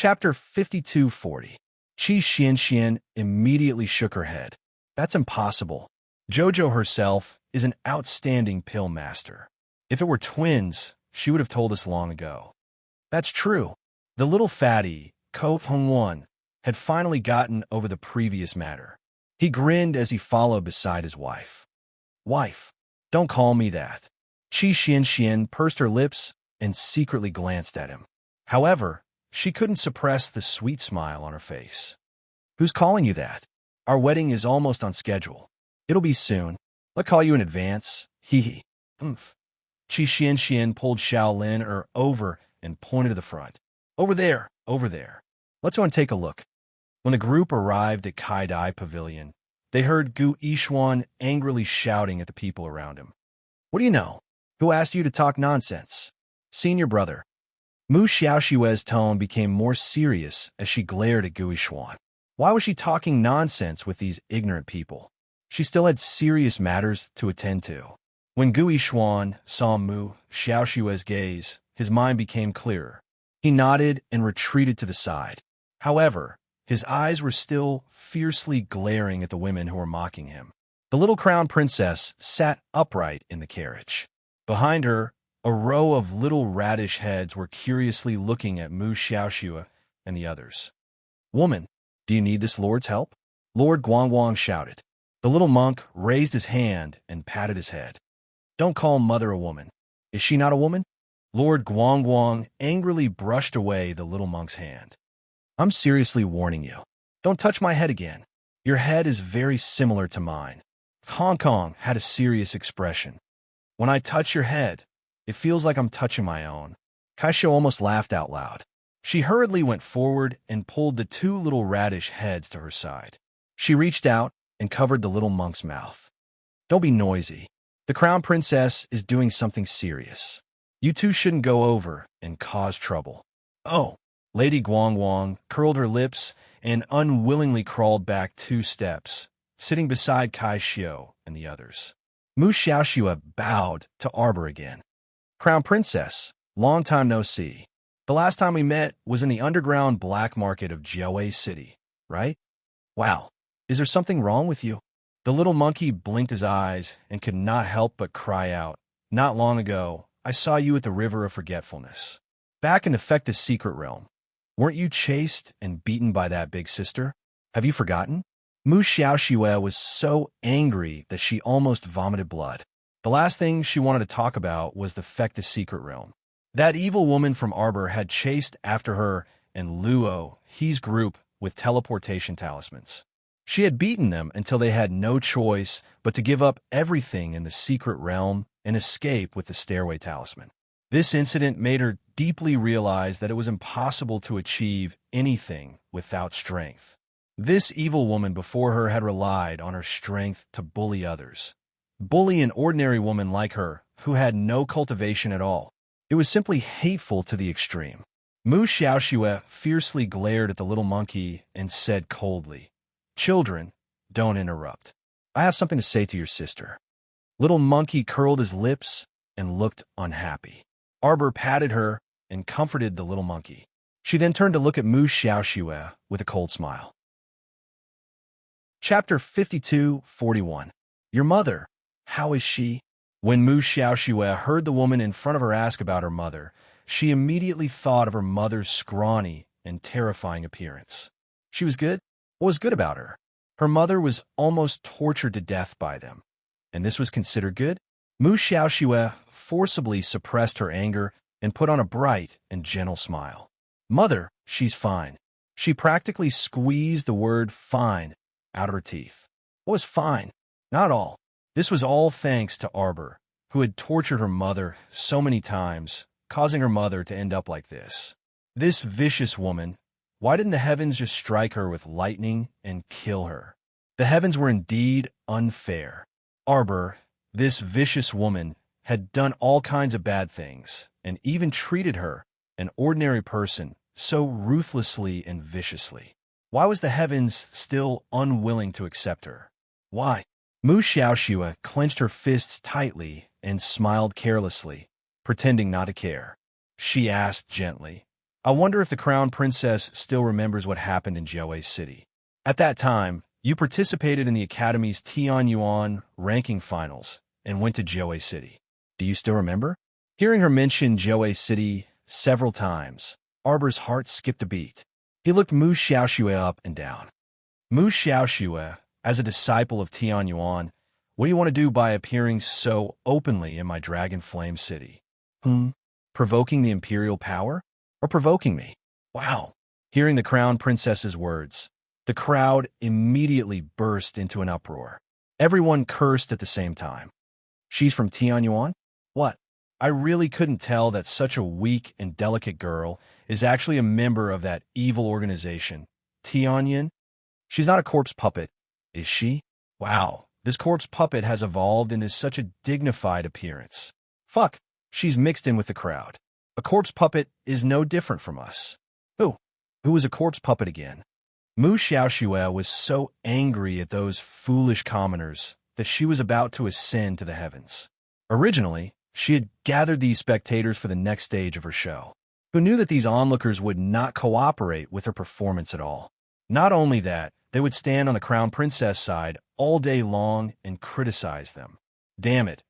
Chapter 5240. Qi Xianxian immediately shook her head. That's impossible. Jojo herself is an outstanding pill master. If it were twins, she would have told us long ago. That's true. The little fatty, Ko Hongwon, had finally gotten over the previous matter. He grinned as he followed beside his wife. Wife, don't call me that. Qi Xianxian pursed her lips and secretly glanced at him. However, she couldn't suppress the sweet smile on her face. Who's calling you that? Our wedding is almost on schedule. It'll be soon. I'll call you in advance. Hee hee. Umph. Qi Xianxian pulled Xiaolin over and pointed to the front. Over there, over there. Let's go and take a look. When the group arrived at Kai Dai Pavilion, they heard Gu Yishuan angrily shouting at the people around him. What do you know? Who asked you to talk nonsense? Senior brother. Mu Xiaoxue's tone became more serious as she glared at Gu Yishuan. Why was she talking nonsense with these ignorant people? She still had serious matters to attend to. When Gu Yishuan saw Mu Xiaoxue's gaze, his mind became clearer. He nodded and retreated to the side. However, his eyes were still fiercely glaring at the women who were mocking him. The little crown princess sat upright in the carriage. Behind her, a row of little radish heads were curiously looking at Mu Xiaoxue and the others. Woman, do you need this lord's help? Lord Guangguang shouted. The little monk raised his hand and patted his head. Don't call mother a woman. Is she not a woman? Lord Guangguang angrily brushed away the little monk's hand. I'm seriously warning you. Don't touch my head again. Your head is very similar to mine. Hong Kong had a serious expression. When I touch your head, it feels like I'm touching my own. Kaisho almost laughed out loud. She hurriedly went forward and pulled the two little radish heads to her side. She reached out and covered the little monk's mouth. Don't be noisy. The crown princess is doing something serious. You two shouldn't go over and cause trouble. Oh, Lady Guangguang curled her lips and unwillingly crawled back 2 steps, sitting beside Kai Xiao and the others. Mu Xiaoxue bowed to Arbor again. Crown Princess, long time no see. The last time we met was in the underground black market of Jiaowei City, right? Wow, is there something wrong with you? The little monkey blinked his eyes and could not help but cry out. Not long ago, I saw you at the River of Forgetfulness. Back in the Fectus Secret Realm. Weren't you chased and beaten by that big sister? Have you forgotten? Mu Xiaoxue was so angry that she almost vomited blood. The last thing she wanted to talk about was the Fectus Secret Realm. That evil woman from Arbor had chased after her and Luo, He's group, with teleportation talismans. She had beaten them until they had no choice but to give up everything in the secret realm and escape with the stairway talisman. This incident made her deeply realize that it was impossible to achieve anything without strength. This evil woman before her had relied on her strength to bully others. Bully an ordinary woman like her, who had no cultivation at all. It was simply hateful to the extreme. Mu Xiaoxue fiercely glared at the little monkey and said coldly, Children, don't interrupt. I have something to say to your sister. Little monkey curled his lips and looked unhappy. Arbor patted her and comforted the little monkey. She then turned to look at Mu Xiaoxue with a cold smile. Chapter 5241. Your mother, how is she? When Mu Xiaoxue heard the woman in front of her ask about her mother, she immediately thought of her mother's scrawny and terrifying appearance. She was good? What was good about her? Her mother was almost tortured to death by them. And this was considered good? Mu Xiaoxue forcibly suppressed her anger and put on a bright and gentle smile. Mother, she's fine. She practically squeezed the word fine out of her teeth. What was fine? Not all. This was all thanks to Arbor, who had tortured her mother so many times, causing her mother to end up like this. This vicious woman, why didn't the heavens just strike her with lightning and kill her? The heavens were indeed unfair. Arbor, this vicious woman, had done all kinds of bad things, and even treated her, an ordinary person, so ruthlessly and viciously. Why was the heavens still unwilling to accept her? Why? Mu Xiaoxue clenched her fists tightly and smiled carelessly, pretending not to care. She asked gently, I wonder if the crown princess still remembers what happened in Jiaowei City. At that time, you participated in the Academy's Tianyuan ranking finals and went to Jiaowei City. Do you still remember? Hearing her mention Jiaowei City several times, Arbor's heart skipped a beat. He looked Mu Xiaoxue up and down. Mu Xiaoxue, as a disciple of Tianyuan, what do you want to do by appearing so openly in my Dragon Flame City? Provoking the imperial power? Or provoking me? Wow. Hearing the crown princess's words, the crowd immediately burst into an uproar. Everyone cursed at the same time. She's from Tianyuan? What? I really couldn't tell that such a weak and delicate girl is actually a member of that evil organization, Tianyuan. She's not a corpse puppet, is she? Wow, this corpse puppet has evolved and is such a dignified appearance. Fuck, she's mixed in with the crowd. A corpse puppet is no different from us. Who was a corpse puppet again? Mu Xiaoxue was so angry at those foolish commoners that she was about to ascend to the heavens. Originally, she had gathered these spectators for the next stage of her show, who knew that these onlookers would not cooperate with her performance at all. Not only that, they would stand on the crown princess side all day long and criticize them. Damn it.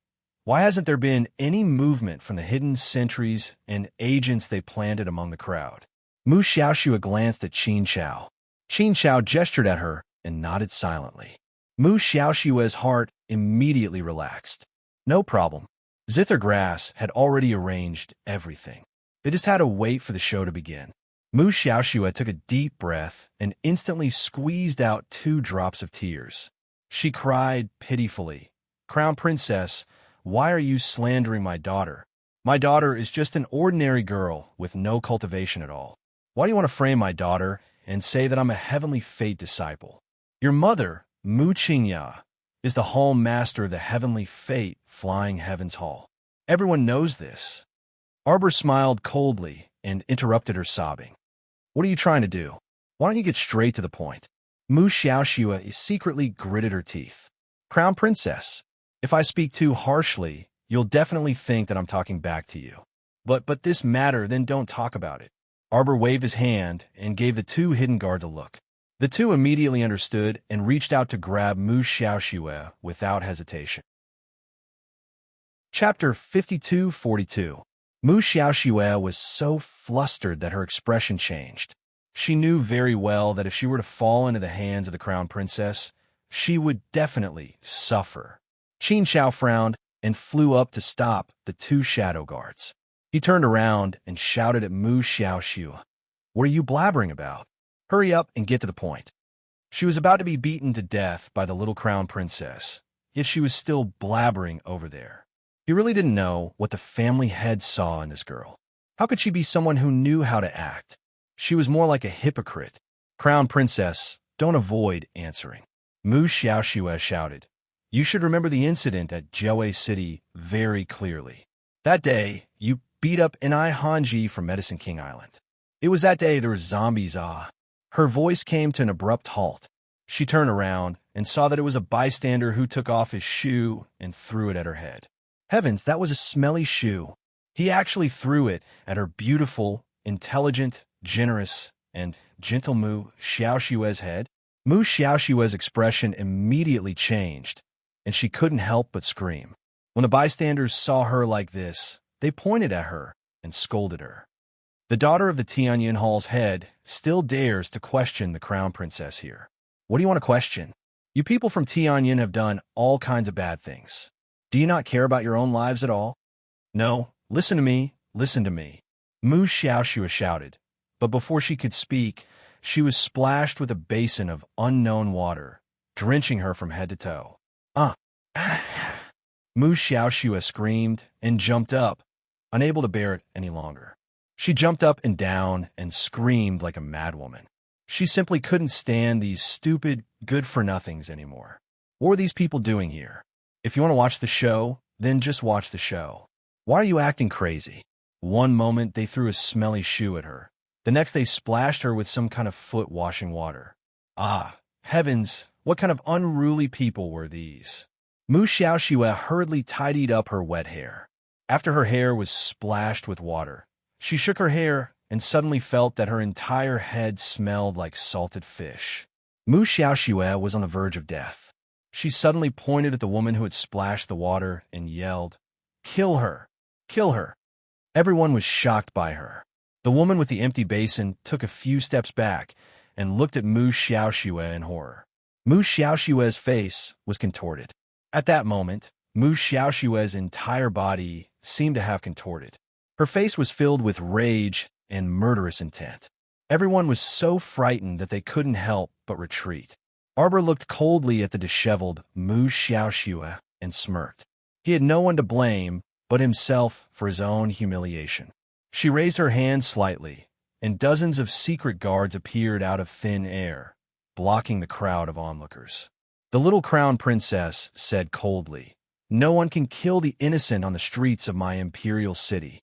Why hasn't there been any movement from the hidden sentries and agents they planted among the crowd? Mu Xiaoxue glanced at Qin Xiao. Qin Xiao gestured at her and nodded silently. Mu Xiaoxue's heart immediately relaxed. No problem. Zither Grass had already arranged everything. They just had to wait for the show to begin. Mu Xiaoxue took a deep breath and instantly squeezed out 2 drops of tears. She cried pitifully, "Crown Princess, why are you slandering my daughter? My daughter is just an ordinary girl with no cultivation at all. Why do you want to frame my daughter and say that I'm a heavenly fate disciple? Your mother, Mu Qingya, is the hall master of the heavenly fate flying heaven's hall. Everyone knows this." Arbor smiled coldly and interrupted her sobbing. "What are you trying to do? Why don't you get straight to the point?" Mu Xiaoxue secretly gritted her teeth. "Crown Princess, if I speak too harshly, you'll definitely think that I'm talking back to you. But this matter, then don't talk about it." Arbor waved his hand and gave the 2 hidden guards a look. The 2 immediately understood and reached out to grab Mu Xiaoxue without hesitation. Chapter 52-42. Mu Xiaoxue was so flustered that her expression changed. She knew very well that if she were to fall into the hands of the crown princess, she would definitely suffer. Qin Xiao frowned and flew up to stop the 2 shadow guards. He turned around and shouted at Mu Xiaoxue, "What are you blabbering about? Hurry up and get to the point." She was about to be beaten to death by the little crown princess, yet she was still blabbering over there. He really didn't know what the family head saw in this girl. How could she be someone who knew how to act? She was more like a hypocrite. "Crown princess, don't avoid answering." Mu Xiaoxue shouted. "You should remember the incident at Jiaowei City very clearly. That day, you beat up Nai Hanji from Medicine King Island. It was that day there were zombies, Her voice came to an abrupt halt. She turned around and saw that it was a bystander who took off his shoe and threw it at her head. Heavens, that was a smelly shoe. He actually threw it at her beautiful, intelligent, generous, and gentle Mu Xiaoxue's head. Mu Xiaoxue's expression immediately changed, and she couldn't help but scream. When the bystanders saw her like this, they pointed at her and scolded her. The daughter of the Tianyuan Hall's head still dares to question the crown princess here. What do you want to question? You people from Tianyuan have done all kinds of bad things. Do you not care about your own lives at all? No, listen to me, listen to me. Mu Xiaoxue shouted, but before she could speak, she was splashed with a basin of unknown water, drenching her from head to toe. Mu Xiaoxue screamed and jumped up, unable to bear it any longer. She jumped up and down and screamed like a madwoman. She simply couldn't stand these stupid, good-for-nothings anymore. What were these people doing here? If you want to watch the show, then just watch the show. Why are you acting crazy? One moment they threw a smelly shoe at her. The next they splashed her with some kind of foot-washing water. Ah, heavens, what kind of unruly people were these? Mu Xiaoxue hurriedly tidied up her wet hair. After her hair was splashed with water, she shook her hair and suddenly felt that her entire head smelled like salted fish. Mu Xiaoxue was on the verge of death. She suddenly pointed at the woman who had splashed the water and yelled, "Kill her! Kill her!" Everyone was shocked by her. The woman with the empty basin took a few steps back and looked at Mu Xiaoxue in horror. Mu Xiaoxue's face was contorted. At that moment, Mu Xiaoxue's entire body seemed to have contorted. Her face was filled with rage and murderous intent. Everyone was so frightened that they couldn't help but retreat. Arbor looked coldly at the disheveled Mu Xiaoxue and smirked. He had no one to blame but himself for his own humiliation. She raised her hand slightly, and dozens of secret guards appeared out of thin air, blocking the crowd of onlookers. The little crown princess said coldly, "No one can kill the innocent on the streets of my imperial city."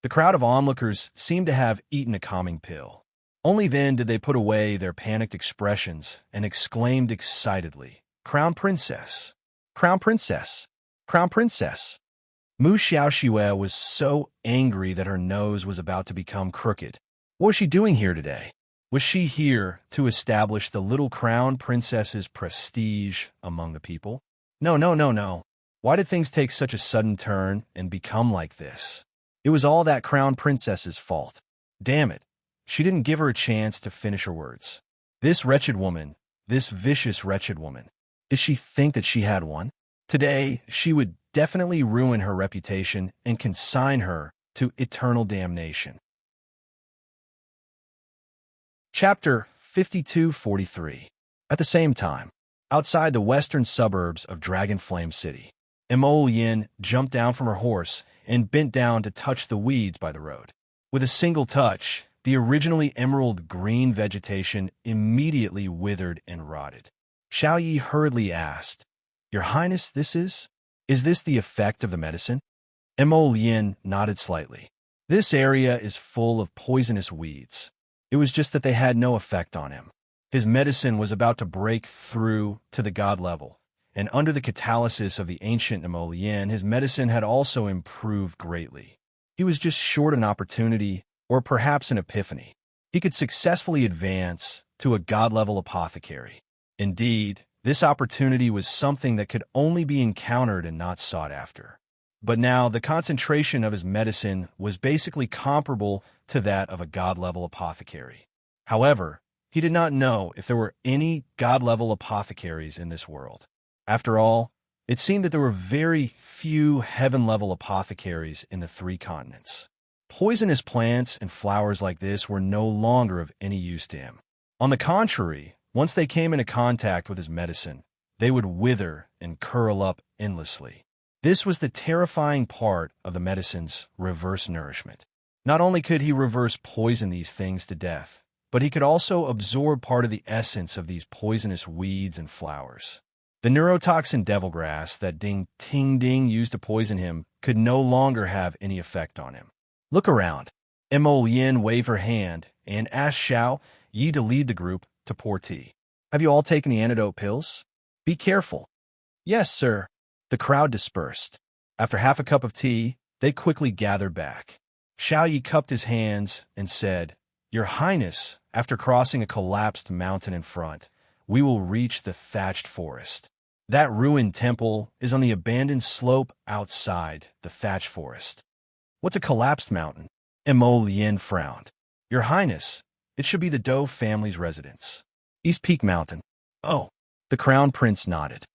The crowd of onlookers seemed to have eaten a calming pill. Only then did they put away their panicked expressions and exclaimed excitedly, "Crown Princess! Crown Princess! Crown Princess!" Mu Xiaoxue was so angry that her nose was about to become crooked. What was she doing here today? Was she here to establish the little crown princess's prestige among the people? No. Why did things take such a sudden turn and become like this? It was all that crown princess's fault. Damn it. She didn't give her a chance to finish her words. This wretched woman, this vicious wretched woman, did she think that she had one? Today, she would definitely ruin her reputation and consign her to eternal damnation. Chapter 5243. At the same time, outside the western suburbs of Dragonflame City, Imo Yin jumped down from her horse and bent down to touch the weeds by the road. With a single touch, the originally emerald green vegetation immediately withered and rotted. Xiao Yi hurriedly asked, "Your Highness, is this the effect of the medicine?" Imo Yin nodded slightly. "This area is full of poisonous weeds. It was just that they had no effect on him. His medicine was about to break through to the god level, and under the catalysis of the ancient Imo Yin, his medicine had also improved greatly. He was just short an opportunity, or perhaps an epiphany. He could successfully advance to a god-level apothecary. Indeed, this opportunity was something that could only be encountered and not sought after. But now, the concentration of his medicine was basically comparable to that of a god-level apothecary. However, he did not know if there were any god-level apothecaries in this world. After all, it seemed that there were very few heaven-level apothecaries in the 3 continents. Poisonous plants and flowers like this were no longer of any use to him. On the contrary, once they came into contact with his medicine, they would wither and curl up endlessly. This was the terrifying part of the medicine's reverse nourishment. Not only could he reverse poison these things to death, but he could also absorb part of the essence of these poisonous weeds and flowers. The neurotoxin devilgrass that Ding Ting Ding used to poison him could no longer have any effect on him. "Look around." Imo Yin waved her hand and asked Xiao Yi to lead the group to pour tea. "Have you all taken the antidote pills? Be careful." "Yes, sir." The crowd dispersed. After half a cup of tea, they quickly gathered back. Xiao Yi cupped his hands and said, "Your Highness, after crossing a collapsed mountain in front, we will reach the thatched forest. That ruined temple is on the abandoned slope outside the thatched forest." "What's a collapsed mountain?" Imo Yin frowned. "Your Highness, it should be the Dou family's residence." "East Peak Mountain." "Oh." The Crown Prince nodded.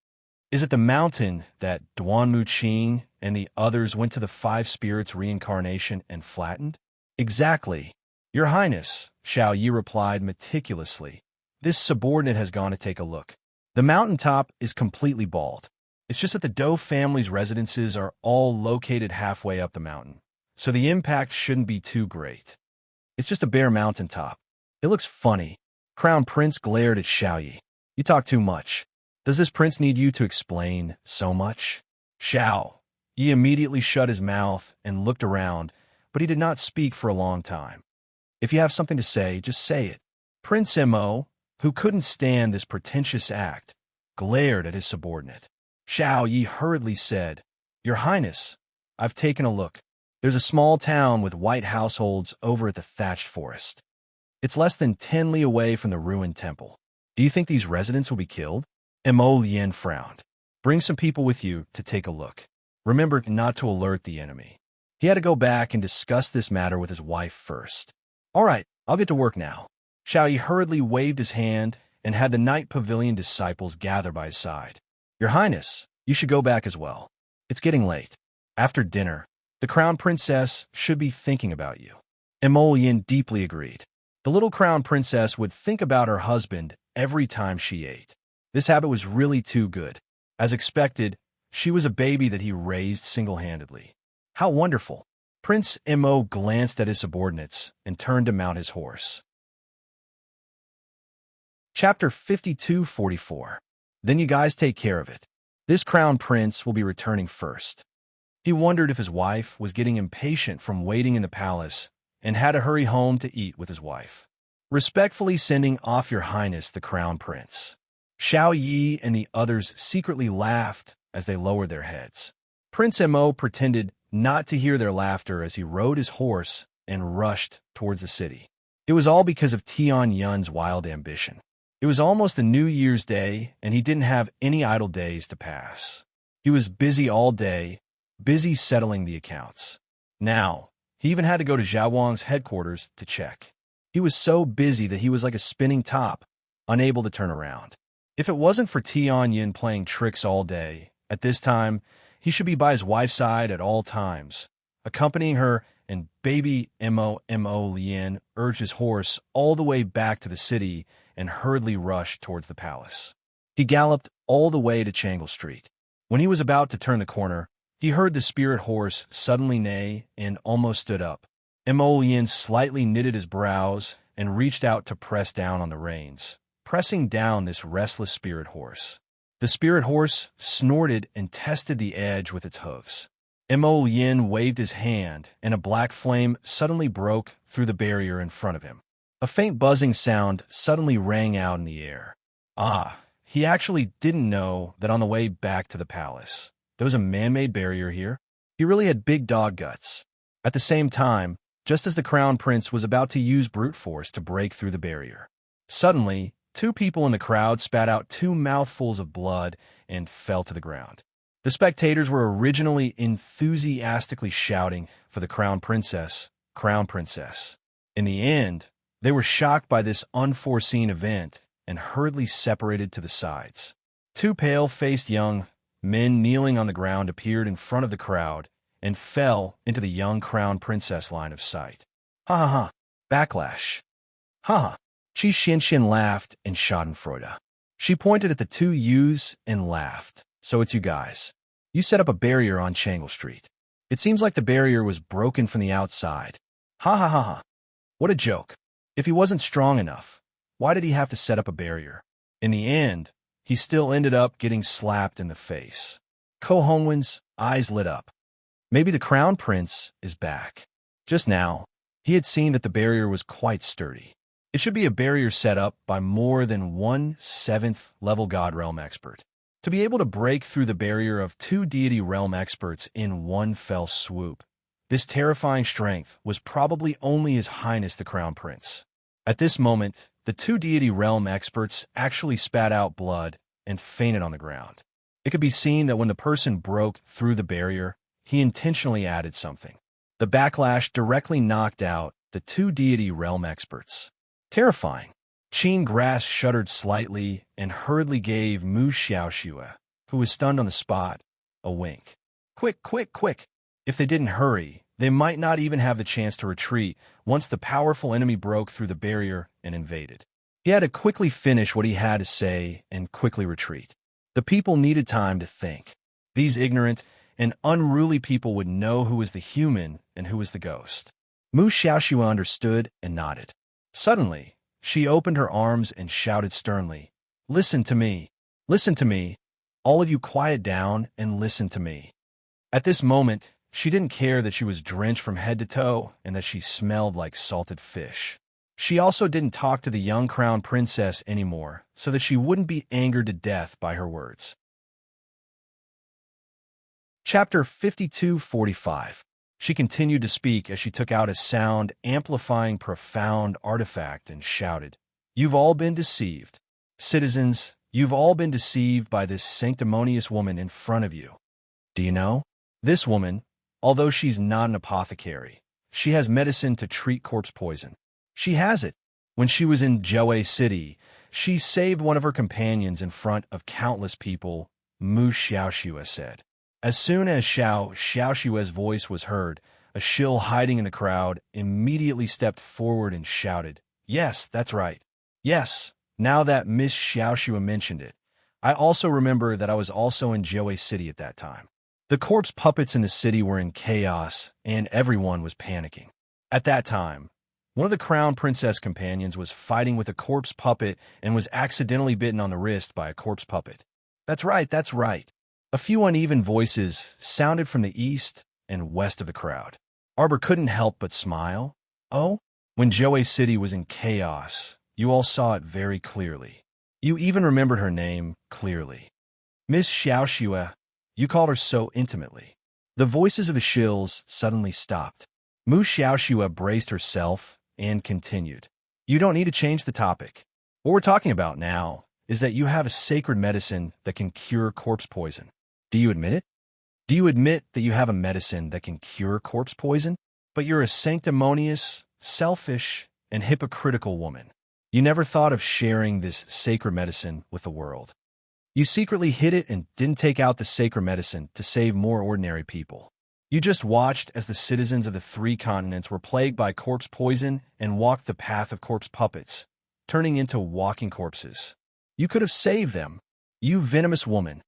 "Is it the mountain that Duanmu Qing and the others went to the 5 spirits reincarnation and flattened?" "Exactly." "Your Highness," Xiao Yi replied meticulously, "this subordinate has gone to take a look. The mountaintop is completely bald. It's just that the Dou family's residences are all located halfway up the mountain, so the impact shouldn't be too great. It's just a bare mountaintop. It looks funny." Crown Prince glared at Xiao Yi. "You talk too much. Does this prince need you to explain so much?" Xiao Yi immediately shut his mouth and looked around, but he did not speak for a long time. "If you have something to say, just say it." Prince Mo, who couldn't stand this pretentious act, glared at his subordinate. Xiao Yi hurriedly said, "Your Highness, I've taken a look. There's a small town with white households over at the thatched forest. It's less than 10 li away from the ruined temple. Do you think these residents will be killed? Mo Lien frowned. Bring some people with you to take a look. Remember not to alert the enemy. He had to go back and discuss this matter with his wife first. All right, I'll get to work now. Xiao Yi hurriedly waved his hand and had the night pavilion disciples gather by his side. Your Highness, you should go back as well. It's getting late. After dinner, the crown princess should be thinking about you. Emolian deeply agreed. The little crown princess would think about her husband every time she ate. This habit was really too good. As expected, she was a baby that he raised single-handedly. How wonderful! Prince Mo glanced at his subordinates and turned to mount his horse. Chapter 52-44. Then you guys take care of it. This crown prince will be returning first. He wondered if his wife was getting impatient from waiting in the palace and had to hurry home to eat with his wife. Respectfully sending off your highness the crown prince. Xiao Yi and the others secretly laughed as they lowered their heads. Prince Mo pretended not to hear their laughter as he rode his horse and rushed towards the city. It was all because of Tian Yun's wild ambition. It was almost a New Year's Day, and he didn't have any idle days to pass. He was busy all day, busy settling the accounts. Now, he even had to go to Zhao Wang's headquarters to check. He was so busy that he was like a spinning top, unable to turn around. If it wasn't for Tian Yun playing tricks all day, at this time, he should be by his wife's side at all times, accompanying her, and baby Mo Lien urged his horse all the way back to the city and hurriedly rushed towards the palace. He galloped all the way to Changle Street. When he was about to turn the corner, he heard the spirit horse suddenly neigh and almost stood up. Mo Lien slightly knitted his brows and reached out to press down on the reins, pressing down this restless spirit horse. The spirit horse snorted and tested the edge with its hooves. Mo Lien waved his hand, and a black flame suddenly broke through the barrier in front of him. A faint buzzing sound suddenly rang out in the air. He actually didn't know that on the way back to the palace, there was a man-made barrier here. He really had big dog guts. At the same time, just as the crown prince was about to use brute force to break through the barrier, suddenly, two people in the crowd spat out 2 mouthfuls of blood and fell to the ground. The spectators were originally enthusiastically shouting for the crown princess, crown princess. In the end, they were shocked by this unforeseen event and hurriedly separated to the sides. 2 pale-faced young men kneeling on the ground appeared in front of the crowd and fell into the young crown princess line of sight. Ha ha ha! Backlash! Ha ha! Qi Xianxian laughed in schadenfreude. She pointed at the 2 youths and laughed. So it's you guys. You set up a barrier on Changle Street. It seems like the barrier was broken from the outside. Ha ha ha ha! What a joke. If he wasn't strong enough, why did he have to set up a barrier? In the end, he still ended up getting slapped in the face. Ko Hongwen's eyes lit up. Maybe the crown prince is back. Just now, he had seen that the barrier was quite sturdy. It should be a barrier set up by more than 1 7th level God Realm expert. To be able to break through the barrier of 2 deity realm experts in one fell swoop, this terrifying strength was probably only His Highness the Crown Prince. At this moment, the 2 deity realm experts actually spat out blood and fainted on the ground. It could be seen that when the person broke through the barrier, he intentionally added something. The backlash directly knocked out the 2 deity realm experts. Terrifying. Qin Grass shuddered slightly and hurriedly gave Mu Xiaoxue, who was stunned on the spot, a wink. Quick, quick, quick! If they didn't hurry, they might not even have the chance to retreat once the powerful enemy broke through the barrier and invaded. He had to quickly finish what he had to say and quickly retreat. The people needed time to think. These ignorant and unruly people would know who was the human and who was the ghost. Mu Xiaoxue understood and nodded. Suddenly, she opened her arms and shouted sternly, "Listen to me! Listen to me! All of you quiet down and listen to me." At this moment, she didn't care that she was drenched from head to toe and that she smelled like salted fish. She also didn't talk to the young crown princess anymore so that she wouldn't be angered to death by her words. Chapter 52-45. She continued to speak as she took out a sound-amplifying profound artifact and shouted, "You've all been deceived. Citizens, you've all been deceived by this sanctimonious woman in front of you. Do you know? This woman, although she's not an apothecary, she has medicine to treat corpse poison. She has it. When she was in Joe City, she saved one of her companions in front of countless people," Mu Xiaoxue said. As soon as Xiaoxue's voice was heard, a shill hiding in the crowd immediately stepped forward and shouted, "Yes, that's right. Yes, now that Miss Xiaoxue mentioned it, I also remember that I was also in Joe City at that time. The corpse puppets in the city were in chaos, and everyone was panicking. At that time, one of the crown princess companions was fighting with a corpse puppet and was accidentally bitten on the wrist by a corpse puppet. That's right, that's right." A few uneven voices sounded from the east and west of the crowd. Arbor couldn't help but smile. "Oh, when Joe City was in chaos, you all saw it very clearly. You even remembered her name clearly. Miss Xiaoxue, you called her so intimately." The voices of the shills suddenly stopped. Mu Xiaoxue braced herself and continued, "You don't need to change the topic. What we're talking about now is that you have a sacred medicine that can cure corpse poison. Do you admit it? Do you admit that you have a medicine that can cure corpse poison? But you're a sanctimonious, selfish, and hypocritical woman. You never thought of sharing this sacred medicine with the world. You secretly hid it and didn't take out the sacred medicine to save more ordinary people. You just watched as the citizens of the 3 continents were plagued by corpse poison and walked the path of corpse puppets, turning into walking corpses. You could have saved them. You venomous woman."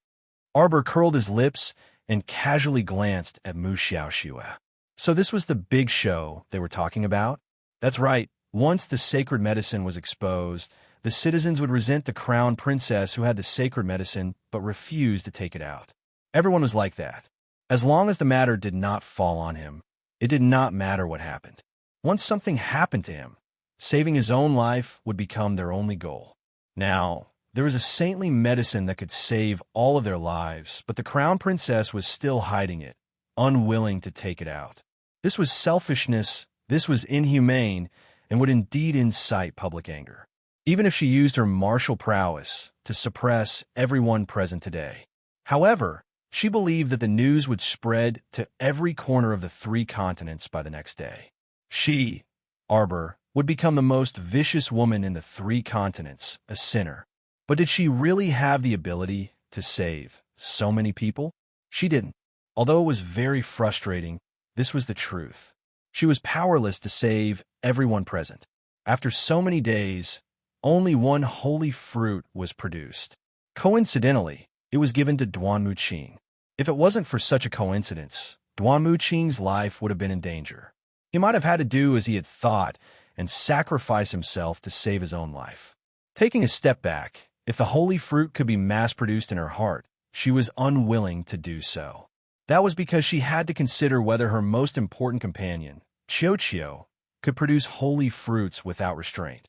Arbor curled his lips and casually glanced at Mu Xiaoxue. So this was the big show they were talking about? That's right. Once the sacred medicine was exposed, the citizens would resent the crown princess who had the sacred medicine but refused to take it out. Everyone was like that. As long as the matter did not fall on him, it did not matter what happened. Once something happened to him, saving his own life would become their only goal. Now, there was a saintly medicine that could save all of their lives, but the crown princess was still hiding it, unwilling to take it out. This was selfishness, this was inhumane, and would indeed incite public anger, even if she used her martial prowess to suppress everyone present today. However, she believed that the news would spread to every corner of the 3 continents by the next day. She, Arbor, would become the most vicious woman in the 3 continents, a sinner. But did she really have the ability to save so many people? She didn't. Although it was very frustrating, this was the truth. She was powerless to save everyone present. After so many days, only one holy fruit was produced. Coincidentally, it was given to Duanmu Qing. If it wasn't for such a coincidence, Duanmu Qing's life would have been in danger. He might have had to do as he had thought and sacrifice himself to save his own life. Taking a step back, if the holy fruit could be mass-produced in her heart, she was unwilling to do so. That was because she had to consider whether her most important companion, Qiuqiu, could produce holy fruits without restraint.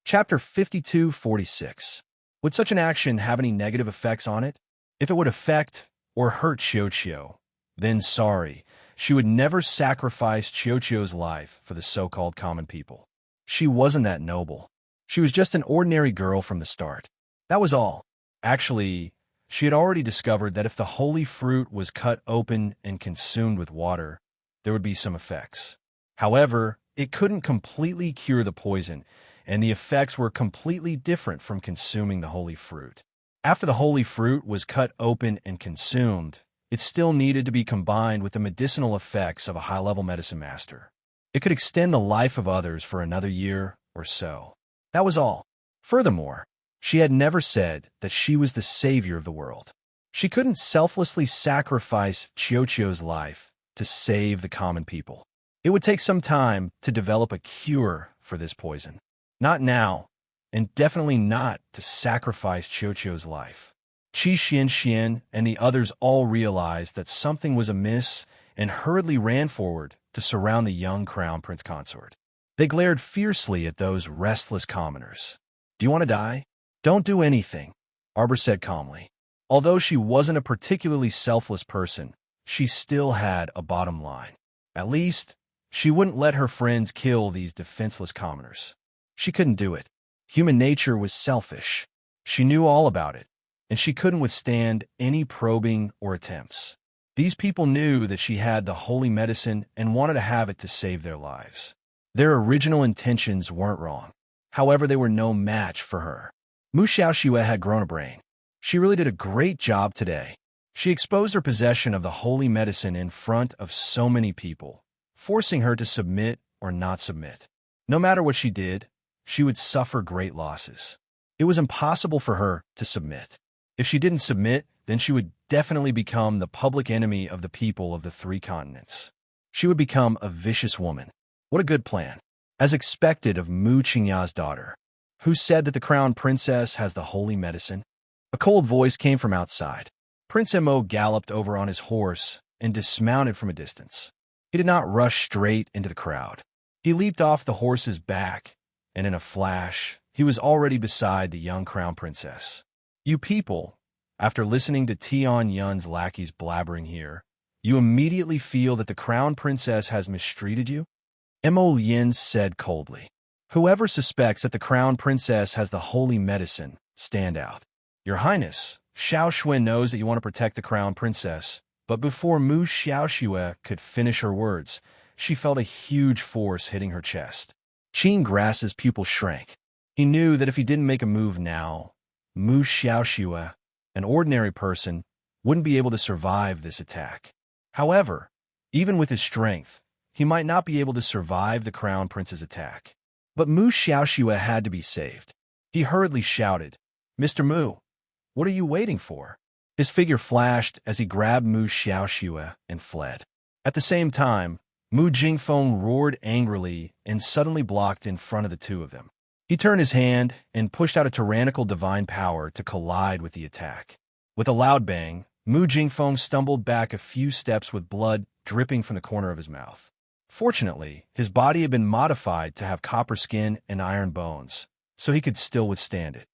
Chapter 5246. Would such an action have any negative effects on it? If it would affect or hurt Qiuqiu, then sorry, she would never sacrifice Qiuqiu's life for the so-called common people. She wasn't that noble. She was just an ordinary girl from the start. That was all. Actually, she had already discovered that if the holy fruit was cut open and consumed with water, there would be some effects. However, it couldn't completely cure the poison, and the effects were completely different from consuming the holy fruit. After the holy fruit was cut open and consumed, it still needed to be combined with the medicinal effects of a high-level medicine master. It could extend the life of others for another year or so. That was all. Furthermore, she had never said that she was the savior of the world. She couldn't selflessly sacrifice Qiuqiu's life to save the common people. It would take some time to develop a cure for this poison. Not now, and definitely not to sacrifice Qiuqiu's life. Qi Xianxian and the others all realized that something was amiss and hurriedly ran forward to surround the young crown prince consort. They glared fiercely at those restless commoners. "Do you want to die? Don't do anything," Arbor said calmly. Although she wasn't a particularly selfless person, she still had a bottom line. At least, she wouldn't let her friends kill these defenseless commoners. She couldn't do it. Human nature was selfish. She knew all about it, and she couldn't withstand any probing or attempts. These people knew that she had the holy medicine and wanted to have it to save their lives. Their original intentions weren't wrong. However, they were no match for her. Mu Xiaoxue had grown a brain. She really did a great job today. She exposed her possession of the holy medicine in front of so many people, forcing her to submit or not submit. No matter what she did, she would suffer great losses. It was impossible for her to submit. If she didn't submit, then she would definitely become the public enemy of the people of the 3 continents. She would become a vicious woman. What a good plan. As expected of Mu Qingya's daughter, who said that the crown princess has the holy medicine. A cold voice came from outside. Prince Mo galloped over on his horse and dismounted from a distance. He did not rush straight into the crowd. He leaped off the horse's back, and in a flash, he was already beside the young crown princess. You people, after listening to Tian Yun's lackeys blabbering here, you immediately feel that the crown princess has mistreated you? Mo Yin said coldly. Whoever suspects that the crown princess has the holy medicine, stand out. Your Highness, Xiao Xuan knows that you want to protect the crown princess, but before Mu Xiaoxue could finish her words, she felt a huge force hitting her chest. Qin Grass's pupil shrank. He knew that if he didn't make a move now, Mu Xiaoxue, an ordinary person, wouldn't be able to survive this attack. However, even with his strength, he might not be able to survive the crown prince's attack. But Mu Xiaoxue had to be saved. He hurriedly shouted, "Mr. Mu, what are you waiting for?" His figure flashed as he grabbed Mu Xiaoxue and fled. At the same time, Mu Jingfeng roared angrily and suddenly blocked in front of the two of them. He turned his hand and pushed out a tyrannical divine power to collide with the attack. With a loud bang, Mu Jingfeng stumbled back a few steps with blood dripping from the corner of his mouth. Fortunately, his body had been modified to have copper skin and iron bones, so he could still withstand it.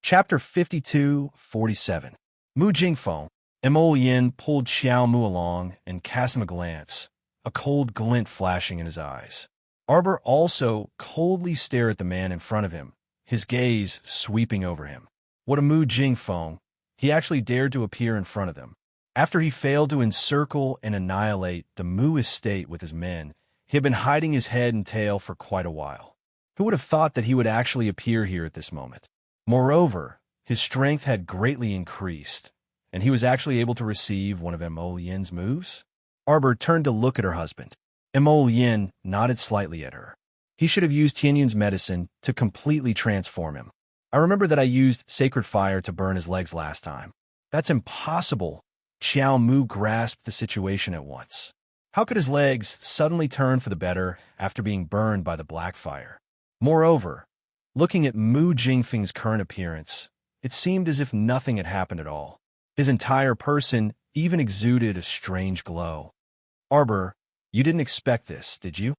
Chapter 52-47. Mu Jingfeng. Mo Yin pulled Xiao Mu along and cast him a glance, a cold glint flashing in his eyes. Arbor also coldly stared at the man in front of him, his gaze sweeping over him. What a Mu Jingfeng! He actually dared to appear in front of them. After he failed to encircle and annihilate the Mu estate with his men, he had been hiding his head and tail for quite a while. Who would have thought that he would actually appear here at this moment? Moreover, his strength had greatly increased, and he was actually able to receive one of Mo Yin's moves? Arbor turned to look at her husband. Mo Yin nodded slightly at her. He should have used Tianyun's medicine to completely transform him. I remember that I used sacred fire to burn his legs last time. That's impossible. Xiao Mu grasped the situation at once. How could his legs suddenly turn for the better after being burned by the black fire? Moreover, looking at Mu Jingfeng's current appearance, it seemed as if nothing had happened at all. His entire person even exuded a strange glow. Arbor, you didn't expect this, did you?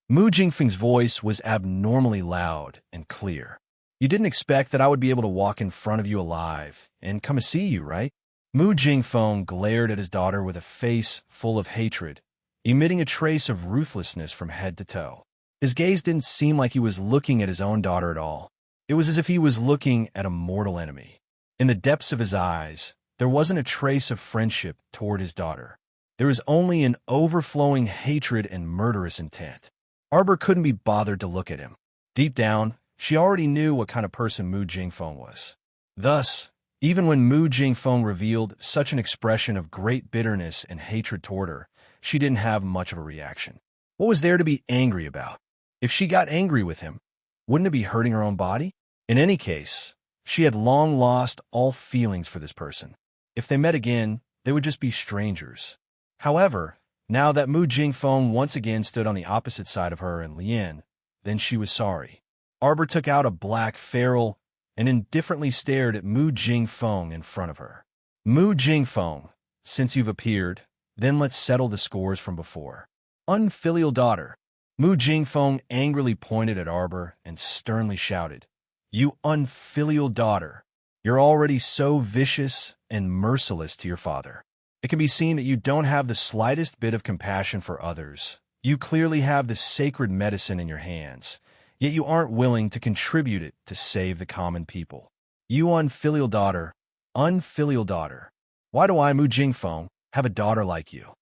Mu Jingfeng's voice was abnormally loud and clear. You didn't expect that I would be able to walk in front of you alive and come to see you, right? Mu Jingfeng glared at his daughter with a face full of hatred, emitting a trace of ruthlessness from head to toe. His gaze didn't seem like he was looking at his own daughter at all. It was as if he was looking at a mortal enemy. In the depths of his eyes, there wasn't a trace of friendship toward his daughter. There was only an overflowing hatred and murderous intent. Arbor couldn't be bothered to look at him. Deep down, she already knew what kind of person Mu Jingfeng was. Thus, even when Mu Jingfeng revealed such an expression of great bitterness and hatred toward her, she didn't have much of a reaction. What was there to be angry about? If she got angry with him, wouldn't it be hurting her own body? In any case, she had long lost all feelings for this person. If they met again, they would just be strangers. However, now that Mu Jingfeng once again stood on the opposite side of her and Lian, then she was sorry. Arbor took out a black ferrule and indifferently stared at Mu Jingfeng in front of her. Mu Jingfeng, since you've appeared, then let's settle the scores from before. Unfilial daughter. Mu Jingfeng angrily pointed at Arbor and sternly shouted, "You unfilial daughter! You're already so vicious and merciless to your father. It can be seen that you don't have the slightest bit of compassion for others. You clearly have the sacred medicine in your hands, yet you aren't willing to contribute it to save the common people. You unfilial daughter, why do I, Mu Jingfeng, have a daughter like you?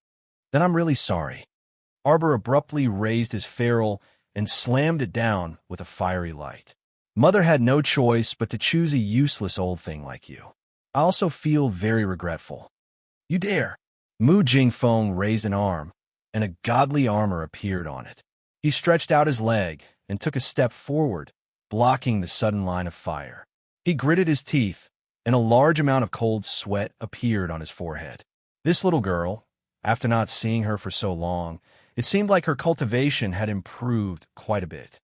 Then I'm really sorry. Arbor abruptly raised his ferrule and slammed it down with a fiery light. Mother had no choice but to choose a useless old thing like you. I also feel very regretful. You dare. Mu Jingfeng raised an arm, and a godly armor appeared on it. He stretched out his leg and took a step forward, blocking the sudden line of fire. He gritted his teeth, and a large amount of cold sweat appeared on his forehead. This little girl, after not seeing her for so long, it seemed like her cultivation had improved quite a bit.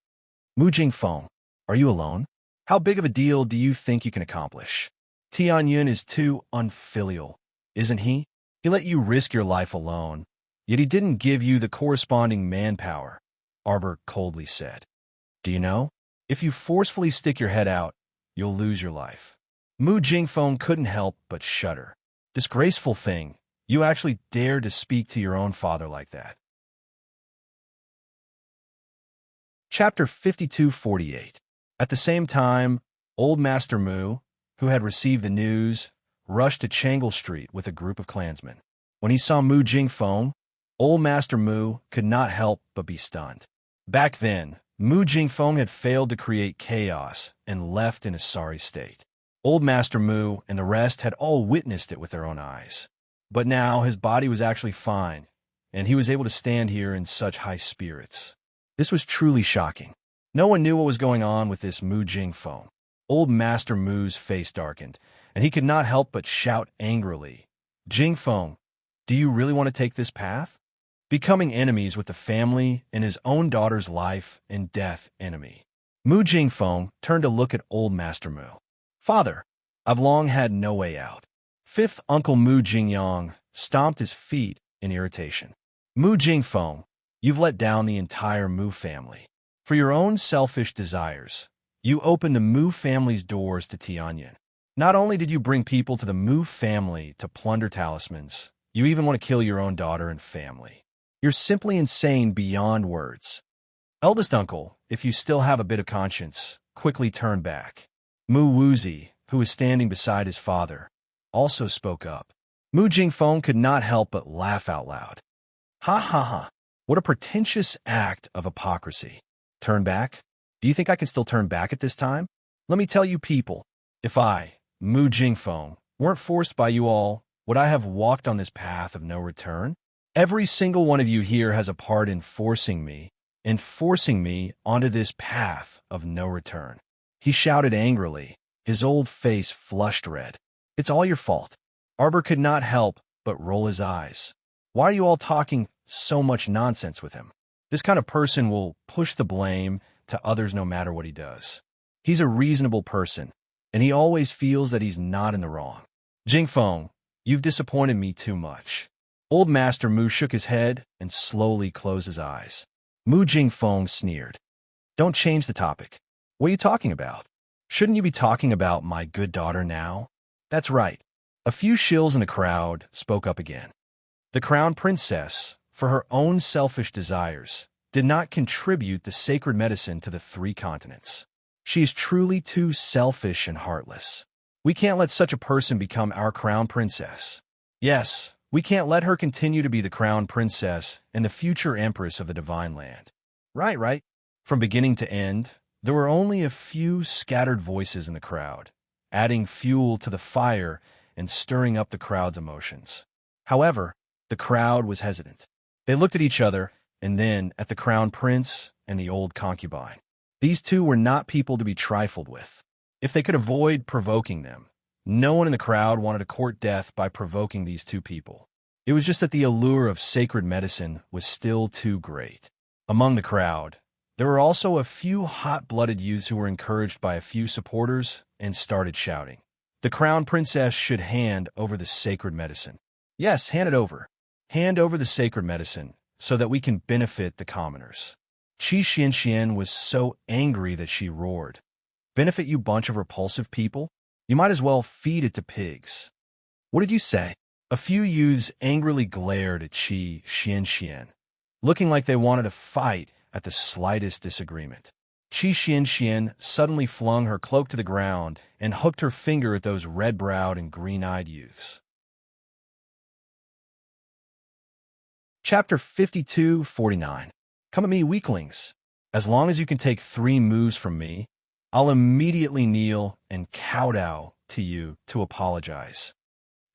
Mu Jingfeng, are you alone? How big of a deal do you think you can accomplish? Tianyun is too unfilial, isn't he? He let you risk your life alone, yet he didn't give you the corresponding manpower, Arbor coldly said. Do you know? If you forcefully stick your head out, you'll lose your life. Mu Jingfeng couldn't help but shudder. Disgraceful thing, you actually dared to speak to your own father like that. Chapter 5248. At the same time, old Master Mu, who had received the news, rushed to Changle Street with a group of clansmen. When he saw Mu Jingfeng, old Master Mu could not help but be stunned. Back then, Mu Jingfeng had failed to create chaos and left in a sorry state. Old Master Mu and the rest had all witnessed it with their own eyes. But now his body was actually fine, and he was able to stand here in such high spirits. This was truly shocking. No one knew what was going on with this Mu Jingfeng. Old Master Mu's face darkened, and he could not help but shout angrily, Jingfeng, do you really want to take this path? Becoming enemies with the family and his own daughter's life and death enemy. Mu Jingfeng turned to look at old Master Mu. Father, I've long had no way out. Fifth Uncle Mu Jingyang stomped his feet in irritation. Mu Jingfeng, you've let down the entire Mu family. For your own selfish desires, you opened the Mu family's doors to Tianyun. Not only did you bring people to the Mu family to plunder talismans, you even want to kill your own daughter and family. You're simply insane beyond words. Eldest uncle, if you still have a bit of conscience, quickly turn back. Mu Wuzi, who was standing beside his father, also spoke up. Mu Jingfeng could not help but laugh out loud. Ha ha ha, what a pretentious act of hypocrisy. Turn back? Do you think I can still turn back at this time? Let me tell you people, if I, Mu Jingfeng, weren't forced by you all, would I have walked on this path of no return? Every single one of you here has a part in forcing me onto this path of no return. He shouted angrily, his old face flushed red. It's all your fault. Arbor could not help but roll his eyes. Why are you all talking so much nonsense with him? This kind of person will push the blame to others no matter what he does. He's a reasonable person, and he always feels that he's not in the wrong. Jingfeng, you've disappointed me too much. Old Master Mu shook his head and slowly closed his eyes. Mu Jingfeng sneered. Don't change the topic. What are you talking about? Shouldn't you be talking about my good daughter now? That's right. A few shills in the crowd spoke up again. The crown princess, for her own selfish desires, did not contribute the sacred medicine to the 3 continents. She is truly too selfish and heartless. We can't let such a person become our crown princess. Yes, we can't let her continue to be the crown princess and the future empress of the divine land. Right. From beginning to end, there were only a few scattered voices in the crowd, adding fuel to the fire and stirring up the crowd's emotions. However, the crowd was hesitant. They looked at each other and then at the crown prince and the old concubine. These two were not people to be trifled with. If they could avoid provoking them, no one in the crowd wanted to court death by provoking these two people. It was just that the allure of sacred medicine was still too great. Among the crowd, there were also a few hot-blooded youths who were encouraged by a few supporters and started shouting. The crown princess should hand over the sacred medicine. Yes, hand it over. Hand over the sacred medicine so that we can benefit the commoners. Qi Xianxian was so angry that she roared. Benefit, you bunch of repulsive people? You might as well feed it to pigs. What did you say? A few youths angrily glared at Qi Xianxian, looking like they wanted to fight at the slightest disagreement. Qi Xianxian suddenly flung her cloak to the ground and hooked her finger at those red-browed and green-eyed youths. Chapter 52-49. Come at me, weaklings. As long as you can take 3 moves from me, I'll immediately kneel and kowtow to you to apologize.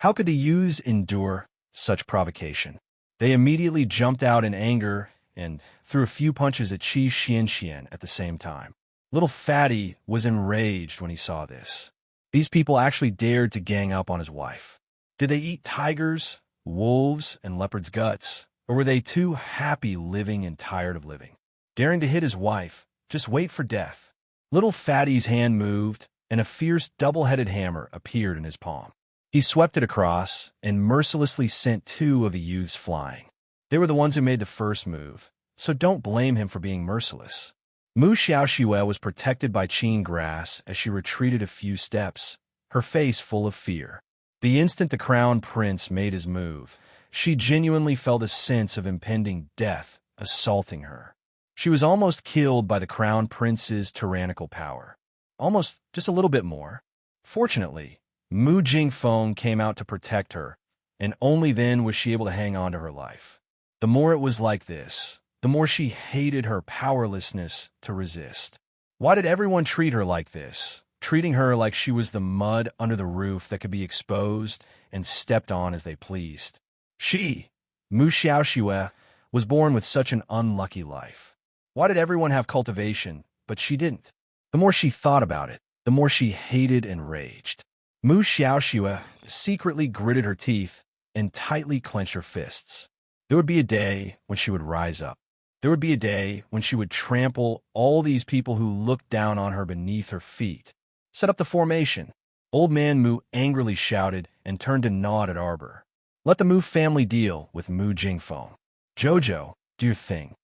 How could the youths endure such provocation? They immediately jumped out in anger and threw a few punches at Qi Xianxian at the same time. Little Fatty was enraged when he saw this. These people actually dared to gang up on his wife. Did they eat tigers, wolves, and leopards' guts? Or were they too happy living and tired of living? Daring to hit his wife, just wait for death. Little Fatty's hand moved, and a fierce double-headed hammer appeared in his palm. He swept it across and mercilessly sent 2 of the youths flying. They were the ones who made the first move, so don't blame him for being merciless. Mu Xiaoxue was protected by Qin grass as she retreated a few steps, her face full of fear. The instant the crown prince made his move, she genuinely felt a sense of impending death assaulting her. She was almost killed by the crown prince's tyrannical power. Almost just a little bit more. Fortunately, Mu Jingfeng came out to protect her, and only then was she able to hang on to her life. The more it was like this, the more she hated her powerlessness to resist. Why did everyone treat her like this, treating her like she was the mud under the roof that could be exposed and stepped on as they pleased? She, Mu Xiaoxue, was born with such an unlucky life. Why did everyone have cultivation, but she didn't? The more she thought about it, the more she hated and raged. Mu Xiaoxue secretly gritted her teeth and tightly clenched her fists. There would be a day when she would rise up. There would be a day when she would trample all these people who looked down on her beneath her feet. Set up the formation. Old Man Mu angrily shouted and turned to nod at Arbor. Let the Mu family deal with Mu Jingfeng. Jojo, do your thing.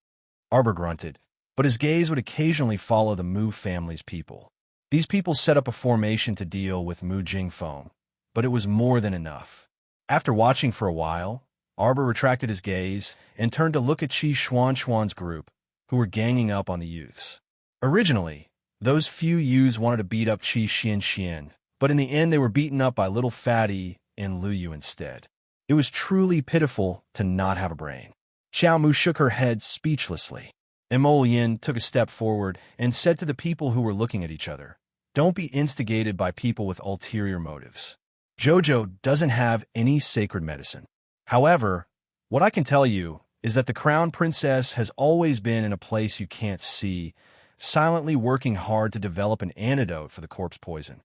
Arbor grunted, but his gaze would occasionally follow the Mu family's people. These people set up a formation to deal with Mu Jingfeng, but it was more than enough. After watching for a while, Arbor retracted his gaze and turned to look at Qi Xuanxuan's group, who were ganging up on the youths. Originally, those few youths wanted to beat up Qi Xianxian, but in the end they were beaten up by Little Fatty and Lu Yu instead. It was truly pitiful to not have a brain. Xiao Mu shook her head speechlessly. Emolian took a step forward and said to the people who were looking at each other, "Don't be instigated by people with ulterior motives. Jojo doesn't have any sacred medicine. However, what I can tell you is that the crown princess has always been in a place you can't see, silently working hard to develop an antidote for the corpse poison.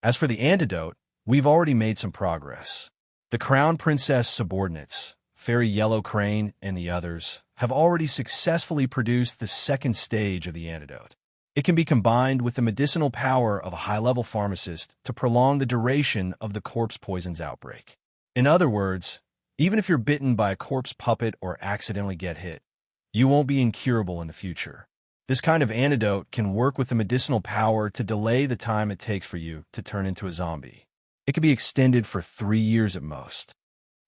As for the antidote, we've already made some progress. The crown princess subordinates, Fairy Yellow Crane and the others, have already successfully produced the 2nd stage of the antidote. It can be combined with the medicinal power of a high-level pharmacist to prolong the duration of the corpse poison's outbreak. In other words, even if you're bitten by a corpse puppet or accidentally get hit, you won't be incurable in the future. This kind of antidote can work with the medicinal power to delay the time it takes for you to turn into a zombie. It can be extended for 3 years at most.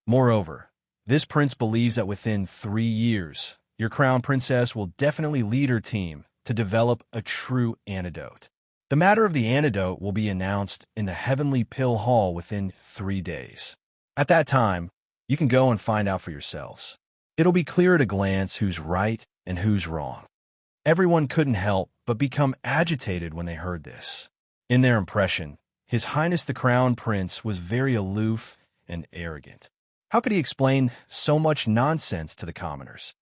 Moreover, this prince believes that within 3 years, your crown princess will definitely lead her team to develop a true antidote. The matter of the antidote will be announced in the Heavenly Pill Hall within 3 days. At that time, you can go and find out for yourselves. It'll be clear at a glance who's right and who's wrong." Everyone couldn't help but become agitated when they heard this. In their impression, His Highness the Crown Prince was very aloof and arrogant. How could he explain so much nonsense to the commoners?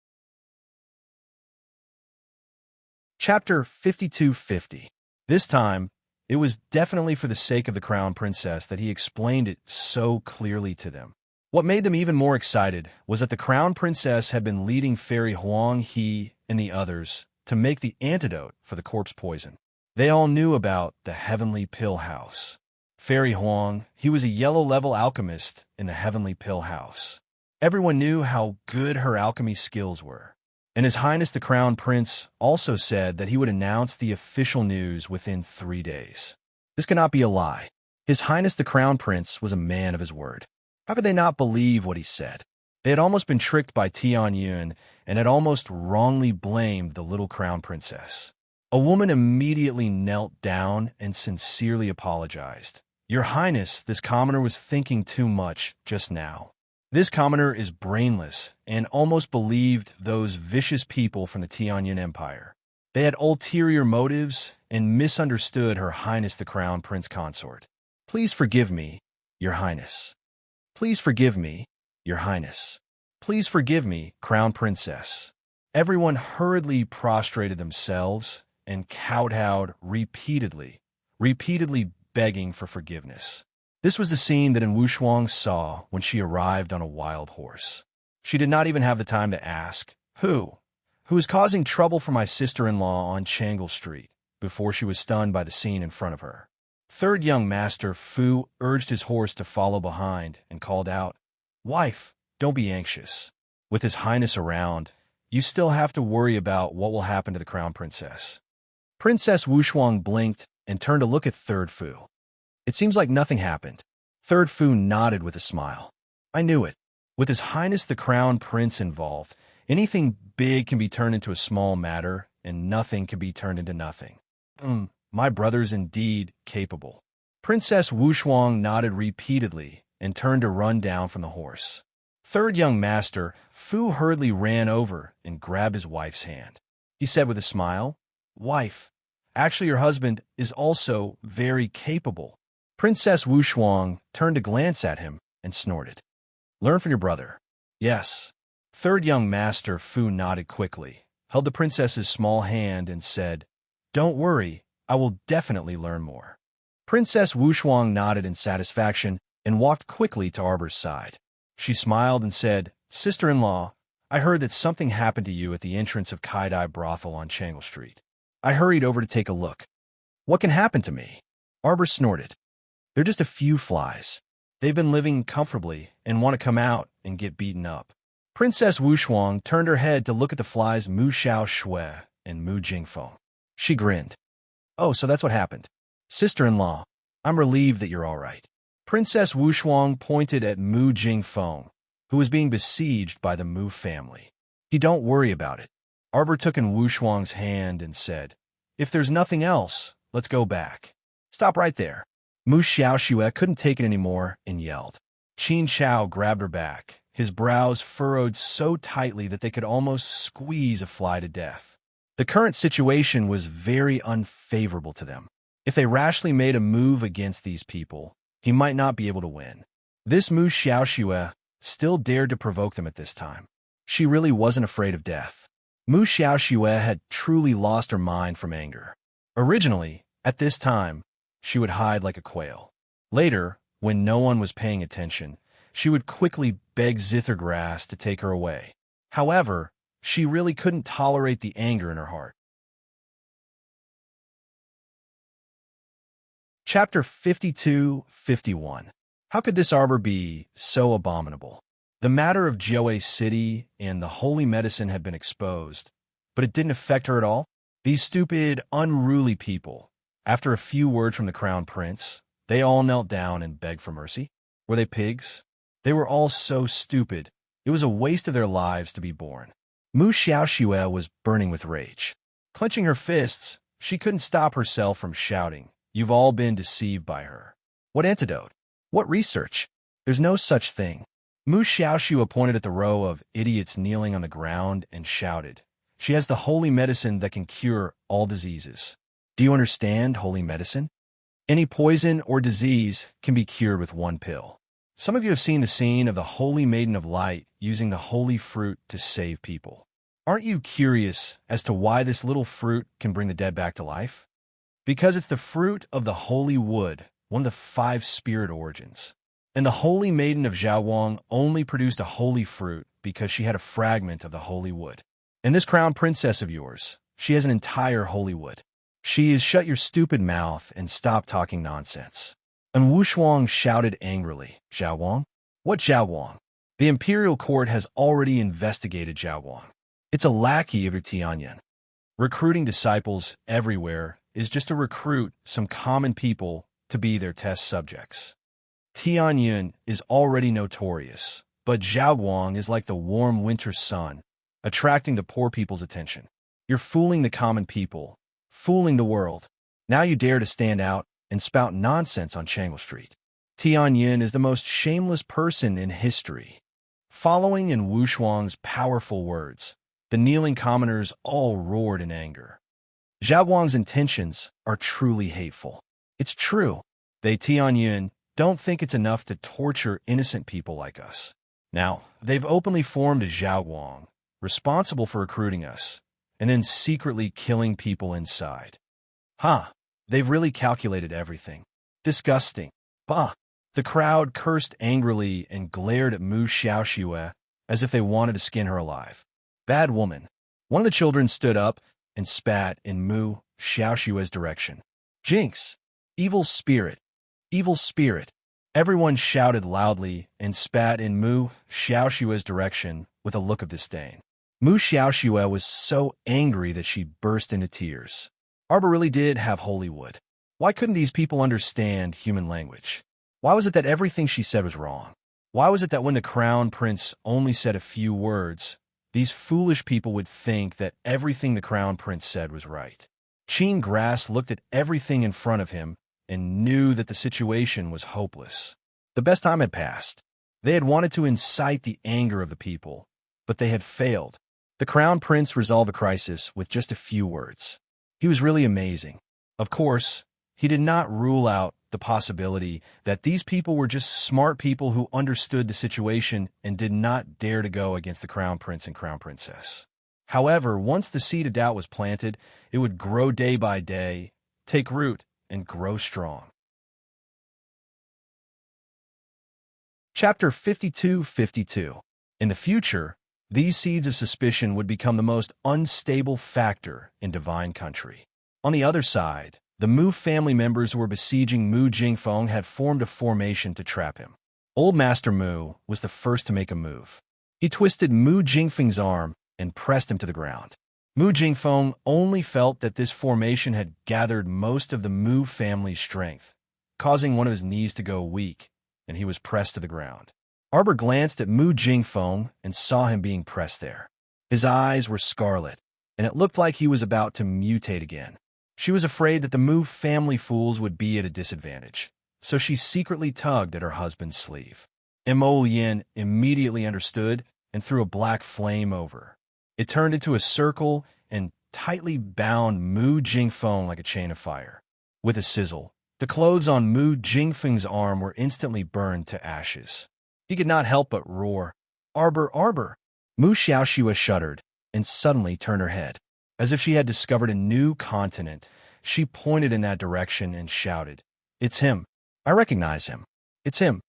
Chapter 5250. This time, it was definitely for the sake of the Crown Princess that he explained it so clearly to them. What made them even more excited was that the Crown Princess had been leading Fairy Huang He and the others to make the antidote for the corpse poison. They all knew about the Heavenly Pill House. Fairy Huang, he was a yellow-level alchemist in the Heavenly Pill House. Everyone knew how good her alchemy skills were. And His Highness the Crown Prince also said that he would announce the official news within 3 days. This cannot be a lie. His Highness the Crown Prince was a man of his word. How could they not believe what he said? They had almost been tricked by Tianyun and had almost wrongly blamed the little Crown Princess. A woman immediately knelt down and sincerely apologized. Your Highness, this commoner was thinking too much just now. This commoner is brainless and almost believed those vicious people from the Tianyun Empire. They had ulterior motives and misunderstood Her Highness the Crown Prince Consort. Please forgive me, Your Highness. Please forgive me, Your Highness. Please forgive me, Crown Princess. Everyone hurriedly prostrated themselves and kowtowed repeatedly begging for forgiveness. This was the scene that Wuxuang saw when she arrived on a wild horse. She did not even have the time to ask, Who is causing trouble for my sister-in-law on Changle Street, before she was stunned by the scene in front of her. Third young master Fu urged his horse to follow behind and called out, Wife, don't be anxious. With His Highness around, you still have to worry about what will happen to the Crown Princess. Princess Wuxuang blinked and turned to look at Third Fu. It seems like nothing happened. Third Fu nodded with a smile. I knew it. With His Highness the Crown Prince involved, anything big can be turned into a small matter, and nothing can be turned into nothing. My brother's indeed capable. Princess Wuxuang nodded repeatedly and turned to run down from the horse. Third young master Fu hurriedly ran over and grabbed his wife's hand. He said with a smile, Wife, actually your husband is also very capable. Princess Wuxuang turned to glance at him and snorted. Learn from your brother. Yes. Third young master Fu nodded quickly, held the princess's small hand and said, Don't worry, I will definitely learn more. Princess Wuxuang nodded in satisfaction and walked quickly to Arbor's side. She smiled and said, Sister-in-law, I heard that something happened to you at the entrance of Kaidai Brothel on Changle Street. I hurried over to take a look. What can happen to me? Arbor snorted. They're just a few flies. They've been living comfortably and want to come out and get beaten up. Princess Wuxuang turned her head to look at the flies Mu Xiao Shui and Mu Jingfeng. She grinned. Oh, so that's what happened. Sister-in-law, I'm relieved that you're all right. Princess Wuxuang pointed at Mu Jingfeng, who was being besieged by the Mu family. Don't worry about it. Arbor took in Wuxuang's hand and said, If there's nothing else, let's go back. Stop right there. Mu Xiaoxue couldn't take it anymore and yelled. Qin Chao grabbed her back, his brows furrowed so tightly that they could almost squeeze a fly to death. The current situation was very unfavorable to them. If they rashly made a move against these people, he might not be able to win. This Mu Xiaoxue still dared to provoke them at this time. She really wasn't afraid of death. Mu Xiaoxue had truly lost her mind from anger. Originally, at this time, she would hide like a quail. Later, when no one was paying attention, she would quickly beg Zithergrass to take her away. However, she really couldn't tolerate the anger in her heart. Chapter 52-51. How could this arbor be so abominable? The matter of Jiaowei City and the holy medicine had been exposed, but it didn't affect her at all. These stupid, unruly people, after a few words from the Crown Prince, they all knelt down and begged for mercy. Were they pigs? They were all so stupid. It was a waste of their lives to be born. Mu Xiaoxue was burning with rage. Clenching her fists, she couldn't stop herself from shouting, You've all been deceived by her. What antidote? What research? There's no such thing. Mu Xiaoxue pointed at the row of idiots kneeling on the ground and shouted, She has the holy medicine that can cure all diseases. Do you understand holy medicine? Any poison or disease can be cured with one pill. Some of you have seen the scene of the Holy Maiden of Light using the holy fruit to save people. Aren't you curious as to why this little fruit can bring the dead back to life? Because it's the fruit of the holy wood, one of the 5 spirit origins. And the Holy Maiden of Zhaowang only produced a holy fruit because she had a fragment of the holy wood. And this crown princess of yours, she has an entire holy wood. She is shut your stupid mouth and stop talking nonsense. And Wuxuang shouted angrily, Zhaowang? What Zhaowang? The imperial court has already investigated Zhaowang. It's a lackey of your Tianyun. Recruiting disciples everywhere is just to recruit some common people to be their test subjects. Tianyun is already notorious, but Zhaoguang is like the warm winter sun, attracting the poor people's attention. You're fooling the common people, fooling the world. Now you dare to stand out and spout nonsense on Chang'e Street. Tianyun is the most shameless person in history. Following in Wu Shuang's powerful words, the kneeling commoners all roared in anger. Zhaoguang's intentions are truly hateful. It's true. They Tianyun don't think it's enough to torture innocent people like us. Now, they've openly formed a Zhaoguang, responsible for recruiting us, and then secretly killing people inside. They've really calculated everything. Disgusting. Bah! The crowd cursed angrily and glared at Mu Xiaoxue as if they wanted to skin her alive. Bad woman. One of the children stood up and spat in Mu Xiaoxue's direction. Jinx! Evil spirit! Evil spirit! Everyone shouted loudly and spat in Mu Xiaoxue's direction with a look of disdain. Mu Xiaoxue was so angry that she burst into tears. Arbor really did have holy wood. Why couldn't these people understand human language? Why was it that everything she said was wrong? Why was it that when the crown prince only said a few words, these foolish people would think that everything the crown prince said was right? Qin Grass looked at everything in front of him and knew that the situation was hopeless. The best time had passed. They had wanted to incite the anger of the people, but they had failed. The crown prince resolved the crisis with just a few words. He was really amazing. Of course, he did not rule out the possibility that these people were just smart people who understood the situation and did not dare to go against the crown prince and crown princess. However, once the seed of doubt was planted, it would grow day by day, take root, and grow strong. Chapter 52:52. In the future, these seeds of suspicion would become the most unstable factor in divine country. On the other side, the Mu family members who were besieging Mu Jingfeng had formed a formation to trap him. Old Master Mu was the first to make a move. He twisted Mu Jingfeng's arm and pressed him to the ground. Mu Jingfeng only felt that this formation had gathered most of the Mu family's strength, causing one of his knees to go weak, and he was pressed to the ground. Arbor glanced at Mu Jingfeng and saw him being pressed there. His eyes were scarlet, and it looked like he was about to mutate again. She was afraid that the Mu family fools would be at a disadvantage, so she secretly tugged at her husband's sleeve. Mo Yin immediately understood and threw a black flame over. It turned into a circle and tightly bound Mu Jingfeng like a chain of fire. With a sizzle, the clothes on Mu Jingfeng's arm were instantly burned to ashes. He could not help but roar, "Arbor, Arbor!" Mu Xiaoxue shuddered and suddenly turned her head. As if she had discovered a new continent, she pointed in that direction and shouted, "It's him! I recognize him! It's him!"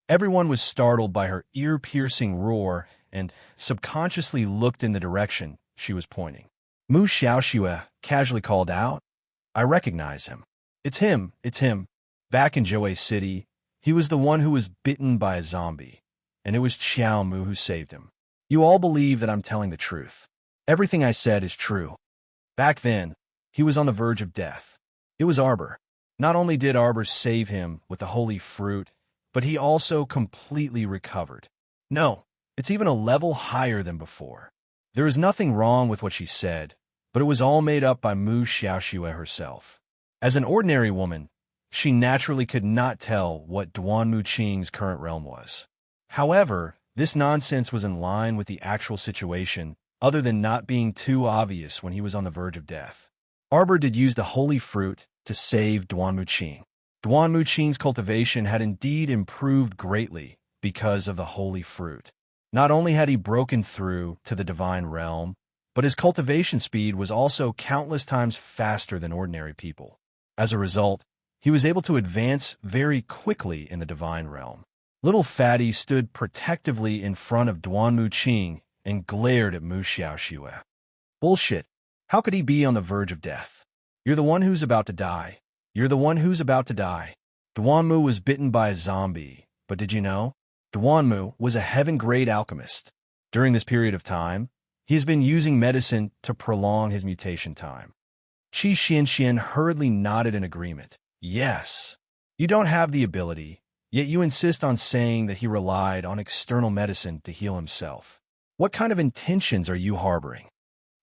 Everyone was startled by her ear-piercing roar and subconsciously looked in the direction she was pointing. Mu Xiaoxue casually called out, "I recognize him. It's him! It's him!" Back in Zhou City, he was the one who was bitten by a zombie, and it was Qiao Mu who saved him. You all believe that I'm telling the truth. Everything I said is true. Back then, he was on the verge of death. It was Arbor. Not only did Arbor save him with the holy fruit, but he also completely recovered. No, it's even a level higher than before. There is nothing wrong with what she said, but it was all made up by Mu Xiaoxue herself. As an ordinary woman, she naturally could not tell what Duanmu Qing's current realm was. However, this nonsense was in line with the actual situation, other than not being too obvious when he was on the verge of death. Arbor did use the holy fruit to save Duanmu Qing. Duanmu Qing's cultivation had indeed improved greatly because of the holy fruit. Not only had he broken through to the divine realm, but his cultivation speed was also countless times faster than ordinary people. As a result, he was able to advance very quickly in the divine realm. Little Fatty stood protectively in front of Duanmu Qing and glared at Mu Xiaoxue. Bullshit. How could he be on the verge of death? You're the one who's about to die. You're the one who's about to die. Duanmu was bitten by a zombie, but did you know? Duanmu was a heaven-grade alchemist. During this period of time, he has been using medicine to prolong his mutation time. Qi Xianxian hurriedly nodded in agreement. Yes. You don't have the ability, yet you insist on saying that he relied on external medicine to heal himself. What kind of intentions are you harboring?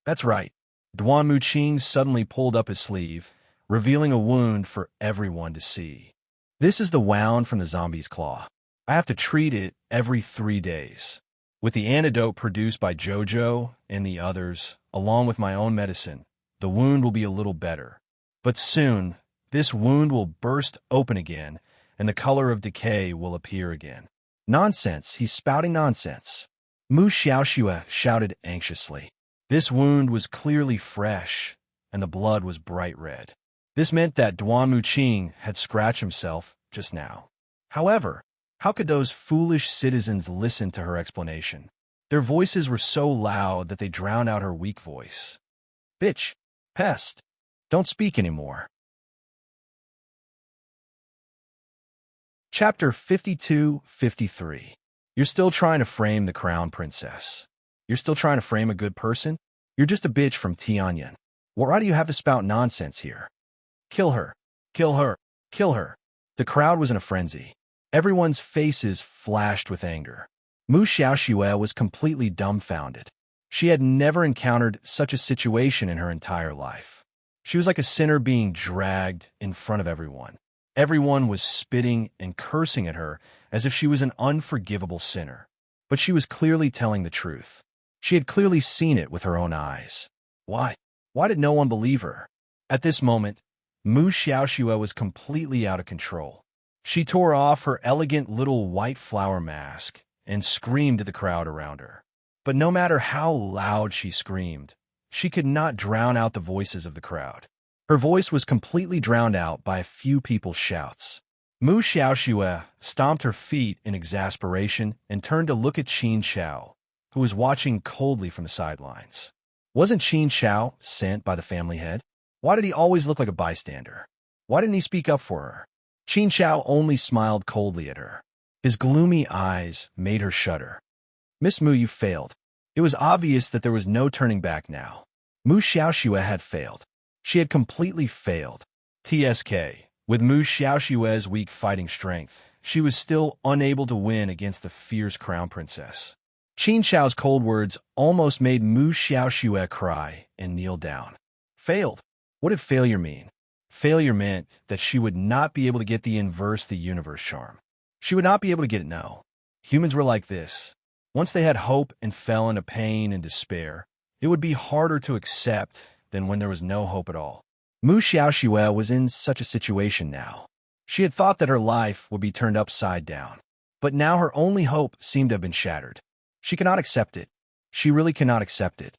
That's right. Duan Muqing suddenly pulled up his sleeve, revealing a wound for everyone to see. This is the wound from the zombie's claw. I have to treat it every 3 days. With the antidote produced by Jojo and the others, along with my own medicine, the wound will be a little better. But soon, this wound will burst open again, and the color of decay will appear again. Nonsense, he's spouting nonsense. Mu Xiaoxue shouted anxiously. This wound was clearly fresh, and the blood was bright red. This meant that Duan Muqing had scratched himself just now. However, how could those foolish citizens listen to her explanation? Their voices were so loud that they drowned out her weak voice. Bitch, pest, don't speak anymore. Chapter 52-53. You're still trying to frame the crown princess. You're still trying to frame a good person? You're just a bitch from Tianyan. Why do you have to spout nonsense here? Kill her. Kill her. Kill her. The crowd was in a frenzy. Everyone's faces flashed with anger. Mu Xiaoxue was completely dumbfounded. She had never encountered such a situation in her entire life. She was like a sinner being dragged in front of everyone. Everyone was spitting and cursing at her as if she was an unforgivable sinner. But she was clearly telling the truth. She had clearly seen it with her own eyes. Why? Why did no one believe her? At this moment, Mu Xiaoxue was completely out of control. She tore off her elegant little white flower mask and screamed at the crowd around her. But no matter how loud she screamed, she could not drown out the voices of the crowd. Her voice was completely drowned out by a few people's shouts. Mu Xiaoxue stomped her feet in exasperation and turned to look at Qin Xiao, who was watching coldly from the sidelines. Wasn't Qin Xiao sent by the family head? Why did he always look like a bystander? Why didn't he speak up for her? Qin Xiao only smiled coldly at her. His gloomy eyes made her shudder. Miss Mu, you failed. It was obvious that there was no turning back now. Mu Xiaoxue had failed. She had completely failed. TSK. With Mu Xiaoxue's weak fighting strength, she was still unable to win against the fierce crown princess. Qin Xiao's cold words almost made Mu Xiaoxue cry and kneel down. Failed? What did failure mean? Failure meant that she would not be able to get the inverse the universe charm. She would not be able to get it, no. Humans were like this. Once they had hope and fell into pain and despair, it would be harder to accept than when there was no hope at all. Mu Xiaoxue was in such a situation now. She had thought that her life would be turned upside down. But now her only hope seemed to have been shattered. She cannot accept it. She really cannot accept it.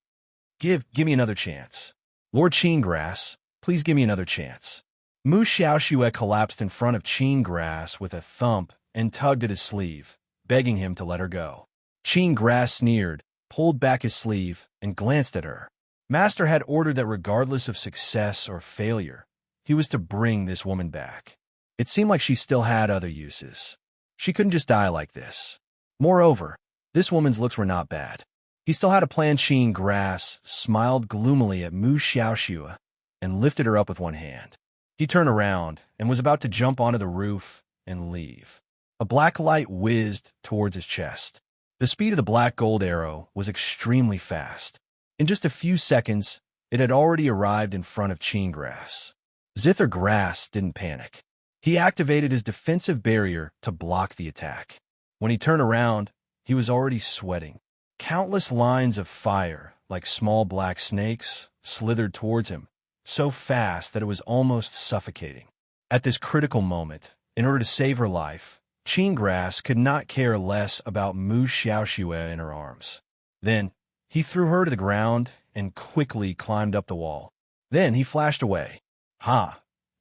Give me another chance. Lord Qingrass, please give me another chance. Mu Xiaoxue collapsed in front of Qingrass with a thump and tugged at his sleeve, begging him to let her go. Qingrass sneered, pulled back his sleeve, and glanced at her. Master had ordered that regardless of success or failure, he was to bring this woman back. It seemed like she still had other uses. She couldn't just die like this. Moreover, this woman's looks were not bad. He still had a plan. Qingrass smiled gloomily at Mu Xiaoxue and lifted her up with one hand. He turned around and was about to jump onto the roof and leave. A black light whizzed towards his chest. The speed of the black gold arrow was extremely fast. In just a few seconds, it had already arrived in front of Qingrass. Zither Grass didn't panic. He activated his defensive barrier to block the attack. When he turned around, he was already sweating. Countless lines of fire, like small black snakes, slithered towards him, so fast that it was almost suffocating. At this critical moment, in order to save her life, Qingrass could not care less about Mu Xiaoxue in her arms. Then, he threw her to the ground and quickly climbed up the wall. Then he flashed away.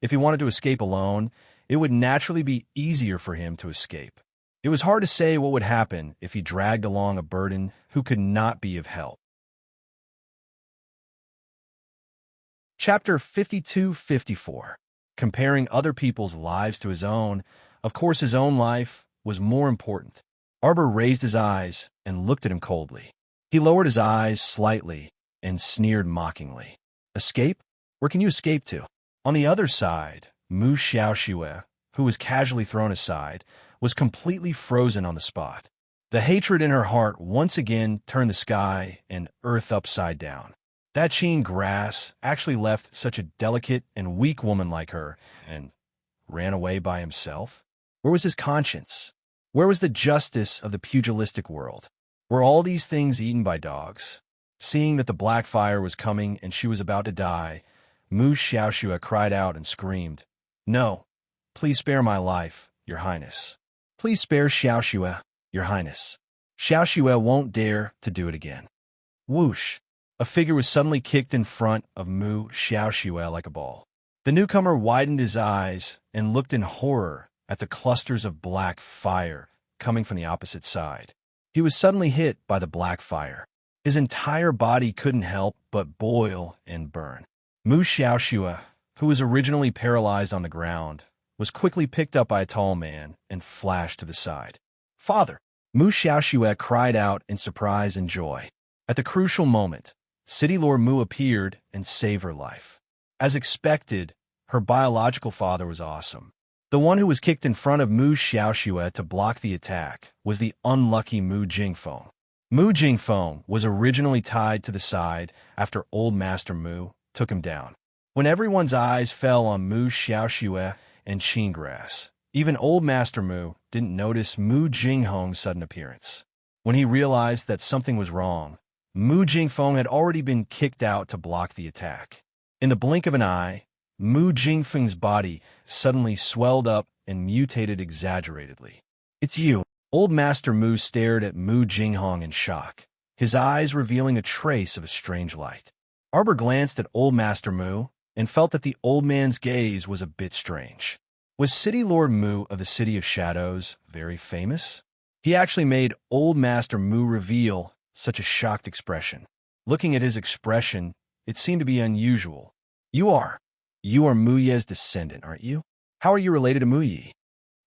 If he wanted to escape alone, it would naturally be easier for him to escape. It was hard to say what would happen if he dragged along a burden who could not be of help. Chapter 52-54. Comparing other people's lives to his own, of course his own life was more important. Arbor raised his eyes and looked at him coldly. He lowered his eyes slightly and sneered mockingly. Escape? Where can you escape to? On the other side, Mu Xiaoxue who was casually thrown aside, was completely frozen on the spot. The hatred in her heart once again turned the sky and earth upside down. That sheen grass actually left such a delicate and weak woman like her and ran away by himself? Where was his conscience? Where was the justice of the pugilistic world? Were all these things eaten by dogs? Seeing that the black fire was coming and she was about to die, Mu Xiaoxue cried out and screamed, "No, please spare my life, Your Highness. Please spare Xiaoxue, Your Highness. Xiaoxue won't dare to do it again." Whoosh! A figure was suddenly kicked in front of Mu Xiaoxue like a ball. The newcomer widened his eyes and looked in horror at the clusters of black fire coming from the opposite side. He was suddenly hit by the black fire. His entire body couldn't help but boil and burn. Mu Xiaoxue, who was originally paralyzed on the ground, was quickly picked up by a tall man and flashed to the side. "Father!" Mu Xiaoxue cried out in surprise and joy. At the crucial moment, City Lord Mu appeared and saved her life. As expected, her biological father was awesome. The one who was kicked in front of Mu Xiaoxue to block the attack was the unlucky Mu Jingfeng. Mu Jingfeng was originally tied to the side after Old Master Mu took him down. When everyone's eyes fell on Mu Xiaoxue and Qinggrass, even Old Master Mu didn't notice Mu Jinghong's sudden appearance. When he realized that something was wrong, Mu Jingfeng had already been kicked out to block the attack. In the blink of an eye, Mu Jingfeng's body suddenly swelled up and mutated exaggeratedly. "It's you." Old Master Mu stared at Mu Jinghong in shock, his eyes revealing a trace of a strange light. Arbor glanced at Old Master Mu and felt that the old man's gaze was a bit strange. Was City Lord Mu of the City of Shadows very famous? He actually made Old Master Mu reveal such a shocked expression. Looking at his expression, it seemed to be unusual. You are Mu Ye's descendant, aren't you? How are you related to Mu Ye?"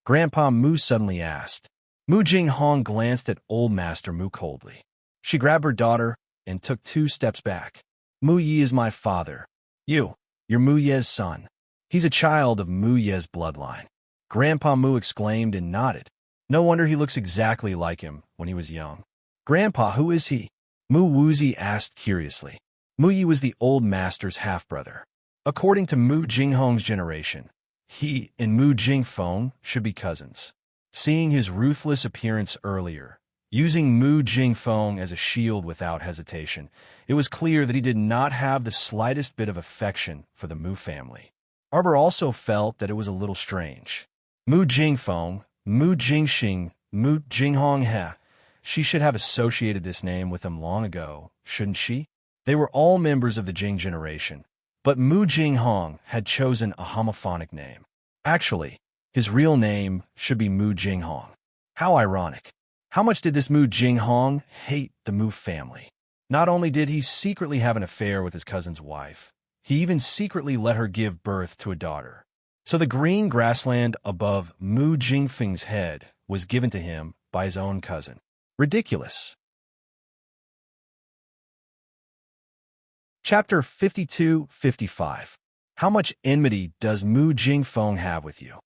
Grandpa Mu suddenly asked. Mu Jinghong glanced at Old Master Mu coldly. She grabbed her daughter and took 2 steps back. "Mu Ye is my father. You're Mu Ye's son. He's a child of Mu Ye's bloodline." Grandpa Mu exclaimed and nodded. "No wonder he looks exactly like him when he was young." "Grandpa, who is he?" Mu Wuzi asked curiously. Mu Ye was the old master's half-brother. According to Mu Jinghong's generation, he and Mu Jingfeng should be cousins. Seeing his ruthless appearance earlier, using Mu Jingfeng as a shield without hesitation, it was clear that he did not have the slightest bit of affection for the Mu family. Arbor also felt that it was a little strange. Mu Jingfeng, Mu Jingxing, Mu Jinghong He. She should have associated this name with them long ago, shouldn't she? They were all members of the Jing generation, but Mu Jinghong had chosen a homophonic name. Actually, his real name should be Mu Jinghong. How ironic. How much did this Mu Jinghong hate the Mu family? Not only did he secretly have an affair with his cousin's wife, he even secretly let her give birth to a daughter. So the green grassland above Mu Jingfeng's head was given to him by his own cousin. Ridiculous. Chapter 52-55. How much enmity does Mu Jingfeng have with you?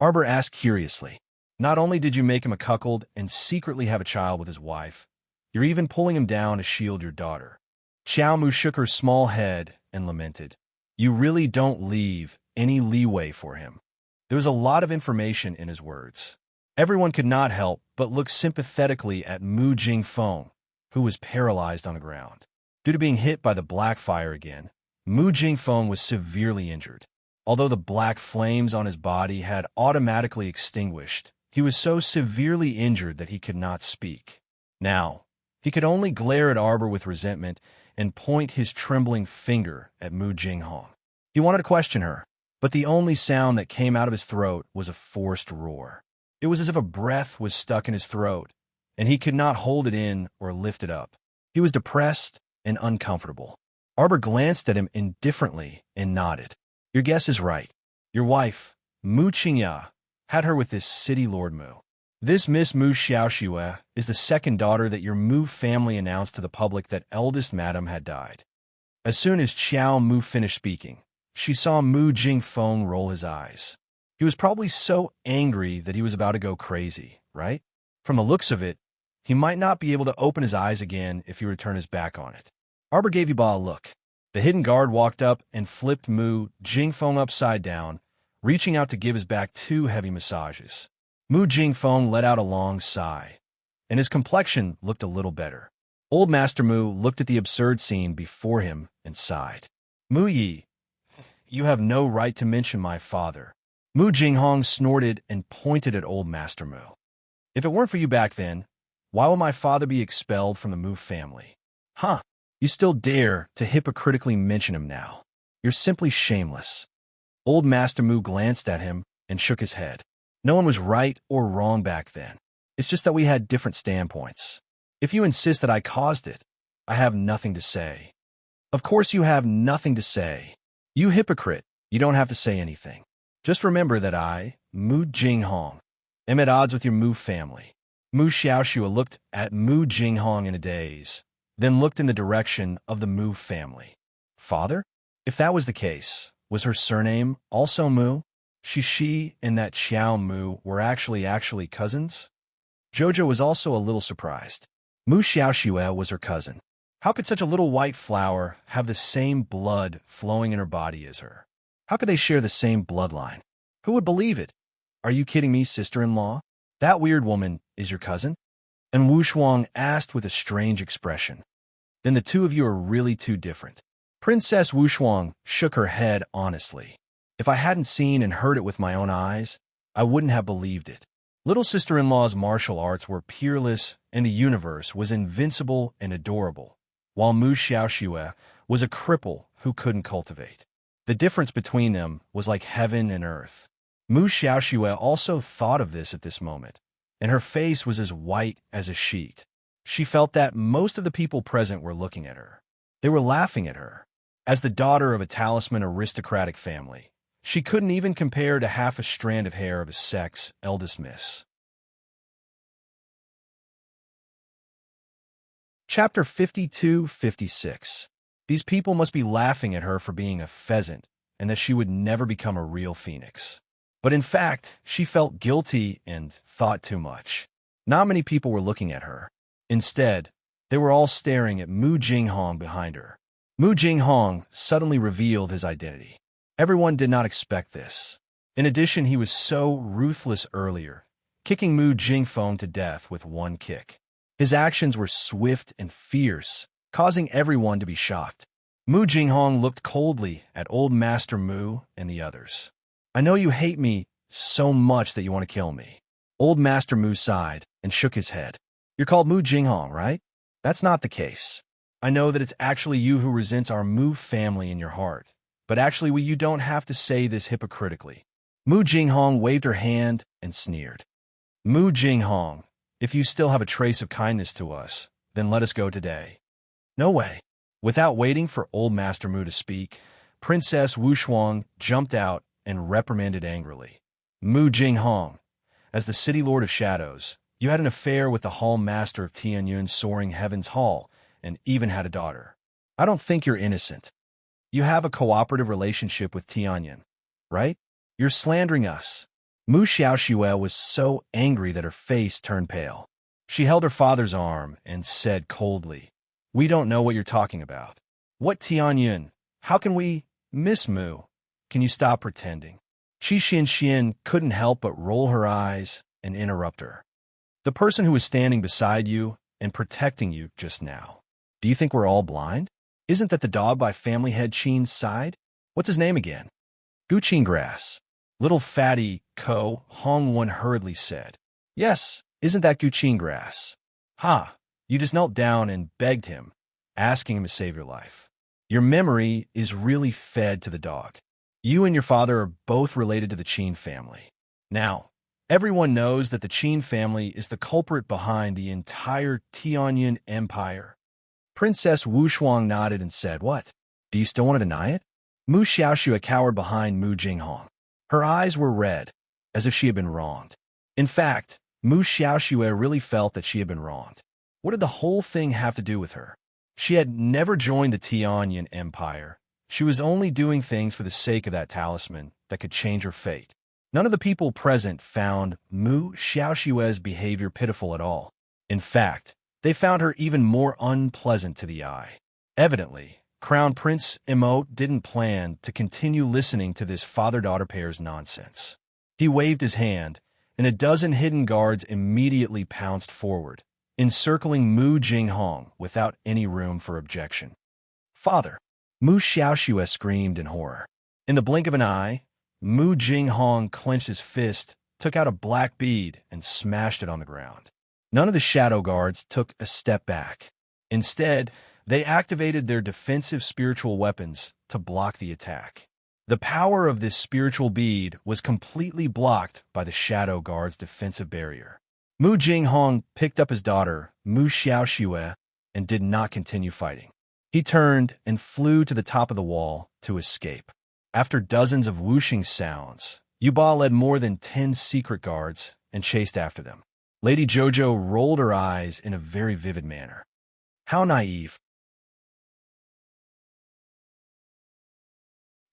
Arbor asked curiously. Not only did you make him a cuckold and secretly have a child with his wife, you're even pulling him down to shield your daughter. Xiao Mu shook her small head and lamented. You really don't leave any leeway for him. There was a lot of information in his words. Everyone could not help but look sympathetically at Mu Jingfeng, who was paralyzed on the ground. Due to being hit by the black fire again, Mu Jingfeng was severely injured. Although the black flames on his body had automatically extinguished, he was so severely injured that he could not speak. Now, he could only glare at Arbor with resentment and point his trembling finger at Mu Jinghong. He wanted to question her, but the only sound that came out of his throat was a forced roar. It was as if a breath was stuck in his throat, and he could not hold it in or lift it up. He was depressed and uncomfortable. Arbor glanced at him indifferently and nodded. Your guess is right. Your wife, Mu Qingya, had her with this City Lord Mu. This Miss Mu Xiaoxue is the second daughter that your Mu family announced to the public that eldest madam had died. As soon as Xiao Mu finished speaking, she saw Mu Jingfeng roll his eyes. He was probably so angry that he was about to go crazy, right? From the looks of it, he might not be able to open his eyes again if he were to turn his back on it. Arbor gave Yuba a look. The hidden guard walked up and flipped Mu Jingfeng upside down, reaching out to give his back 2 heavy massages. Mu Jingfeng let out a long sigh, and his complexion looked a little better. Old Master Mu looked at the absurd scene before him and sighed. Mu Yi, you have no right to mention my father. Mu Jinghong snorted and pointed at Old Master Mu. If it weren't for you back then, why will my father be expelled from the Mu family? Huh, you still dare to hypocritically mention him now. You're simply shameless. Old Master Mu glanced at him and shook his head. No one was right or wrong back then. It's just that we had different standpoints. If you insist that I caused it, I have nothing to say. Of course you have nothing to say. You hypocrite, you don't have to say anything. Just remember that I, Mu Jinghong, am at odds with your Mu family. Mu Xiaoxua looked at Mu Jinghong in a daze, then looked in the direction of the Mu family. Father? If that was the case, was her surname also Mu? She and that Xiao Mu were actually cousins? Jojo was also a little surprised. Mu Xiaoxua was her cousin. How could such a little white flower have the same blood flowing in her body as her? How could they share the same bloodline? Who would believe it? Are you kidding me, sister-in-law? That weird woman is your cousin? And Wu Shuang asked with a strange expression. Then the two of you are really too different. Princess Wu Shuang shook her head honestly. If I hadn't seen and heard it with my own eyes, I wouldn't have believed it. Little sister-in-law's martial arts were peerless and the universe was invincible and adorable, while Mu Xiaoxua was a cripple who couldn't cultivate. The difference between them was like heaven and earth. Mu Xiaoxua also thought of this at this moment, and her face was as white as a sheet. She felt that most of the people present were looking at her. They were laughing at her. As the daughter of a talisman aristocratic family, she couldn't even compare to half a strand of hair of his sex, eldest miss. Chapter 52-56. These people must be laughing at her for being a pheasant, and that she would never become a real phoenix. But in fact, she felt guilty and thought too much. Not many people were looking at her. Instead, they were all staring at Mu Jinghong behind her. Mu Jinghong suddenly revealed his identity. Everyone did not expect this. In addition, he was so ruthless earlier, kicking Mu Jingfeng to death with one kick. His actions were swift and fierce, causing everyone to be shocked. Mu Jinghong looked coldly at Old Master Mu and the others. I know you hate me so much that you want to kill me. Old Master Mu sighed and shook his head. You're called Mu Jinghong, right? That's not the case. I know that it's actually you who resents our Mu family in your heart. But actually, you don't have to say this hypocritically. Mu Jinghong waved her hand and sneered. Mu Jinghong, if you still have a trace of kindness to us, then let us go today. No way. Without waiting for Old Master Mu to speak, Princess Wu Shuang jumped out and reprimanded angrily. Mu Jinghong, as the City Lord of Shadows, you had an affair with the Hall Master of Tianyun's Soaring Heavens Hall and even had a daughter. I don't think you're innocent. You have a cooperative relationship with Tianyun, right? You're slandering us. Mu Xiaoxua was so angry that her face turned pale. She held her father's arm and said coldly, We don't know what you're talking about. What Tianyun? How can we? Miss Mu, can you stop pretending? Qi Xian couldn't help but roll her eyes and interrupt her. The person who was standing beside you and protecting you just now. Do you think we're all blind? Isn't that the dog by family head Qin's side? What's his name again? Guqin Grass. Little fatty Ko Hong Wen hurriedly said. Yes, isn't that Guqin Grass? Ha, you just knelt down and begged him, asking him to save your life. Your memory is really fed to the dog. You and your father are both related to the Qin family. Now, everyone knows that the Qin family is the culprit behind the entire Tianyun Empire. Princess Wu Shuang nodded and said, What? Do you still want to deny it? Mu Xiaoxua cowered behind Mu Jinghong. Her eyes were red, as if she had been wronged. In fact, Mu Xiaoxua really felt that she had been wronged. What did the whole thing have to do with her? She had never joined the Tianyun Empire. She was only doing things for the sake of that talisman that could change her fate. None of the people present found Mu Xiaoxue's behavior pitiful at all. In fact, they found her even more unpleasant to the eye. Evidently, Crown Prince Imo didn't plan to continue listening to this father-daughter pair's nonsense. He waved his hand, and a dozen hidden guards immediately pounced forward, encircling Mu Jinghong without any room for objection. "Father!" Mu Xiaoxue screamed in horror. In the blink of an eye, Mu Jinghong clenched his fist, took out a black bead, and smashed it on the ground. None of the shadow guards took a step back. Instead, they activated their defensive spiritual weapons to block the attack. The power of this spiritual bead was completely blocked by the shadow guard's defensive barrier. Mu Jinghong picked up his daughter, Mu Xiaoxue, and did not continue fighting. He turned and flew to the top of the wall to escape. After dozens of whooshing sounds, Yuba led more than 10 secret guards and chased after them. Lady Jojo rolled her eyes in a very vivid manner. How naive.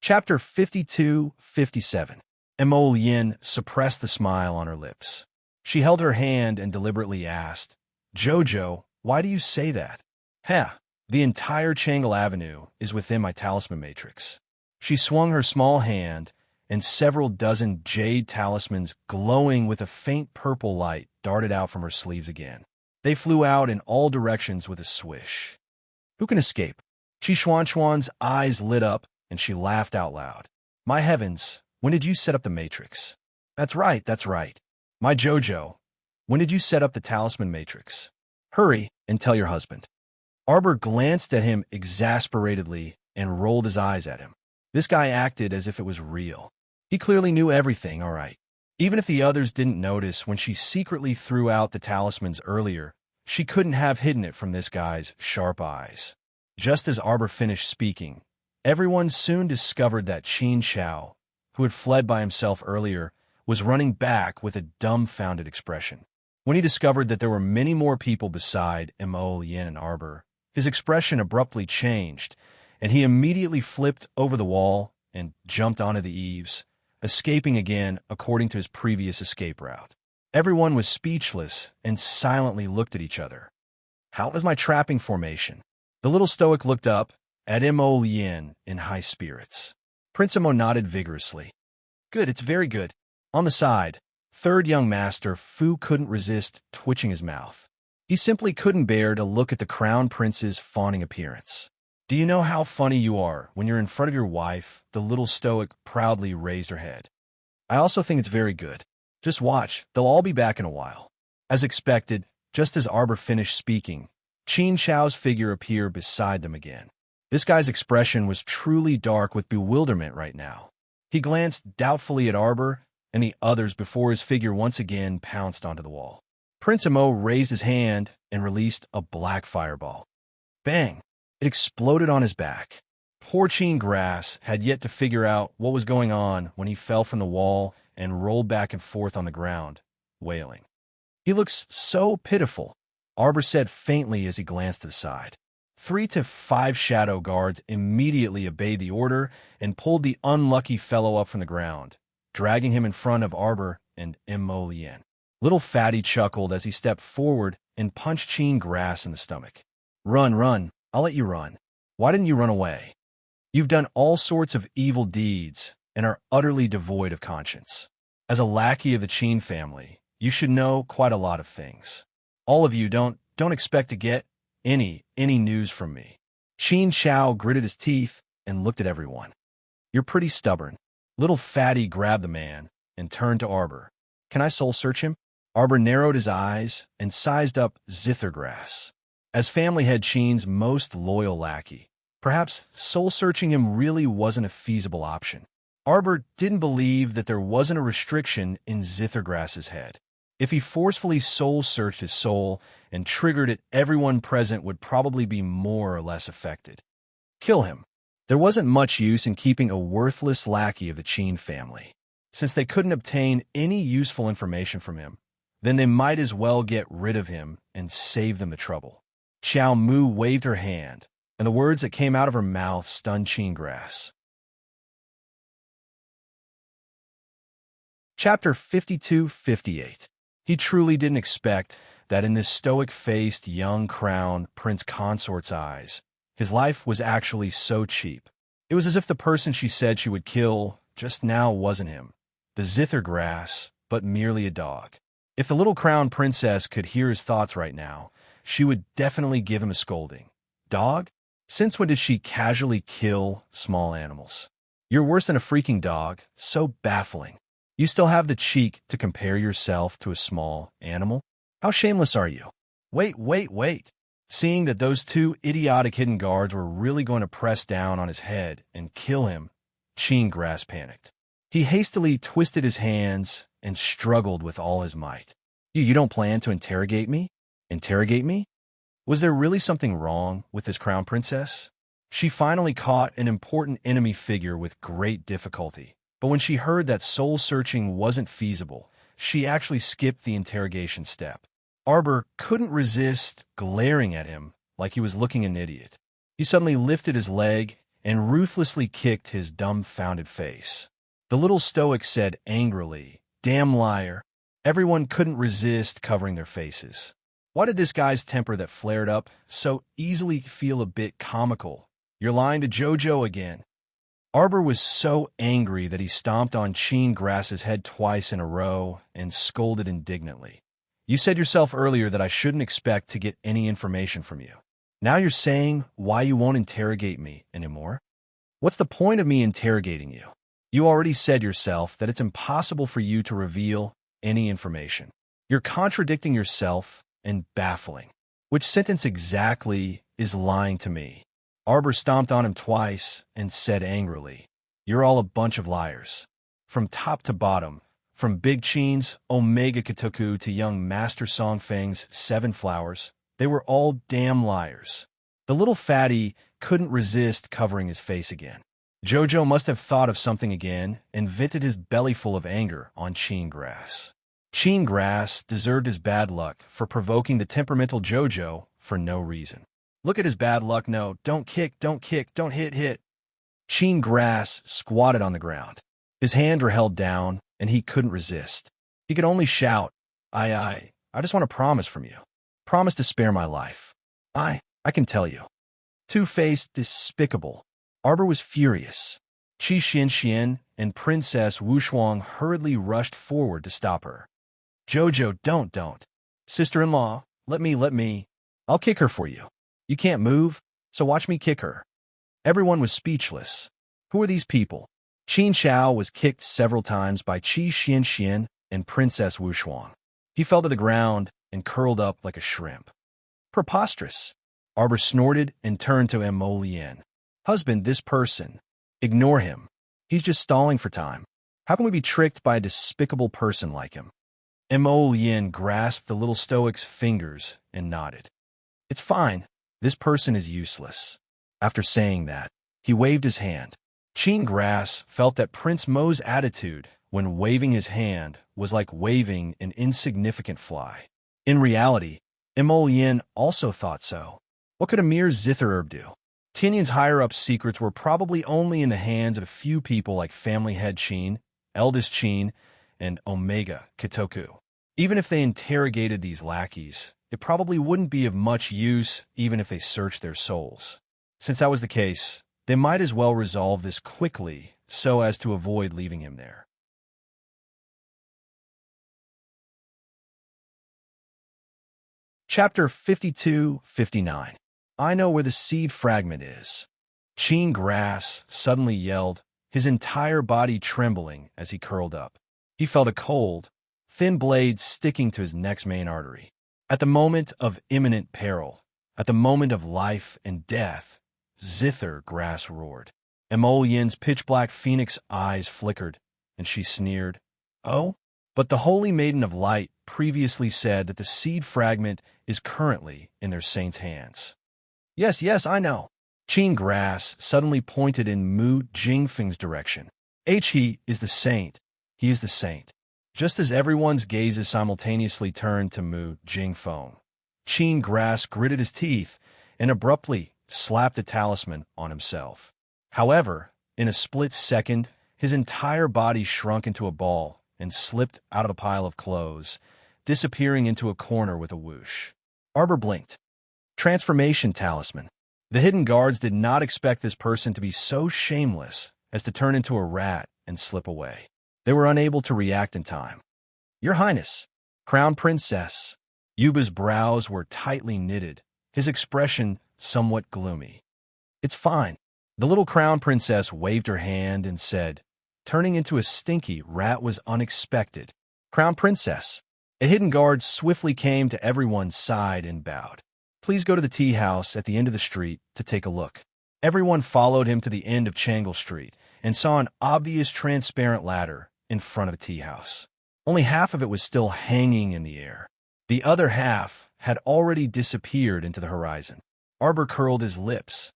Chapter 52-57. Imo Yin suppressed the smile on her lips. She held her hand and deliberately asked, "Jojo, why do you say that?" The entire Changle Avenue is within my talisman matrix." She swung her small hand, and several dozen jade talismans glowing with a faint purple light darted out from her sleeves again. They flew out in all directions with a swish. "Who can escape?" Chi Xuan's eyes lit up, and she laughed out loud. "My heavens, when did you set up the matrix?" That's right. "My Jojo, when did you set up the talisman matrix?" "Hurry and tell your husband." Arbor glanced at him exasperatedly and rolled his eyes at him. This guy acted as if it was real. He clearly knew everything, all right. Even if the others didn't notice when she secretly threw out the talismans earlier, she couldn't have hidden it from this guy's sharp eyes. Just as Arbor finished speaking, everyone soon discovered that Qin Xiao, who had fled by himself earlier, was running back with a dumbfounded expression. When he discovered that there were many more people beside Imo Yin and Arbor, his expression abruptly changed, and he immediately flipped over the wall and jumped onto the eaves, escaping again according to his previous escape route. Everyone was speechless and silently looked at each other. "How was my trapping formation?" The little stoic looked up at Imo Yin in high spirits. Prince Imo nodded vigorously. "Good, it's very good." On the side, third young master Fu couldn't resist twitching his mouth. He simply couldn't bear to look at the crown prince's fawning appearance. "Do you know how funny you are when you're in front of your wife?" The little stoic proudly raised her head. "I also think it's very good. Just watch, they'll all be back in a while." As expected, just as Arbor finished speaking, Qin Xiao's figure appeared beside them again. This guy's expression was truly dark with bewilderment right now. He glanced doubtfully at Arbor and the others before his figure once again pounced onto the wall. Prince Imo raised his hand and released a black fireball. Bang! It exploded on his back. Poor Qin Grass had yet to figure out what was going on when he fell from the wall and rolled back and forth on the ground, wailing. "He looks so pitiful," Arbor said faintly as he glanced to the side. 3 to 5 shadow guards immediately obeyed the order and pulled the unlucky fellow up from the ground, dragging him in front of Arbor and Imo Yin. Little Fatty chuckled as he stepped forward and punched Qin Grass in the stomach. Run, I'll let you run. Why didn't you run away? You've done all sorts of evil deeds and are utterly devoid of conscience. As a lackey of the Qin family, you should know quite a lot of things. All of you don't expect to get any news from me." Qin Xiao gritted his teeth and looked at everyone. "You're pretty stubborn." Little Fatty grabbed the man and turned to Arbor. "Can I soul search him?" Arbor narrowed his eyes and sized up Zithergrass. As family head Qin's most loyal lackey, perhaps soul-searching him really wasn't a feasible option. Arbor didn't believe that there wasn't a restriction in Zithergrass's head. If he forcefully soul-searched his soul and triggered it, everyone present would probably be more or less affected. Kill him. There wasn't much use in keeping a worthless lackey of the Qin family. Since they couldn't obtain any useful information from him, then they might as well get rid of him and save them the trouble. Xiao Mu waved her hand, and the words that came out of her mouth stunned Qin Grass. Chapter 52-58. He truly didn't expect that in this stoic-faced young crown Prince Consort's eyes, his life was actually so cheap. It was as if the person she said she would kill just now wasn't him, the zither grass, but merely a dog. If the little crown princess could hear his thoughts right now, she would definitely give him a scolding. Dog? Since when did she casually kill small animals? You're worse than a freaking dog, so baffling. You still have the cheek to compare yourself to a small animal? How shameless are you? Wait. Seeing that those two idiotic hidden guards were really going to press down on his head and kill him, Grass panicked. He hastily twisted his hands and struggled with all his might. You don't plan to interrogate me? Interrogate me? Was there really something wrong with this crown princess? She finally caught an important enemy figure with great difficulty. But when she heard that soul-searching wasn't feasible, she actually skipped the interrogation step. Arbor couldn't resist glaring at him like he was looking an idiot. He suddenly lifted his leg and ruthlessly kicked his dumbfounded face. The little stoic said angrily, "Damn liar." Everyone couldn't resist covering their faces. Why did this guy's temper that flared up so easily feel a bit comical? You're lying to Jojo again. Arbor was so angry that he stomped on Grass's head twice in a row and scolded indignantly. You said yourself earlier that I shouldn't expect to get any information from you. Now you're saying why you won't interrogate me anymore? What's the point of me interrogating you? You already said yourself that it's impossible for you to reveal any information. You're contradicting yourself and baffling. Which sentence exactly is lying to me? Arbor stomped on him twice and said angrily, "You're all a bunch of liars. From top to bottom, from Big Cheen's Omega Katoku to young Master Songfang's Seven Flowers, they were all damn liars." The little fatty couldn't resist covering his face again. Jojo must have thought of something again and vented his bellyful of anger on Grass. Grass deserved his bad luck for provoking the temperamental Jojo for no reason. Look at his bad luck. No, don't kick, don't hit. Grass squatted on the ground. His hands were held down, and he couldn't resist. He could only shout, I just want a promise from you. Promise to spare my life. I can tell you. Two-faced, despicable. Arbor was furious. Qi Xian and Princess Wushuang hurriedly rushed forward to stop her. Jojo, don't. Sister-in-law, let me. I'll kick her for you. You can't move, so watch me kick her. Everyone was speechless. Who are these people? Qin Xiao was kicked several times by Qi Xian and Princess Wushuang. He fell to the ground and curled up like a shrimp. Preposterous. Arbor snorted and turned to Emolien. Husband, this person. Ignore him. He's just stalling for time. How can we be tricked by a despicable person like him? Emolien grasped the little stoic's fingers and nodded. It's fine. This person is useless. After saying that, he waved his hand. Grass felt that Prince Mo's attitude when waving his hand was like waving an insignificant fly. In reality, Emolien also thought so. What could a mere zither herb do? Tianyan's higher-up secrets were probably only in the hands of a few people like Family Head Qin, Eldest Qin, and Omega Katoku. Even if they interrogated these lackeys, it probably wouldn't be of much use even if they searched their souls. Since that was the case, they might as well resolve this quickly so as to avoid leaving him there. Chapter 52-59. I know where the seed fragment is. Grass suddenly yelled, his entire body trembling as he curled up. He felt a cold, thin blade sticking to his neck's main artery. At the moment of imminent peril, at the moment of life and death, Zither Grass roared. Emolien's pitch-black phoenix eyes flickered, and she sneered, "Oh? But the Holy Maiden of Light previously said that the seed fragment is currently in their saint's hands." Yes, I know. Grass suddenly pointed in Mu Jingfeng's direction. He is the saint. He is the saint. Just as everyone's gazes simultaneously turned to Mu Jingfeng, Grass gritted his teeth and abruptly slapped the talisman on himself. However, in a split second, his entire body shrunk into a ball, and slipped out of a pile of clothes, disappearing into a corner with a whoosh. Arbor blinked. Transformation talisman. The hidden guards did not expect this person to be so shameless as to turn into a rat and slip away. They were unable to react in time. Your Highness, Crown Princess. Yuba's brows were tightly knitted, his expression somewhat gloomy. It's fine. The little Crown Princess waved her hand and said, turning into a stinky rat was unexpected. Crown Princess. A hidden guard swiftly came to everyone's side and bowed. Please go to the tea house at the end of the street to take a look. Everyone followed him to the end of Changle Street and saw an obvious transparent ladder in front of the tea house. Only half of it was still hanging in the air. The other half had already disappeared into the horizon. Arbor curled his lips.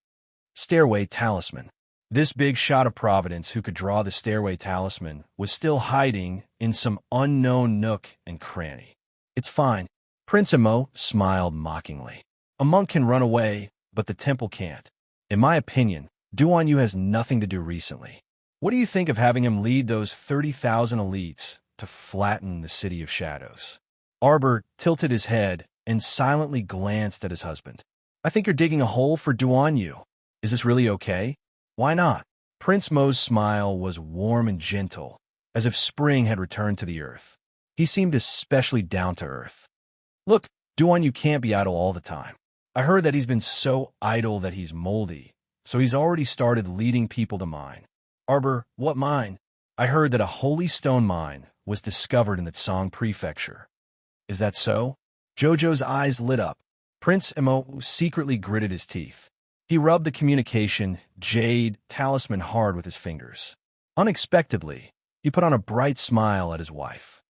Stairway talisman. This big shot of Providence who could draw the stairway talisman was still hiding in some unknown nook and cranny. It's fine. Prince Emo smiled mockingly. A monk can run away, but the temple can't. In my opinion, Duan Yu has nothing to do recently. What do you think of having him lead those 30,000 elites to flatten the City of Shadows? Arbor tilted his head and silently glanced at his husband. I think you're digging a hole for Duan Yu. Is this really okay? Why not? Prince Mo's smile was warm and gentle, as if spring had returned to the earth. He seemed especially down to earth. Look, Duan Yu can't be idle all the time. I heard that he's been so idle that he's moldy, so he's already started leading people to mine. Arbor, what mine? I heard that a holy stone mine was discovered in the Tsang Prefecture. Is that so? Jojo's eyes lit up. Prince Emo secretly gritted his teeth. He rubbed the communication jade talisman hard with his fingers. Unexpectedly, he put on a bright smile at his wife.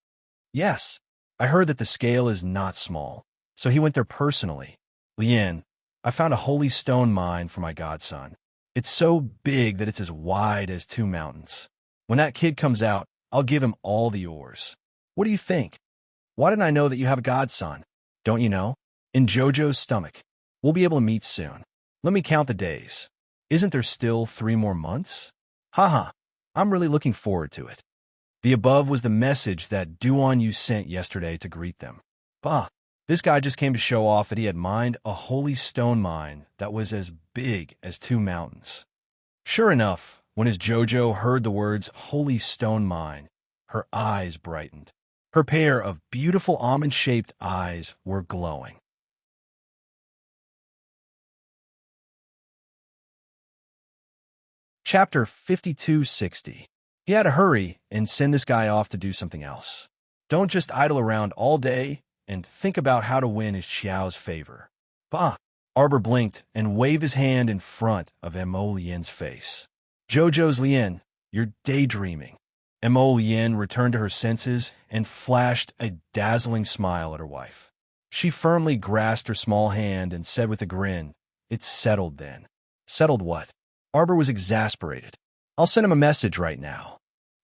Yes, I heard that the scale is not small, so he went there personally. Lien, I found a holy stone mine for my godson. It's so big that it's as wide as 2 mountains. When that kid comes out, I'll give him all the ores. What do you think? Why didn't I know that you have a godson? Don't you know? In Jojo's stomach. We'll be able to meet soon. Let me count the days. Isn't there still 3 more months? Haha, I'm really looking forward to it. The above was the message that Duan Yu sent yesterday to greet them. Bah, this guy just came to show off that he had mined a holy stone mine that was as big as 2 mountains. Sure enough, when his Jojo heard the words holy stone mine, her eyes brightened. Her pair of beautiful almond-shaped eyes were glowing. Chapter 5260. He had to hurry and send this guy off to do something else. Don't just idle around all day and think about how to win his Xiao's favor. Bah! Arbor blinked and waved his hand in front of Emo Lien's face. Jojo's Lien, you're daydreaming. Emo Lien returned to her senses and flashed a dazzling smile at her wife. She firmly grasped her small hand and said with a grin, It's settled then. Settled what? Arbor was exasperated. I'll send him a message right now.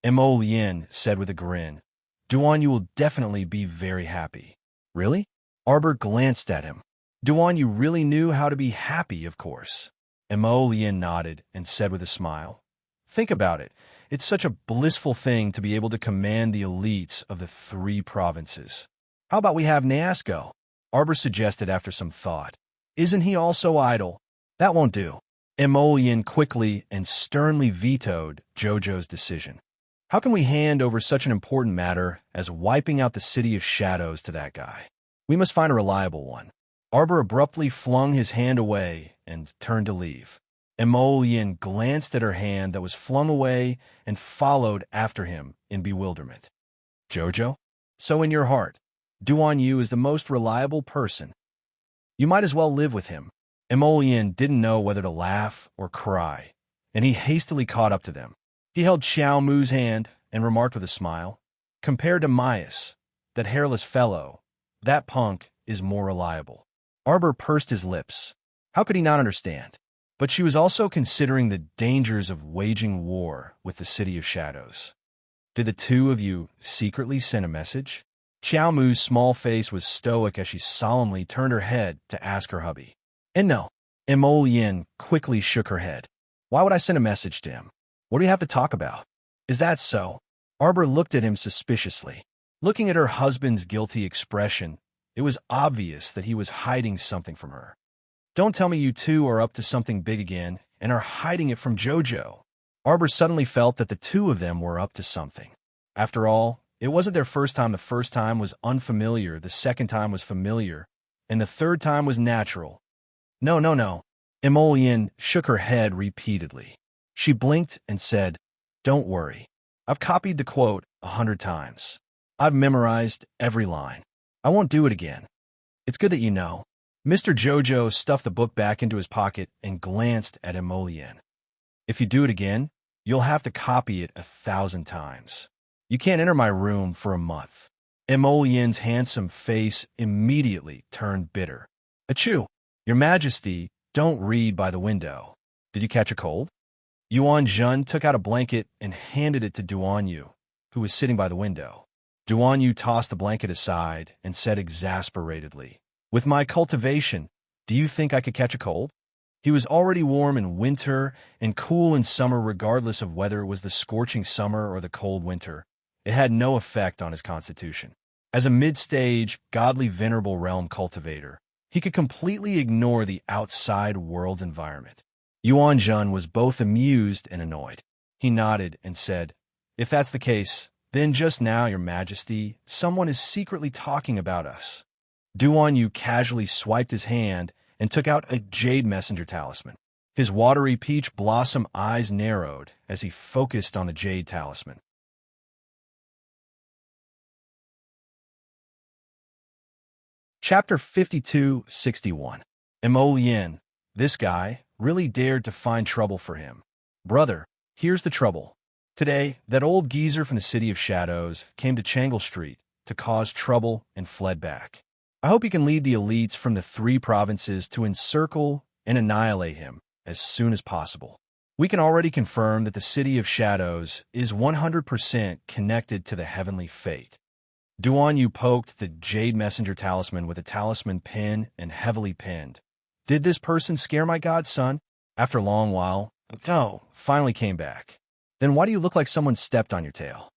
Emo Lien said with a grin. Duan Yu will definitely be very happy. Really? Arbor glanced at him. Duan Yu really knew how to be happy, of course. Emo Lien nodded and said with a smile. Think about it. It's such a blissful thing to be able to command the elites of the 3 provinces. How about we have Neasco? Arbor suggested after some thought. Isn't he also idle? That won't do. Emo Lien quickly and sternly vetoed Jojo's decision. How can we hand over such an important matter as wiping out the City of Shadows to that guy? We must find a reliable one. Arbor abruptly flung his hand away and turned to leave. Emo Lien glanced at her hand that was flung away and followed after him in bewilderment. Jojo? So in your heart, Duan Yu is the most reliable person. You might as well live with him. Emo Lien didn't know whether to laugh or cry, and he hastily caught up to them. He held Xiao Mu's hand and remarked with a smile, Compared to Maius, that hairless fellow, that punk is more reliable. Arbor pursed his lips. How could he not understand? But she was also considering the dangers of waging war with the City of Shadows. Did the 2 of you secretly send a message? Xiao Mu's small face was stoic as she solemnly turned her head to ask her hubby. And no, Emo Lien quickly shook her head. Why would I send a message to him? What do you have to talk about? Is that so? Arbor looked at him suspiciously. Looking at her husband's guilty expression, it was obvious that he was hiding something from her. Don't tell me you two are up to something big again and are hiding it from Jojo. Arbor suddenly felt that the two of them were up to something. After all, it wasn't their first time. The first time was unfamiliar, the second time was familiar, and the third time was natural. No, no, no. Emolian shook her head repeatedly. She blinked and said, "Don't worry. I've copied the quote 100 times. I've memorized every line. I won't do it again. It's good that you know." Mr. Jojo stuffed the book back into his pocket and glanced at Emolian. "If you do it again, you'll have to copy it 1,000 times. You can't enter my room for a month." Emolian's handsome face immediately turned bitter. "Achoo! Your Majesty, don't read by the window. Did you catch a cold?" Yuan Jun took out a blanket and handed it to Duan Yu, who was sitting by the window. Duan Yu tossed the blanket aside and said exasperatedly, "With my cultivation, do you think I could catch a cold?" He was already warm in winter and cool in summer regardless of whether it was the scorching summer or the cold winter. It had no effect on his constitution. As a mid-stage, godly venerable realm cultivator, he could completely ignore the outside world's environment. Yuan Jun was both amused and annoyed. He nodded and said, "If that's the case, then just now, Your Majesty, someone is secretly talking about us." Duan Yu casually swiped his hand and took out a jade messenger talisman. His watery peach blossom eyes narrowed as he focused on the jade talisman. Chapter 52-61. Emolian, this guy, really dared to find trouble for him. "Brother, here's the trouble. Today, that old geezer from the City of Shadows came to Changle Street to cause trouble and fled back. I hope you can lead the elites from the 3 provinces to encircle and annihilate him as soon as possible. We can already confirm that the City of Shadows is 100% connected to the heavenly fate." Duan Yu poked the jade messenger talisman with a talisman pin and heavily pinned. "Did this person scare my godson?" After a long while, "No," finally came back. "Then why do you look like someone stepped on your tail?"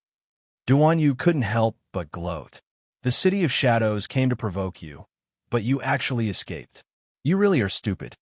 Duan Yu couldn't help but gloat. "The City of Shadows came to provoke you, but you actually escaped. You really are stupid.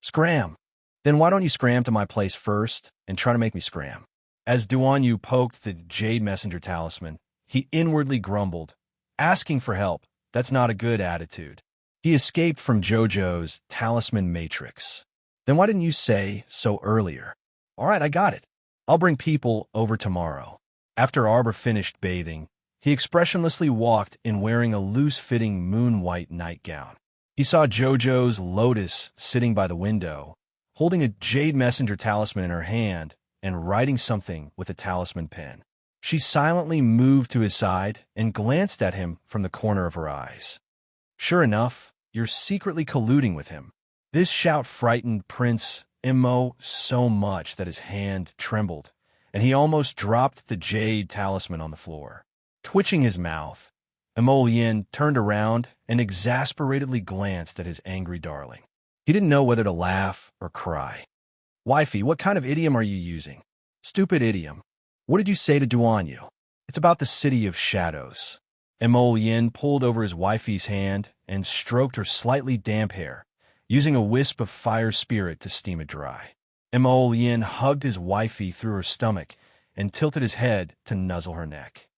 Scram. Then why don't you scram to my place first and try to make me scram?" As Duan Yu poked the jade messenger talisman, he inwardly grumbled, "Asking for help, that's not a good attitude." He escaped from Jojo's talisman matrix. "Then why didn't you say so earlier?" "All right, I got it. I'll bring people over tomorrow." After Arbor finished bathing, he expressionlessly walked in wearing a loose-fitting moon-white nightgown. He saw Jojo's Lotus sitting by the window, holding a jade messenger talisman in her hand and writing something with a talisman pen. She silently moved to his side and glanced at him from the corner of her eyes. "Sure enough, you're secretly colluding with him." This shout frightened Prince Immo so much that his hand trembled, and he almost dropped the jade talisman on the floor. Twitching his mouth, Emolian turned around and exasperatedly glanced at his angry darling. He didn't know whether to laugh or cry. "Wifey, what kind of idiom are you using?" "Stupid idiom. What did you say to Duan Yu?" "It's about the City of Shadows." Emolian pulled over his wifey's hand and stroked her slightly damp hair, using a wisp of fire spirit to steam it dry. Emolian hugged his wifey through her stomach and tilted his head to nuzzle her neck.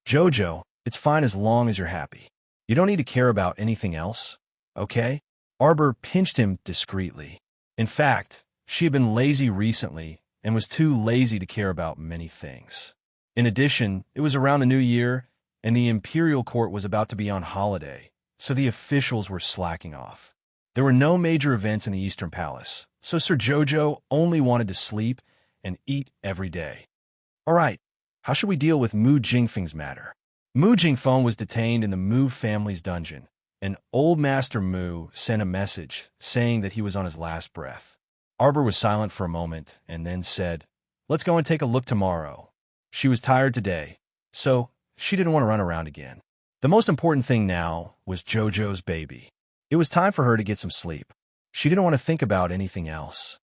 "Jojo, it's fine as long as you're happy. You don't need to care about anything else, okay?" Arbor pinched him discreetly. In fact, she had been lazy recently and was too lazy to care about many things. In addition, it was around the new year, and the Imperial Court was about to be on holiday, so the officials were slacking off. There were no major events in the Eastern Palace, so Sir Jojo only wanted to sleep and eat every day. "All right, how should we deal with Mu Jingfeng's matter?" Mu Jingfeng was detained in the Mu family's dungeon, and Old Master Mu sent a message saying that he was on his last breath. Arbor was silent for a moment and then said, "Let's go and take a look tomorrow." She was tired today, so she didn't want to run around again. The most important thing now was Jojo's baby. It was time for her to get some sleep. She didn't want to think about anything else.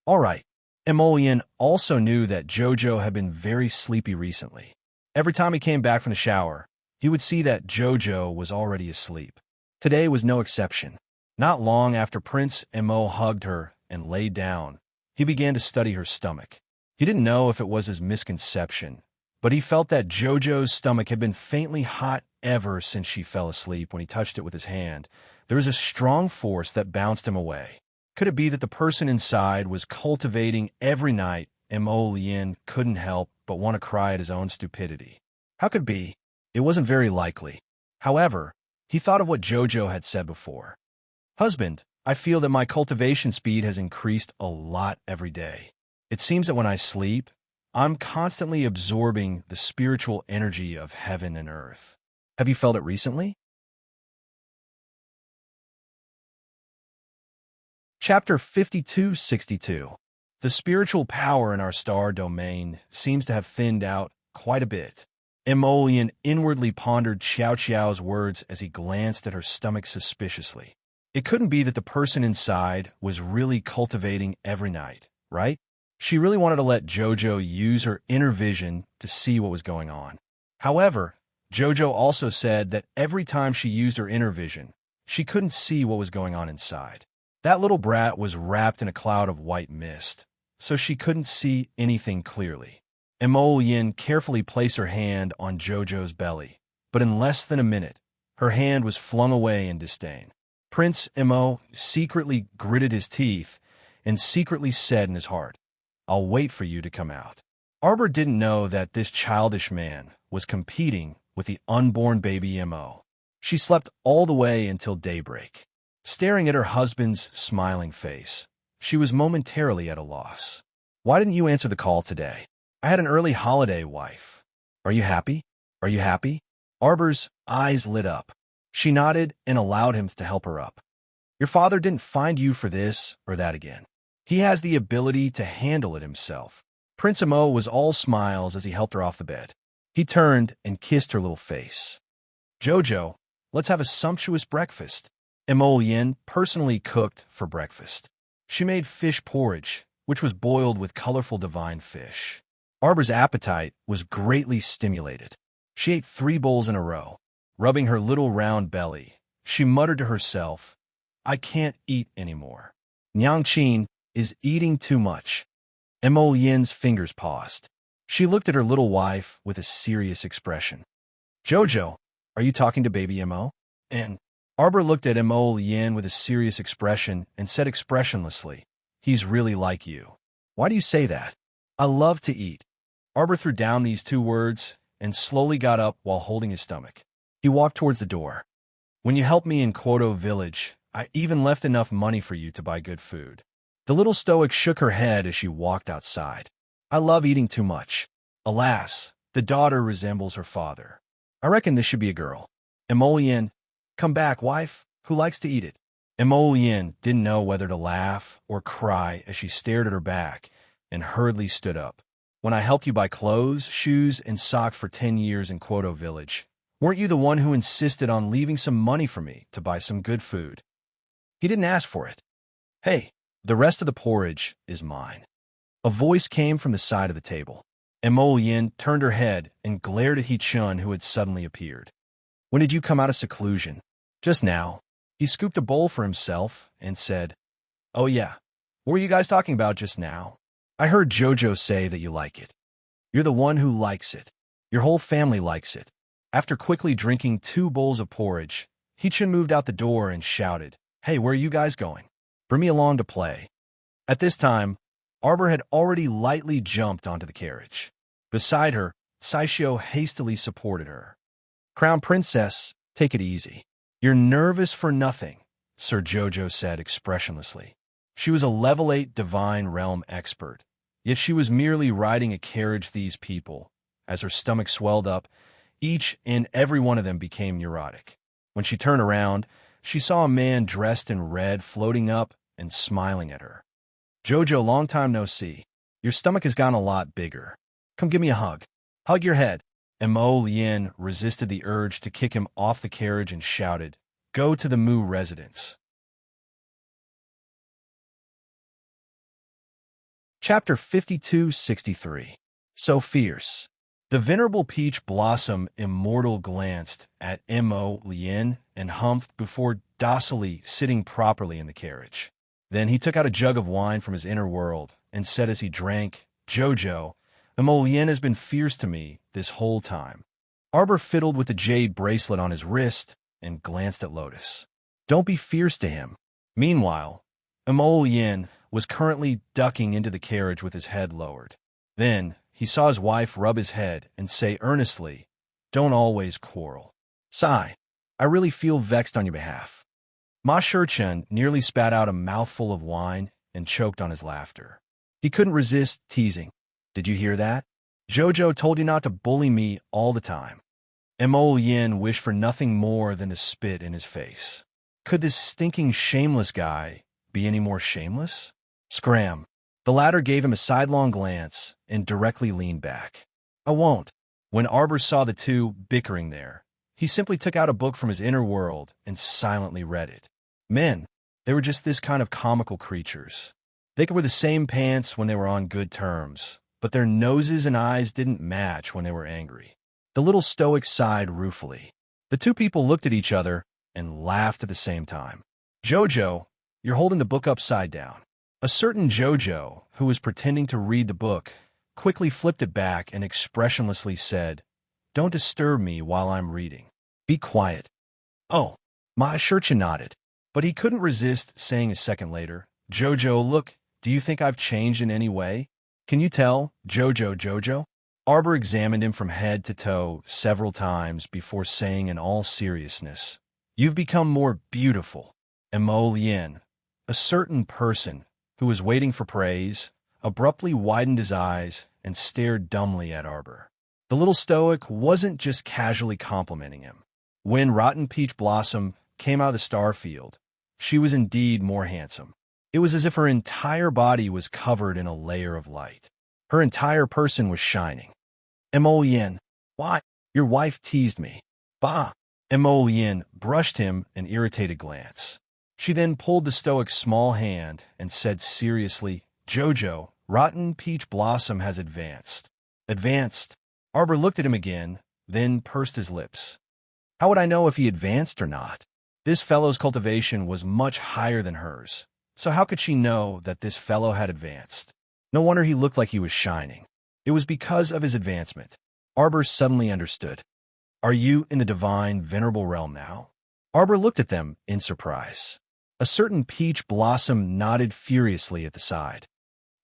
All right. Emolian also knew that Jojo had been very sleepy recently. Every time he came back from the shower, he would see that Jojo was already asleep. Today was no exception. Not long after Prince Mo hugged her and laid down, he began to study her stomach. He didn't know if it was his misconception, but he felt that Jojo's stomach had been faintly hot ever since she fell asleep when he touched it with his hand. There was a strong force that bounced him away. Could it be that the person inside was cultivating every night and Mo Lien couldn't help but want to cry at his own stupidity? How could it be? It wasn't very likely. However, he thought of what Jojo had said before. Husband, I feel that my cultivation speed has increased a lot every day. It seems that when I sleep, I'm constantly absorbing the spiritual energy of heaven and earth. Have you felt it recently? Chapter 5262. The spiritual power in our star domain seems to have thinned out quite a bit. Emolian inwardly pondered Xiao Xiao's words as he glanced at her stomach suspiciously. It couldn't be that the person inside was really cultivating every night, right? She really wanted to let Jojo use her inner vision to see what was going on. However, Jojo also said that every time she used her inner vision, she couldn't see what was going on inside. That little brat was wrapped in a cloud of white mist, so she couldn't see anything clearly. Mo Yin carefully placed her hand on Jojo's belly, but in less than a minute, her hand was flung away in disdain. Prince Mo secretly gritted his teeth and secretly said in his heart, I'll wait for you to come out. Arbor didn't know that this childish man was competing with the unborn baby Mo. She slept all the way until daybreak. Staring at her husband's smiling face, she was momentarily at a loss. Why didn't you answer the call today? I had an early holiday, wife. Are you happy? Are you happy? Arbor's eyes lit up. She nodded and allowed him to help her up. Your father didn't find you for this or that again. He has the ability to handle it himself. Prince Mo was all smiles as he helped her off the bed. He turned and kissed her little face. Jojo, let's have a sumptuous breakfast. Emolian personally cooked for breakfast. She made fish porridge, which was boiled with colorful divine fish. Arbor's appetite was greatly stimulated. She ate 3 bowls in a row. Rubbing her little round belly, she muttered to herself, I can't eat anymore. Nyang Qin is eating too much. Emolian's fingers paused. She looked at her little wife with a serious expression. Jojo, are you talking to baby Mo? And Arbor looked at Emolian with a serious expression and said expressionlessly, He's really like you. Why do you say that? I love to eat. Arbor threw down these 2 words and slowly got up while holding his stomach. He walked towards the door. When you helped me in Quoto village, I even left enough money for you to buy good food. The little stoic shook her head as she walked outside. I love eating too much. Alas, the daughter resembles her father. I reckon this should be a girl. Emolian, come back, wife, who likes to eat it. Emolian didn't know whether to laugh or cry as she stared at her back and hurriedly stood up. When I helped you buy clothes, shoes, and socks for 10 years in Quoto village, weren't you the one who insisted on leaving some money for me to buy some good food? He didn't ask for it. Hey, the rest of the porridge is mine. A voice came from the side of the table. Emolian turned her head and glared at He-chun, who had suddenly appeared. When did you come out of seclusion? Just now. He scooped a bowl for himself and said, Oh yeah, what were you guys talking about just now? I heard Jojo say that you like it. You're the one who likes it. Your whole family likes it. After quickly drinking 2 bowls of porridge, He-chun moved out the door and shouted, Hey, where are you guys going? Bring me along to play. At this time, Arbor had already lightly jumped onto the carriage. Beside her, Saishio hastily supported her. Crown Princess, take it easy. You're nervous for nothing, Sir Jojo said expressionlessly. She was a level 8 divine realm expert, yet she was merely riding a carriage. These people, as her stomach swelled up, each and every one of them became neurotic. When she turned around, she saw a man dressed in red floating up and smiling at her. Jojo, long time no see. Your stomach has gotten a lot bigger. Come give me a hug. Hug your head. And Mo Lien resisted the urge to kick him off the carriage and shouted, Go to the Mu residence. Chapter 5263. So Fierce. The venerable peach blossom immortal glanced at Mo Lien and humphed before docilely sitting properly in the carriage. Then he took out a jug of wine from his inner world and said as he drank, "Jojo, Mo Lien has been fierce to me this whole time." Arbor fiddled with the jade bracelet on his wrist and glanced at Lotus. "Don't be fierce to him." Meanwhile, Mo Lien was currently ducking into the carriage with his head lowered. Then he saw his wife rub his head and say earnestly, "Don't always quarrel. Sigh, I really feel vexed on your behalf." Ma Shurchen nearly spat out a mouthful of wine and choked on his laughter. He couldn't resist teasing. "Did you hear that? Jojo told you not to bully me all the time." Mo Lien wished for nothing more than to spit in his face. Could this stinking shameless guy be any more shameless? Scram. The latter gave him a sidelong glance and directly leaned back. "I won't." When Arbor saw the two bickering there, he simply took out a book from his inner world and silently read it. Men, they were just this kind of comical creatures. They could wear the same pants when they were on good terms, but their noses and eyes didn't match when they were angry. The little stoic sighed ruefully. The two people looked at each other and laughed at the same time. "Jojo, you're holding the book upside down." A certain Jojo, who was pretending to read the book, quickly flipped it back and expressionlessly said, "Don't disturb me while I'm reading. Be quiet." "Oh." Ma Shurchen nodded, but he couldn't resist saying a second later, "Jojo, look, do you think I've changed in any way? Can you tell, Jojo?" Arbor examined him from head to toe several times before saying in all seriousness, "You've become more beautiful." Mo Lien, a certain person who was waiting for praise, abruptly widened his eyes and stared dumbly at Arbor. The little stoic wasn't just casually complimenting him. When Rotten Peach Blossom came out of the star field, she was indeed more handsome. It was as if her entire body was covered in a layer of light. Her entire person was shining. "Mo Lien, why? Your wife teased me." "Bah!" Mo Lien brushed him an irritated glance. She then pulled the stoic's small hand and said seriously, "Jojo, Rotten Peach Blossom has advanced." "Advanced?" Arbor looked at him again, then pursed his lips. How would I know if he advanced or not? This fellow's cultivation was much higher than hers, so how could she know that this fellow had advanced? No wonder he looked like he was shining. It was because of his advancement. Arbor suddenly understood. "Are you in the divine, venerable realm now?" Arbor looked at them in surprise. A certain peach blossom nodded furiously at the side.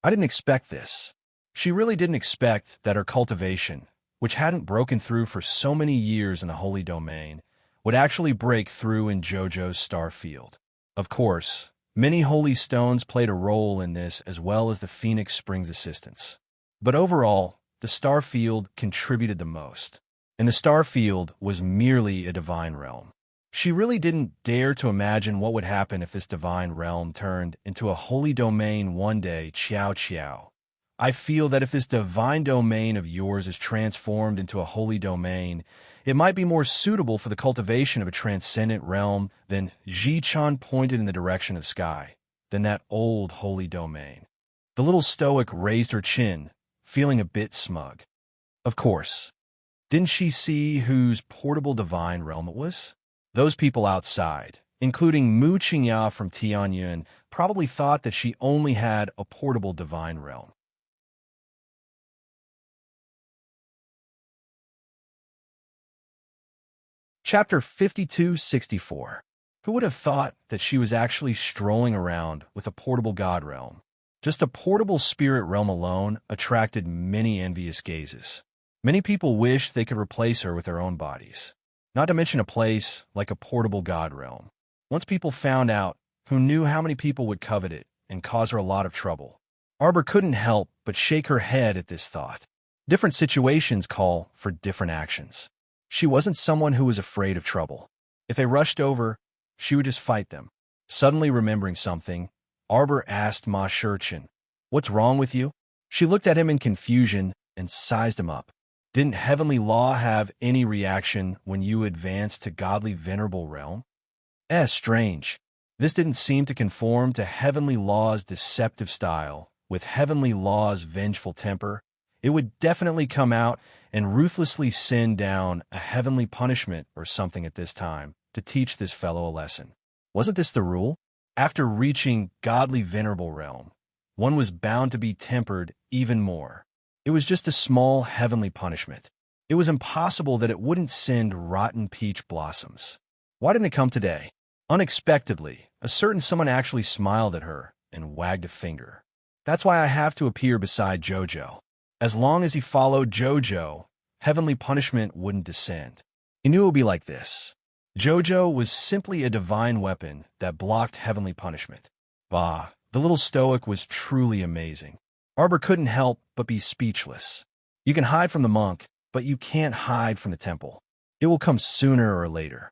"I didn't expect this." She really didn't expect that her cultivation, which hadn't broken through for so many years in the holy domain, would actually break through in Jojo's star field. Of course, many holy stones played a role in this as well as the Phoenix Springs assistance. But overall, the star field contributed the most. And the star field was merely a divine realm. She really didn't dare to imagine what would happen if this divine realm turned into a holy domain one day. Ciao. I feel that if this divine domain of yours is transformed into a holy domain, it might be more suitable for the cultivation of a transcendent realm than Ji-chan pointed in the direction of sky, than that old holy domain. The little stoic raised her chin, feeling a bit smug. Of course. Didn't she see whose portable divine realm it was? Those people outside, including Mu Qingya from Tianyuan, probably thought that she only had a portable divine realm. Chapter 5264. Who would have thought that she was actually strolling around with a portable god realm? Just a portable spirit realm alone attracted many envious gazes. Many people wished they could replace her with their own bodies. Not to mention a place like a portable god realm. Once people found out, who knew how many people would covet it and cause her a lot of trouble? Arbor couldn't help but shake her head at this thought. Different situations call for different actions. She wasn't someone who was afraid of trouble. If they rushed over, she would just fight them. Suddenly remembering something, Arbor asked Ma Shurchen, "What's wrong with you?" She looked at him in confusion and sized him up. Didn't heavenly law have any reaction when you advanced to godly venerable realm? Strange. This didn't seem to conform to heavenly law's deceptive style, with heavenly law's vengeful temper. it would definitely come out and ruthlessly send down a heavenly punishment or something at this time to teach this fellow a lesson. Wasn't this the rule? After reaching godly venerable realm, one was bound to be tempered even more. It was just a small heavenly punishment. It was impossible that it wouldn't send rotten peach blossoms. Why didn't it come today? Unexpectedly, a certain someone actually smiled at her and wagged a finger. That's why I have to appear beside Jojo. As long as he followed Jojo, heavenly punishment wouldn't descend. He knew it would be like this. Jojo was simply a divine weapon that blocked heavenly punishment. Bah, the little stoic was truly amazing. Arbor couldn't help but be speechless. You can hide from the monk, but you can't hide from the temple. It will come sooner or later.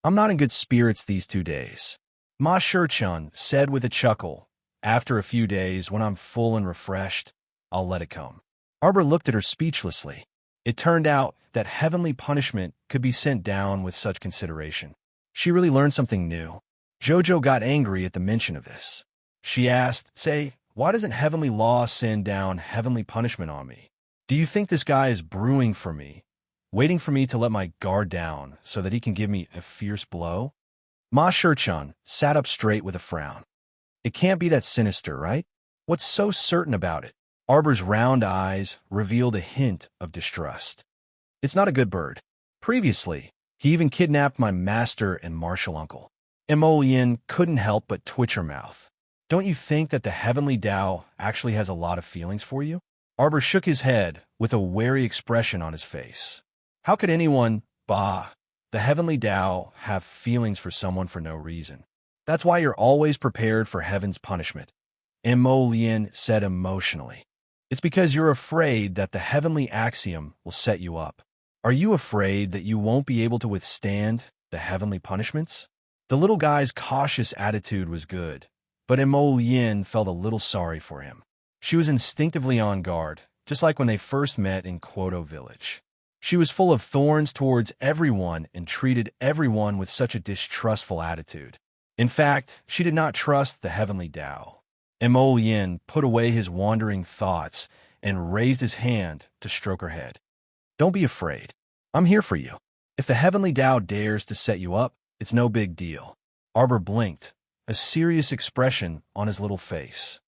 I'm not in good spirits these 2 days. Ma Shurchun said with a chuckle. After a few days, when I'm full and refreshed, I'll let it come. Arbor looked at her speechlessly. It turned out that heavenly punishment could be sent down with such consideration. She really learned something new. Jojo got angry at the mention of this. She asked, "Say, why doesn't heavenly law send down heavenly punishment on me? Do you think this guy is brewing for me, waiting for me to let my guard down so that he can give me a fierce blow?" Ma Shurchun sat up straight with a frown. It can't be that sinister, right? What's so certain about it? Arbor's round eyes revealed a hint of distrust. It's not a good bird. Previously, he even kidnapped my master and martial uncle. Emolian couldn't help but twitch her mouth. Don't you think that the heavenly Tao actually has a lot of feelings for you? Arbor shook his head with a wary expression on his face. How could anyone, the heavenly Tao, have feelings for someone for no reason? That's why you're always prepared for heaven's punishment, Emolian said emotionally. It's because you're afraid that the heavenly axiom will set you up. Are you afraid that you won't be able to withstand the heavenly punishments? The little guy's cautious attitude was good, but Emolian felt a little sorry for him. She was instinctively on guard, just like when they first met in Kwoto village. She was full of thorns towards everyone and treated everyone with such a distrustful attitude. In fact, she did not trust the heavenly Tao. Emolian put away his wandering thoughts and raised his hand to stroke her head. Don't be afraid. I'm here for you. If the heavenly Tao dares to set you up, it's no big deal. Arbor blinked, a serious expression on his little face.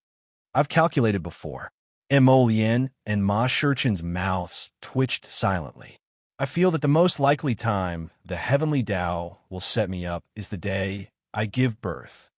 I've calculated before. Emolian and Ma Shurchun's mouths twitched silently. I feel that the most likely time the heavenly Tao will set me up is the day I give birth.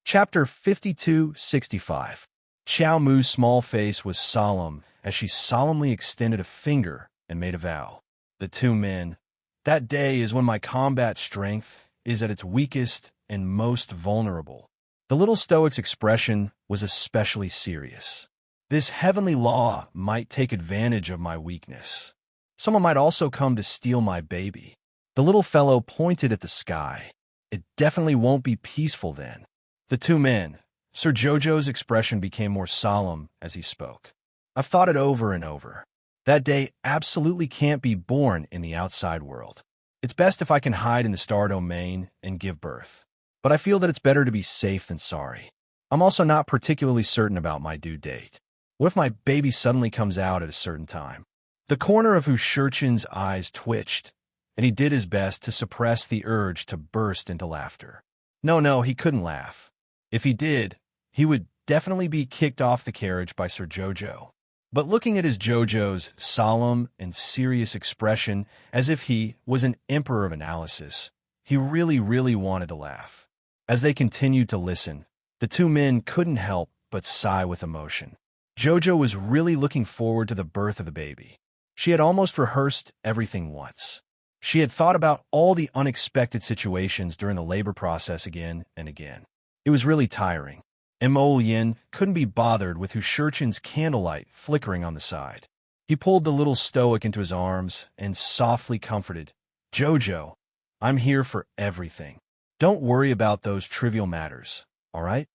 Chapter 5265. Xiao Mu's small face was solemn as she solemnly extended a finger and made a vow. The 2 men. That day is when my combat strength is at its weakest and most vulnerable. The little stoic's expression was especially serious. This heavenly law might take advantage of my weakness. Someone might also come to steal my baby. The little fellow pointed at the sky. It definitely won't be peaceful then. The 2 men. Sir Jojo's expression became more solemn as he spoke. I've thought it over and over. That day absolutely can't be born in the outside world. It's best if I can hide in the star domain and give birth. But I feel that it's better to be safe than sorry. I'm also not particularly certain about my due date. What if my baby suddenly comes out at a certain time? The corner of Hu Shurchun's eyes twitched, and he did his best to suppress the urge to burst into laughter. No, he couldn't laugh. If he did, he would definitely be kicked off the carriage by Sir Jojo. But looking at his Jojo's solemn and serious expression as if he was an emperor of analysis, he really wanted to laugh. As they continued to listen, the 2 men couldn't help but sigh with emotion. Jojo was really looking forward to the birth of the baby. She had almost rehearsed everything once. She had thought about all the unexpected situations during the labor process again and again. It was really tiring. Emolian couldn't be bothered with Hu Shurchun's candlelight flickering on the side. He pulled the little stoic into his arms and softly comforted, Jojo, I'm here for everything. Don't worry about those trivial matters, all right?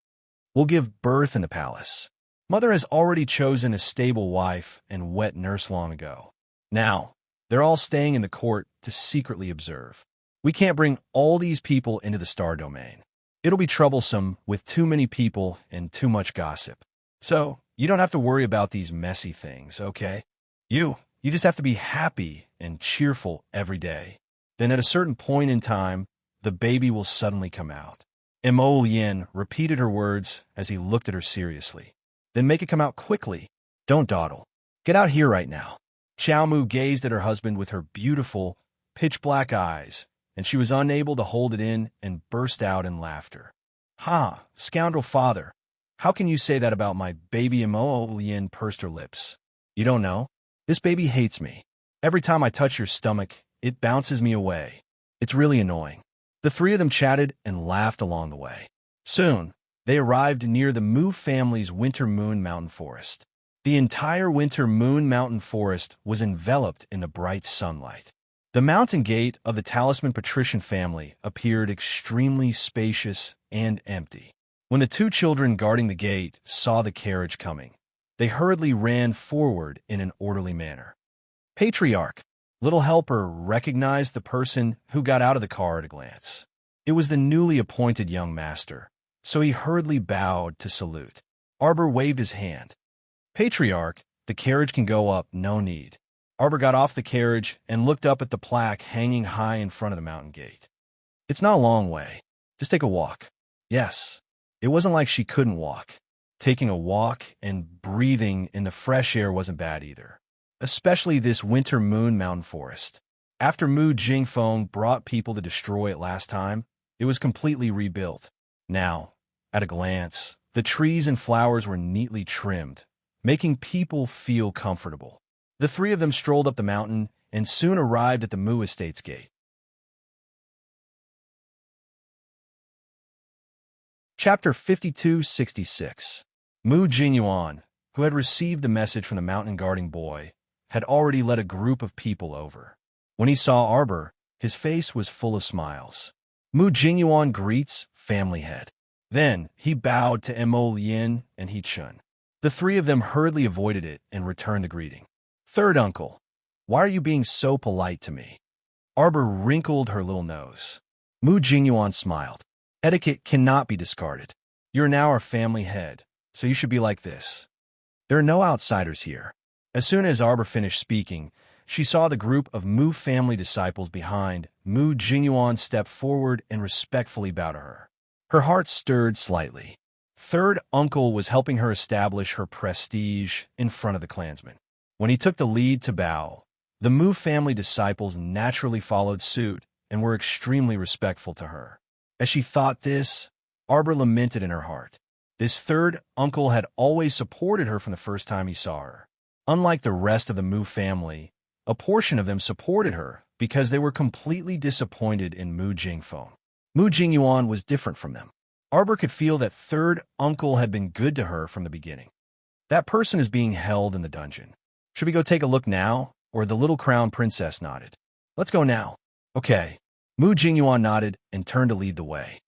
We'll give birth in the palace. Mother has already chosen a stable wife and wet nurse long ago. Now, they're all staying in the court to secretly observe. We can't bring all these people into the star domain. It'll be troublesome with too many people and too much gossip. So, you don't have to worry about these messy things, okay? You just have to be happy and cheerful every day. Then at a certain point in time, the baby will suddenly come out. Yin repeated her words as he looked at her seriously. Then make it come out quickly. Don't dawdle. Get out here right now. Xiao Mu gazed at her husband with her beautiful, pitch-black eyes, and she was unable to hold it in and burst out in laughter. Ha, scoundrel father. How can you say that about my baby? Yin pursed her lips. You don't know? This baby hates me. Every time I touch your stomach, it bounces me away. It's really annoying. The three of them chatted and laughed along the way. Soon, they arrived near the Mu family's Winter Moon Mountain Forest. The entire Winter Moon Mountain Forest was enveloped in the bright sunlight. The mountain gate of the Talisman Patrician family appeared extremely spacious and empty. When the two children guarding the gate saw the carriage coming, they hurriedly ran forward in an orderly manner. Patriarch, Little Helper recognized the person who got out of the car at a glance. It was the newly appointed young master, so he hurriedly bowed to salute. Arbor waved his hand. Patriarch, the carriage can go up, no need. Arbor got off the carriage and looked up at the plaque hanging high in front of the mountain gate. It's not a long way. Just take a walk. Yes, it wasn't like she couldn't walk. Taking a walk and breathing in the fresh air wasn't bad either. Especially this Winter Moon Mountain Forest. After Mu Jingfeng brought people to destroy it last time, it was completely rebuilt. Now, at a glance, the trees and flowers were neatly trimmed, making people feel comfortable. The three of them strolled up the mountain and soon arrived at the Mu Estate's gate. Chapter 5266. Mu Jingyuan, who had received the message from the mountain guarding boy, had already led a group of people over. When he saw Arbor, his face was full of smiles. Mu Jingyuan greets family head. Then he bowed to Yin and He Chun. The three of them hurriedly avoided it and returned the greeting. Third uncle, why are you being so polite to me? Arbor wrinkled her little nose. Mu Jingyuan smiled. Etiquette cannot be discarded. You're now our family head, so you should be like this. There are no outsiders here. As soon as Arbor finished speaking, she saw the group of Mu family disciples behind. Mu Jingyuan stepped forward and respectfully bowed to her. Her heart stirred slightly. Third uncle was helping her establish her prestige in front of the clansmen. When he took the lead to bow, the Mu family disciples naturally followed suit and were extremely respectful to her. As she thought this, Arbor lamented in her heart. This third uncle had always supported her from the first time he saw her. Unlike the rest of the Mu family, a portion of them supported her because they were completely disappointed in Mu Jingfeng. Mu Jingyuan was different from them. Arbor could feel that third uncle had been good to her from the beginning. That person is being held in the dungeon. Should we go take a look now? Or the little crown princess nodded. Let's go now. Okay. Mu Jingyuan nodded and turned to lead the way.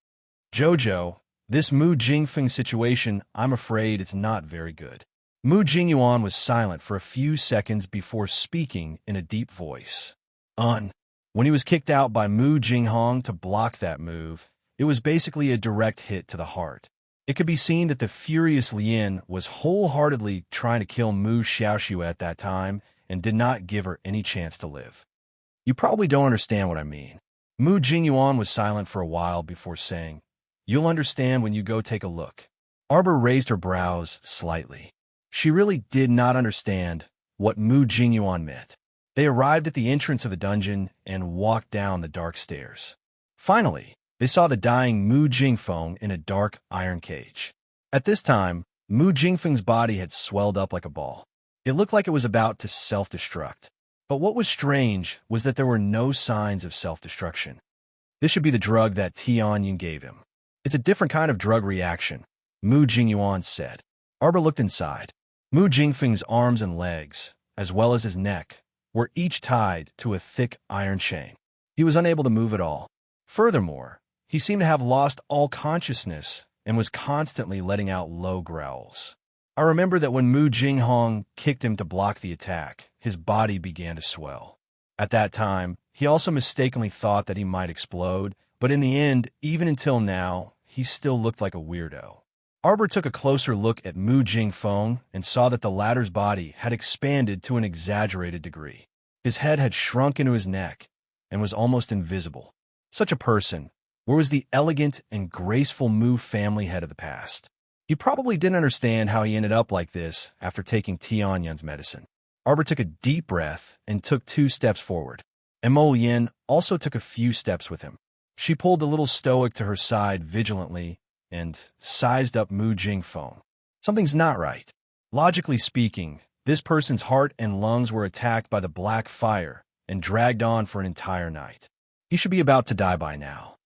Jojo, this Mu Jingfeng situation, I'm afraid it's not very good. Mu Jingyuan was silent for a few seconds before speaking in a deep voice. When he was kicked out by Mu Jinghong to block that move, it was basically a direct hit to the heart. It could be seen that the furious Lien was wholeheartedly trying to kill Mu Xiaoxiu at that time and did not give her any chance to live. You probably don't understand what I mean. Mu Jingyuan was silent for a while before saying, You'll understand when you go take a look. Arbor raised her brows slightly. She really did not understand what Mu Jingyuan meant. They arrived at the entrance of the dungeon and walked down the dark stairs. Finally, they saw the dying Mu Jingfeng in a dark iron cage. At this time, Mu Jingfeng's body had swelled up like a ball. It looked like it was about to self-destruct. But what was strange was that there were no signs of self-destruction. This should be the drug that Tianyin gave him. It's a different kind of drug reaction, Mu Jingyuan said. Arbor looked inside. Mu Jingfeng's arms and legs, as well as his neck, were each tied to a thick iron chain. He was unable to move at all. Furthermore, he seemed to have lost all consciousness and was constantly letting out low growls. I remember that when Mu Jinghong kicked him to block the attack, his body began to swell. At that time, he also mistakenly thought that he might explode, but in the end, even until now, he still looked like a weirdo. Arbor took a closer look at Mu Jingfeng and saw that the latter's body had expanded to an exaggerated degree. His head had shrunk into his neck and was almost invisible. Such a person, where was the elegant and graceful Mu family head of the past? He probably didn't understand how he ended up like this after taking Tianyun's medicine. Arbor took a deep breath and took 2 steps forward. Emolien also took a few steps with him. She pulled the little stoic to her side vigilantly and sized up Mu Jingfeng. Something's not right. Logically speaking, this person's heart and lungs were attacked by the black fire and dragged on for an entire night. He should be about to die by now.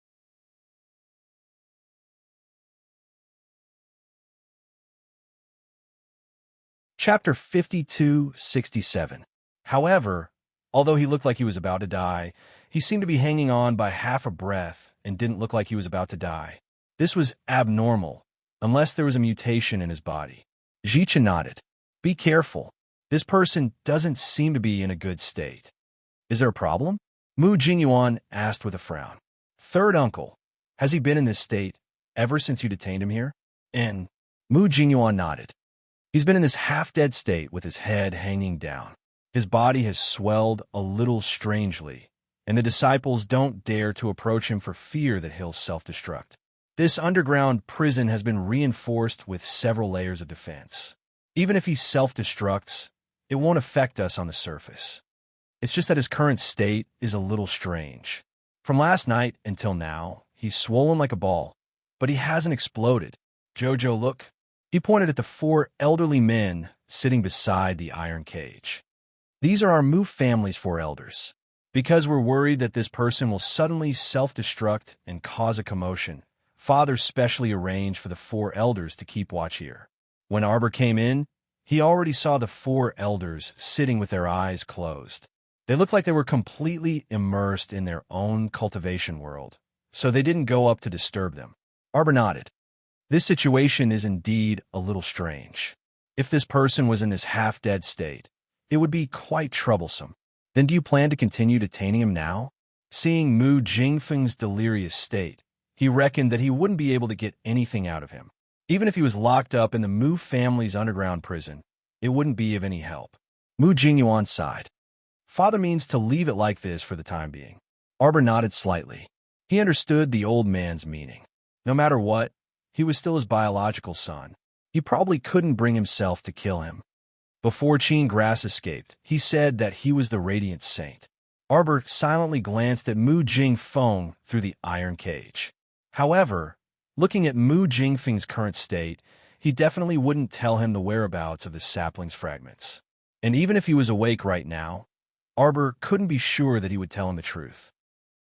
Chapter 5267. However, although he looked like he was about to die, he seemed to be hanging on by half a breath and didn't look like he was about to die. This was abnormal, unless there was a mutation in his body. Jicha nodded. Be careful. This person doesn't seem to be in a good state. Is there a problem? Mu Jingyuan asked with a frown. Third uncle, has he been in this state ever since you detained him here? And Mu Jingyuan nodded. He's been in this half-dead state with his head hanging down. His body has swelled a little strangely, and the disciples don't dare to approach him for fear that he'll self-destruct. This underground prison has been reinforced with several layers of defense. Even if he self-destructs, it won't affect us on the surface. It's just that his current state is a little strange. From last night until now, he's swollen like a ball, but he hasn't exploded. Jojo, look. He pointed at the 4 elderly men sitting beside the iron cage. These are our Mu family's 4 elders. Because we're worried that this person will suddenly self-destruct and cause a commotion, Father specially arranged for the 4 elders to keep watch here. When Arbor came in, he already saw the 4 elders sitting with their eyes closed. They looked like they were completely immersed in their own cultivation world, so they didn't go up to disturb them. Arbor nodded. This situation is indeed a little strange. If this person was in this half-dead state, it would be quite troublesome. Then do you plan to continue detaining him now? Seeing Mu Jingfeng's delirious state, he reckoned that he wouldn't be able to get anything out of him. Even if he was locked up in the Mu family's underground prison, it wouldn't be of any help. Mu Jingyuan sighed. Father means to leave it like this for the time being. Arbor nodded slightly. He understood the old man's meaning. No matter what, he was still his biological son. He probably couldn't bring himself to kill him. Before Qin Grass escaped, he said that he was the Radiant Saint. Arbor silently glanced at Mu Jingfeng through the iron cage. However, looking at Mu Jingfeng's current state, he definitely wouldn't tell him the whereabouts of the sapling's fragments. And even if he was awake right now, Arbor couldn't be sure that he would tell him the truth.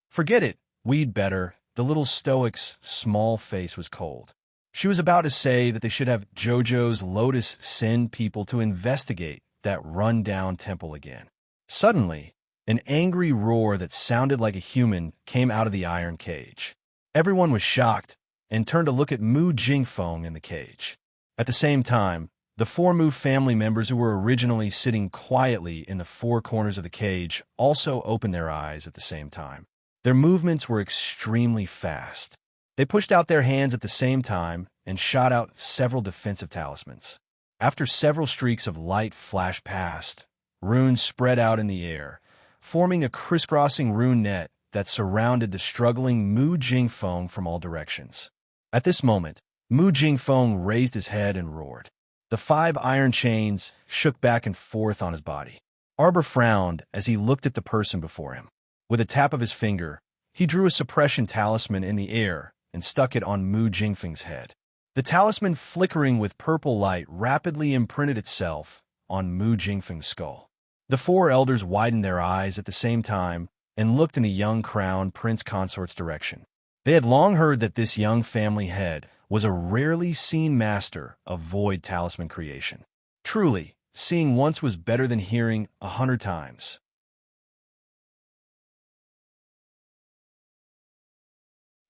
Forget it, we'd better. The little stoic's small face was cold. She was about to say that they should have Jojo's Lotus send people to investigate that run-down temple again. Suddenly, an angry roar that sounded like a human came out of the iron cage. Everyone was shocked and turned to look at Mu Jingfeng in the cage. At the same time, the 4 Mu family members who were originally sitting quietly in the 4 corners of the cage also opened their eyes at the same time. Their movements were extremely fast. They pushed out their hands at the same time and shot out several defensive talismans. After several streaks of light flashed past, runes spread out in the air, forming a crisscrossing rune net that surrounded the struggling Mu Jingfeng from all directions. At this moment, Mu Jingfeng raised his head and roared. The 5 iron chains shook back and forth on his body. Arbor frowned as he looked at the person before him. With a tap of his finger, he drew a suppression talisman in the air and stuck it on Mu Jingfeng's head. The talisman, flickering with purple light, rapidly imprinted itself on Mu Jingfeng's skull. The 4 elders widened their eyes at the same time and looked in the young crowned Prince Consort's direction. They had long heard that this young family head was a rarely seen master of void talisman creation. Truly, seeing once was better than hearing 100 times.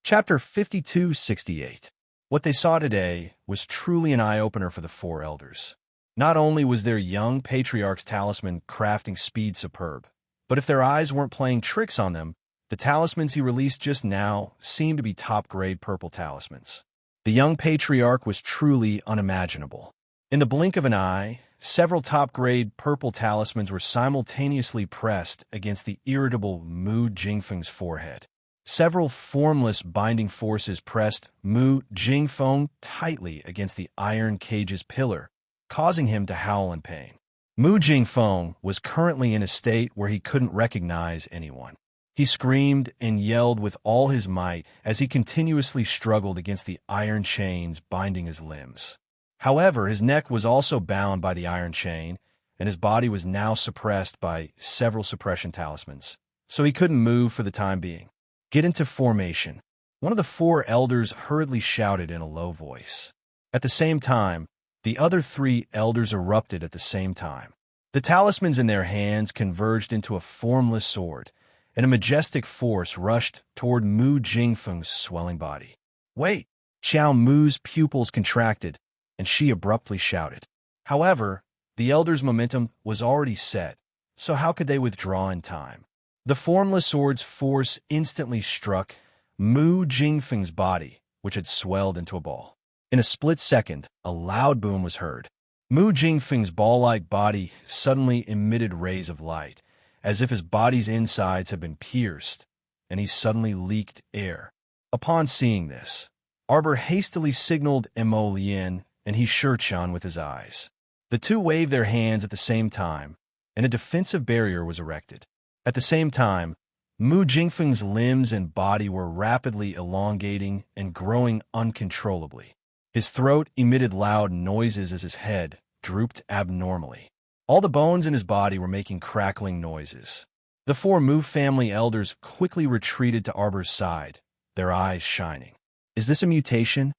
Chapter 5268. What they saw today was truly an eye-opener for the 4 elders. Not only was their young patriarch's talisman crafting speed superb, but if their eyes weren't playing tricks on them, The talismans he released just now seemed to be top-grade purple talismans. The young patriarch was truly unimaginable. In the blink of an eye, several top-grade purple talismans were simultaneously pressed against the irritable Mu Jingfeng's forehead. Several formless binding forces pressed Mu Jingfeng tightly against the iron cage's pillar, causing him to howl in pain. Mu Jingfeng was currently in a state where he couldn't recognize anyone. He screamed and yelled with all his might as he continuously struggled against the iron chains binding his limbs. However, his neck was also bound by the iron chain, and his body was now suppressed by several suppression talismans, so he couldn't move for the time being. "Get into formation," one of the four elders hurriedly shouted in a low voice. At the same time, the other three elders erupted at the same time. The talismans in their hands converged into a formless sword, and a majestic force rushed toward Mu Jingfeng's swelling body. "Wait!" Xiao Mu's pupils contracted, and she abruptly shouted. However, the elder's momentum was already set, so how could they withdraw in time? The formless sword's force instantly struck Mu Jingfeng's body, which had swelled into a ball. In a split second, a loud boom was heard. Mu Jingfeng's ball-like body suddenly emitted rays of light, as if his body's insides had been pierced, and he suddenly leaked air. Upon seeing this, Arbor hastily signaled Emolian, and he Shurchan with his eyes. The two waved their hands at the same time, and a defensive barrier was erected. At the same time, Mu Jingfeng's limbs and body were rapidly elongating and growing uncontrollably. His throat emitted loud noises as his head drooped abnormally. All the bones in his body were making crackling noises. The four Mu family elders quickly retreated to Arbor's side, their eyes shining. Is this a mutation?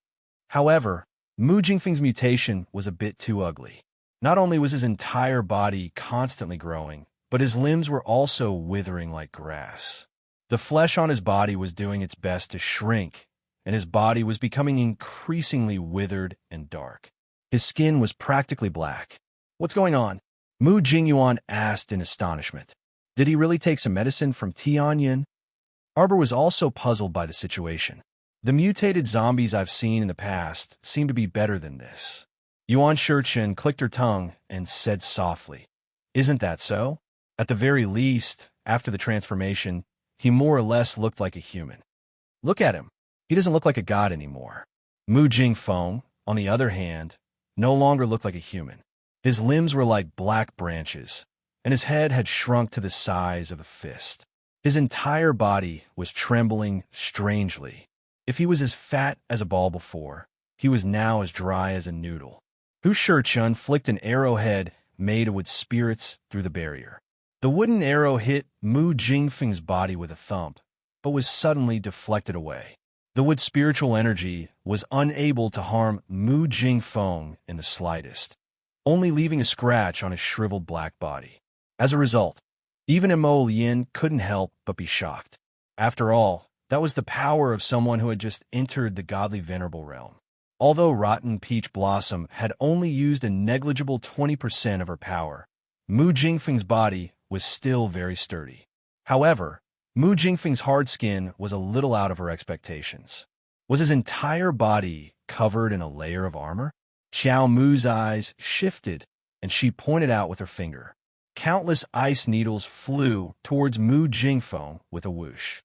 However, Mu Jingfeng's mutation was a bit too ugly. Not only was his entire body constantly growing, but his limbs were also withering like grass. The flesh on his body was doing its best to shrink, and his body was becoming increasingly withered and dark. His skin was practically black. "What's going on?" Mu Jingyuan asked in astonishment. Did he really take some medicine from Tianyin? Arbor was also puzzled by the situation. The mutated zombies I've seen in the past seem to be better than this. Yuan Shurchen clicked her tongue and said softly, "Isn't that so? At the very least, after the transformation, he more or less looked like a human. Look at him. He doesn't look like a god anymore." Mu Jingfeng, on the other hand, no longer looked like a human. His limbs were like black branches, and his head had shrunk to the size of a fist. His entire body was trembling strangely. If he was as fat as a ball before, he was now as dry as a noodle. Hu Shurchun flicked an arrowhead made of wood spirits through the barrier. The wooden arrow hit Mu Jingfeng's body with a thump, but was suddenly deflected away. The wood's spiritual energy was unable to harm Mu Jingfeng in the slightest, only leaving a scratch on his shriveled black body. As a result, even Emo Lien couldn't help but be shocked. After all, that was the power of someone who had just entered the godly venerable realm. Although Rotten Peach Blossom had only used a negligible 20% of her power, Mu Jingfeng's body was still very sturdy. However, Mu Jingfeng's hard skin was a little out of her expectations. Was his entire body covered in a layer of armor? Xiao Mu's eyes shifted, and she pointed out with her finger. Countless ice needles flew towards Mu Jingfeng with a whoosh.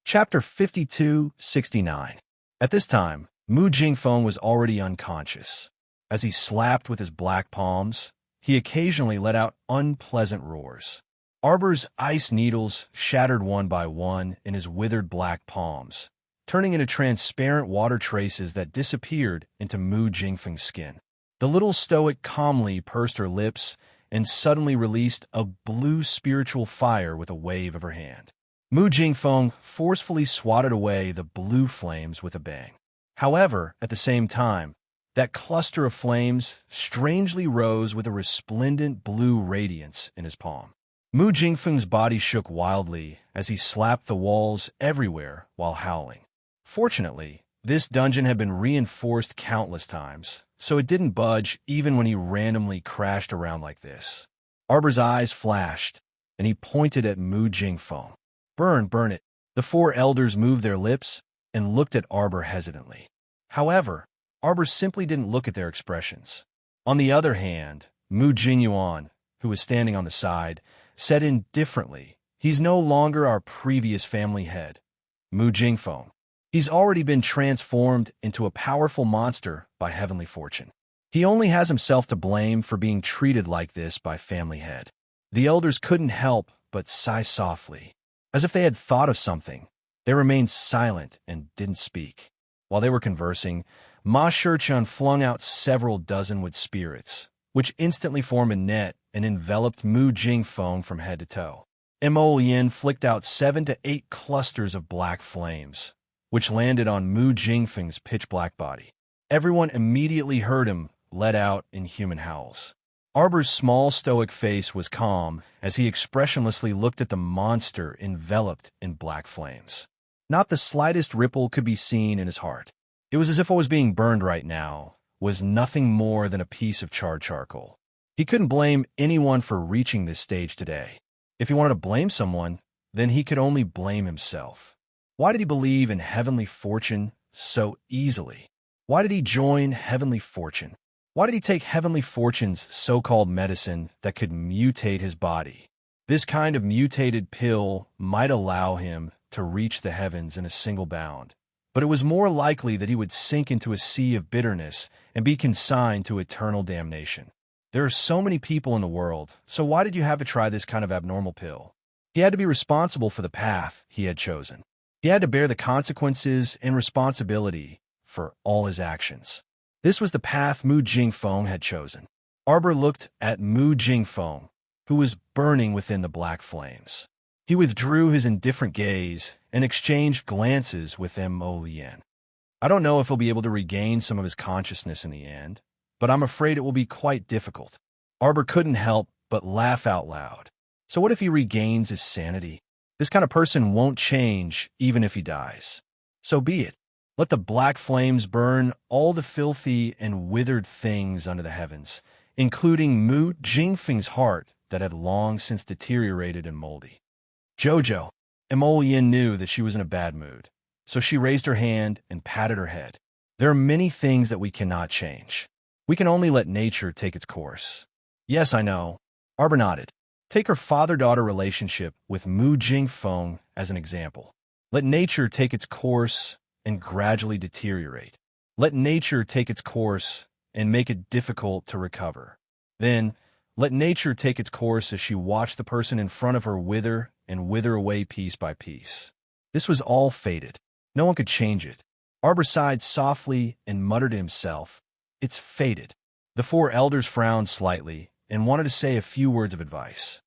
Chapter 52-69. At this time, Mu Jingfeng was already unconscious. As he slapped with his black palms, he occasionally let out unpleasant roars. Arbor's ice needles shattered one by one in his withered black palms, turning into transparent water traces that disappeared into Mu Jingfeng's skin. The little stoic calmly pursed her lips and suddenly released a blue spiritual fire with a wave of her hand. Mu Jingfeng forcefully swatted away the blue flames with a bang. However, at the same time, that cluster of flames strangely rose with a resplendent blue radiance in his palm. Mu Jingfeng's body shook wildly as he slapped the walls everywhere while howling. Fortunately, this dungeon had been reinforced countless times, so it didn't budge even when he randomly crashed around like this. Arbor's eyes flashed, and he pointed at Mu Jingfeng. Burn it. The four elders moved their lips and looked at Arbor hesitantly. However, Arbor simply didn't look at their expressions. On the other hand, Mu Jingyuan, who was standing on the side, said indifferently, "He's no longer our previous family head, Mu Jingfeng. He's already been transformed into a powerful monster by heavenly fortune. He only has himself to blame for being treated like this by family head." The elders couldn't help but sigh softly. As if they had thought of something, they remained silent and didn't speak. While they were conversing, Ma Shichun flung out several dozen wood spirits, which instantly formed a net and enveloped Mu Jingfeng from head to toe. Mo Lien flicked out 7 to 8 clusters of black flames, which landed on Mu Jingfeng's pitch-black body. Everyone immediately heard him let out in human howls. Arbor's small stoic face was calm as he expressionlessly looked at the monster enveloped in black flames. Not the slightest ripple could be seen in his heart. It was as if what was being burned right now was nothing more than a piece of charred charcoal. He couldn't blame anyone for reaching this stage today. If he wanted to blame someone, then he could only blame himself. Why did he believe in heavenly fortune so easily? Why did he join heavenly fortune? Why did he take heavenly fortune's so-called medicine that could mutate his body? This kind of mutated pill might allow him to reach the heavens in a single bound, but it was more likely that he would sink into a sea of bitterness and be consigned to eternal damnation. There are so many people in the world, so why did you have to try this kind of abnormal pill? He had to be responsible for the path he had chosen. He had to bear the consequences and responsibility for all his actions. This was the path Mu Jingfeng had chosen. Arbor looked at Mu Jingfeng, who was burning within the black flames. He withdrew his indifferent gaze and exchanged glances with Mo Lien. I don't know if he'll be able to regain some of his consciousness in the end, but I'm afraid it will be quite difficult. Arbor couldn't help but laugh out loud. So what if he regains his sanity? This kind of person won't change even if he dies. So be it. Let the black flames burn all the filthy and withered things under the heavens, including Mu Jingfeng's heart that had long since deteriorated and moldy. Jojo, Mo Lien knew that she was in a bad mood, so she raised her hand and patted her head. There are many things that we cannot change. We can only let nature take its course. Yes, I know. Arbor nodded. Take her father-daughter relationship with Mu Jingfeng as an example. Let nature take its course and gradually deteriorate. Let nature take its course and make it difficult to recover. Then, let nature take its course as she watched the person in front of her wither and wither away piece by piece. This was all fated. No one could change it. Arbor sighed softly and muttered to himself, "It's fated." The four elders frowned slightly and wanted to say a few words of advice.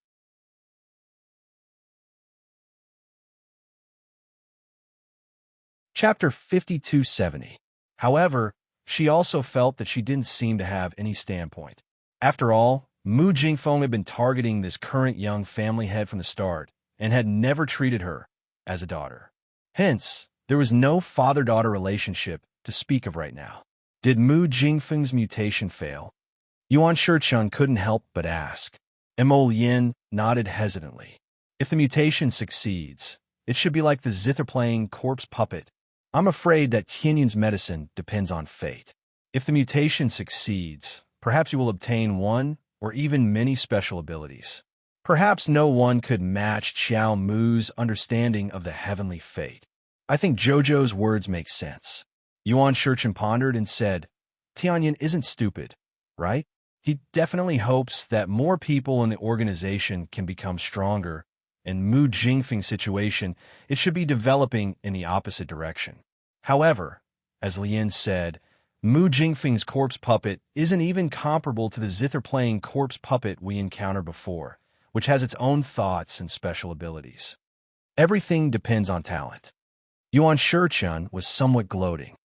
Chapter 5270. However, she also felt that she didn't seem to have any standpoint. After all, Mu Jingfeng had been targeting this current young family head from the start and had never treated her as a daughter. Hence, there was no father-daughter relationship to speak of right now. Did Mu Jingfeng's mutation fail? Yuan Shichun couldn't help but ask. Mo Lien nodded hesitantly. If the mutation succeeds, it should be like the zither-playing corpse puppet. I'm afraid that Tianyin's medicine depends on fate. If the mutation succeeds, perhaps you will obtain one or even many special abilities. Perhaps no one could match Qiao Mu's understanding of the heavenly fate. I think Jojo's words make sense. Yuan Shichun pondered and said, Tianyin isn't stupid, right? He definitely hopes that more people in the organization can become stronger. In Mu Jingfeng's situation, it should be developing in the opposite direction. However, as Lien said, Mu Jingfeng's corpse puppet isn't even comparable to the zither-playing corpse puppet we encountered before, which has its own thoughts and special abilities. Everything depends on talent. Yuan Shichun was somewhat gloating.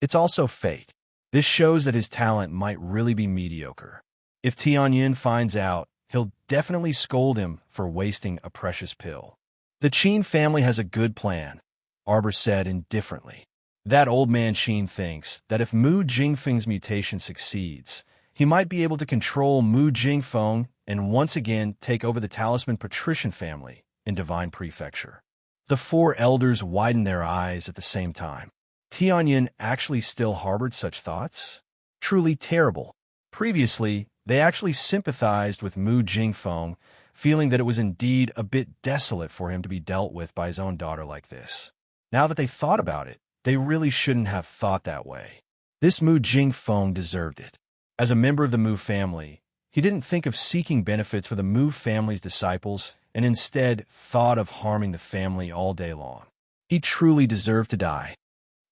It's also fate. This shows that his talent might really be mediocre. If Tianyin finds out, he'll definitely scold him for wasting a precious pill. The Qin family has a good plan, Arbor said indifferently. That old man Qin thinks that if Mu Jingfeng's mutation succeeds, he might be able to control Mu Jingfeng and once again take over the talisman patrician family in Divine Prefecture. The four elders widened their eyes at the same time. Tianyin actually still harbored such thoughts? Truly terrible. Previously, they actually sympathized with Mu Jingfeng, feeling that it was indeed a bit desolate for him to be dealt with by his own daughter like this. Now that they thought about it, they really shouldn't have thought that way. This Mu Jingfeng deserved it. As a member of the Mu family, he didn't think of seeking benefits for the Mu family's disciples and instead thought of harming the family all day long. He truly deserved to die.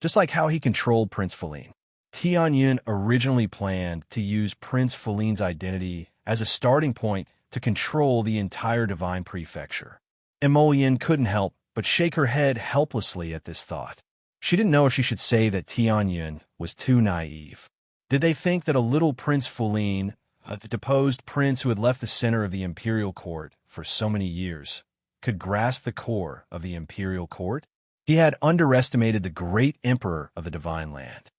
Just like how he controlled Prince Feline. Tianyin originally planned to use Prince Feline's identity as a starting point to control the entire Divine Prefecture. Emolien couldn't help but shake her head helplessly at this thought. She didn't know if she should say that Tianyin was too naive. Did they think that a little Prince Feline, a deposed prince who had left the center of the imperial court for so many years, could grasp the core of the imperial court? He had underestimated the great emperor of the divine land.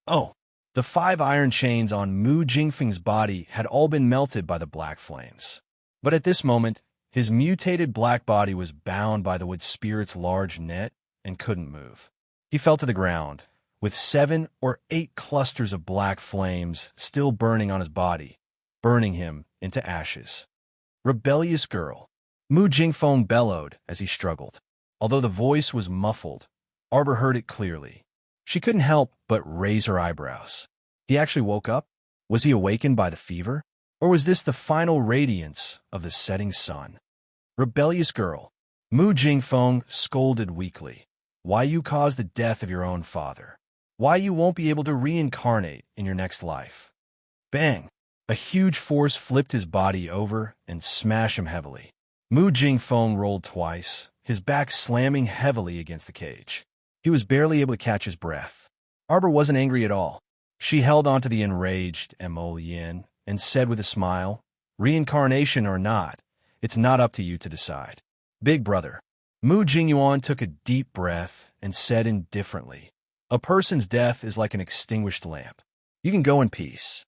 Oh, the 5 iron chains on Mu Jingfeng's body had all been melted by the black flames. But at this moment, his mutated black body was bound by the wood spirit's large net and couldn't move. He fell to the ground, with 7 or 8 clusters of black flames still burning on his body, burning him into ashes. Rebellious girl. Mu Jingfeng bellowed as he struggled. Although the voice was muffled, Arbor heard it clearly. She couldn't help but raise her eyebrows. He actually woke up? Was he awakened by the fever? Or was this the final radiance of the setting sun? Rebellious girl. Mu Jingfeng scolded weakly. Why you caused the death of your own father? Why you won't be able to reincarnate in your next life? Bang! A huge force flipped his body over and smashed him heavily. Mu Jingfeng rolled twice, his back slamming heavily against the cage. He was barely able to catch his breath. Arbor wasn't angry at all. She held onto the enraged Emolien and said with a smile, "Reincarnation or not, it's not up to you to decide. Big brother." Mu Jingyuan took a deep breath and said indifferently, "A person's death is like an extinguished lamp. You can go in peace."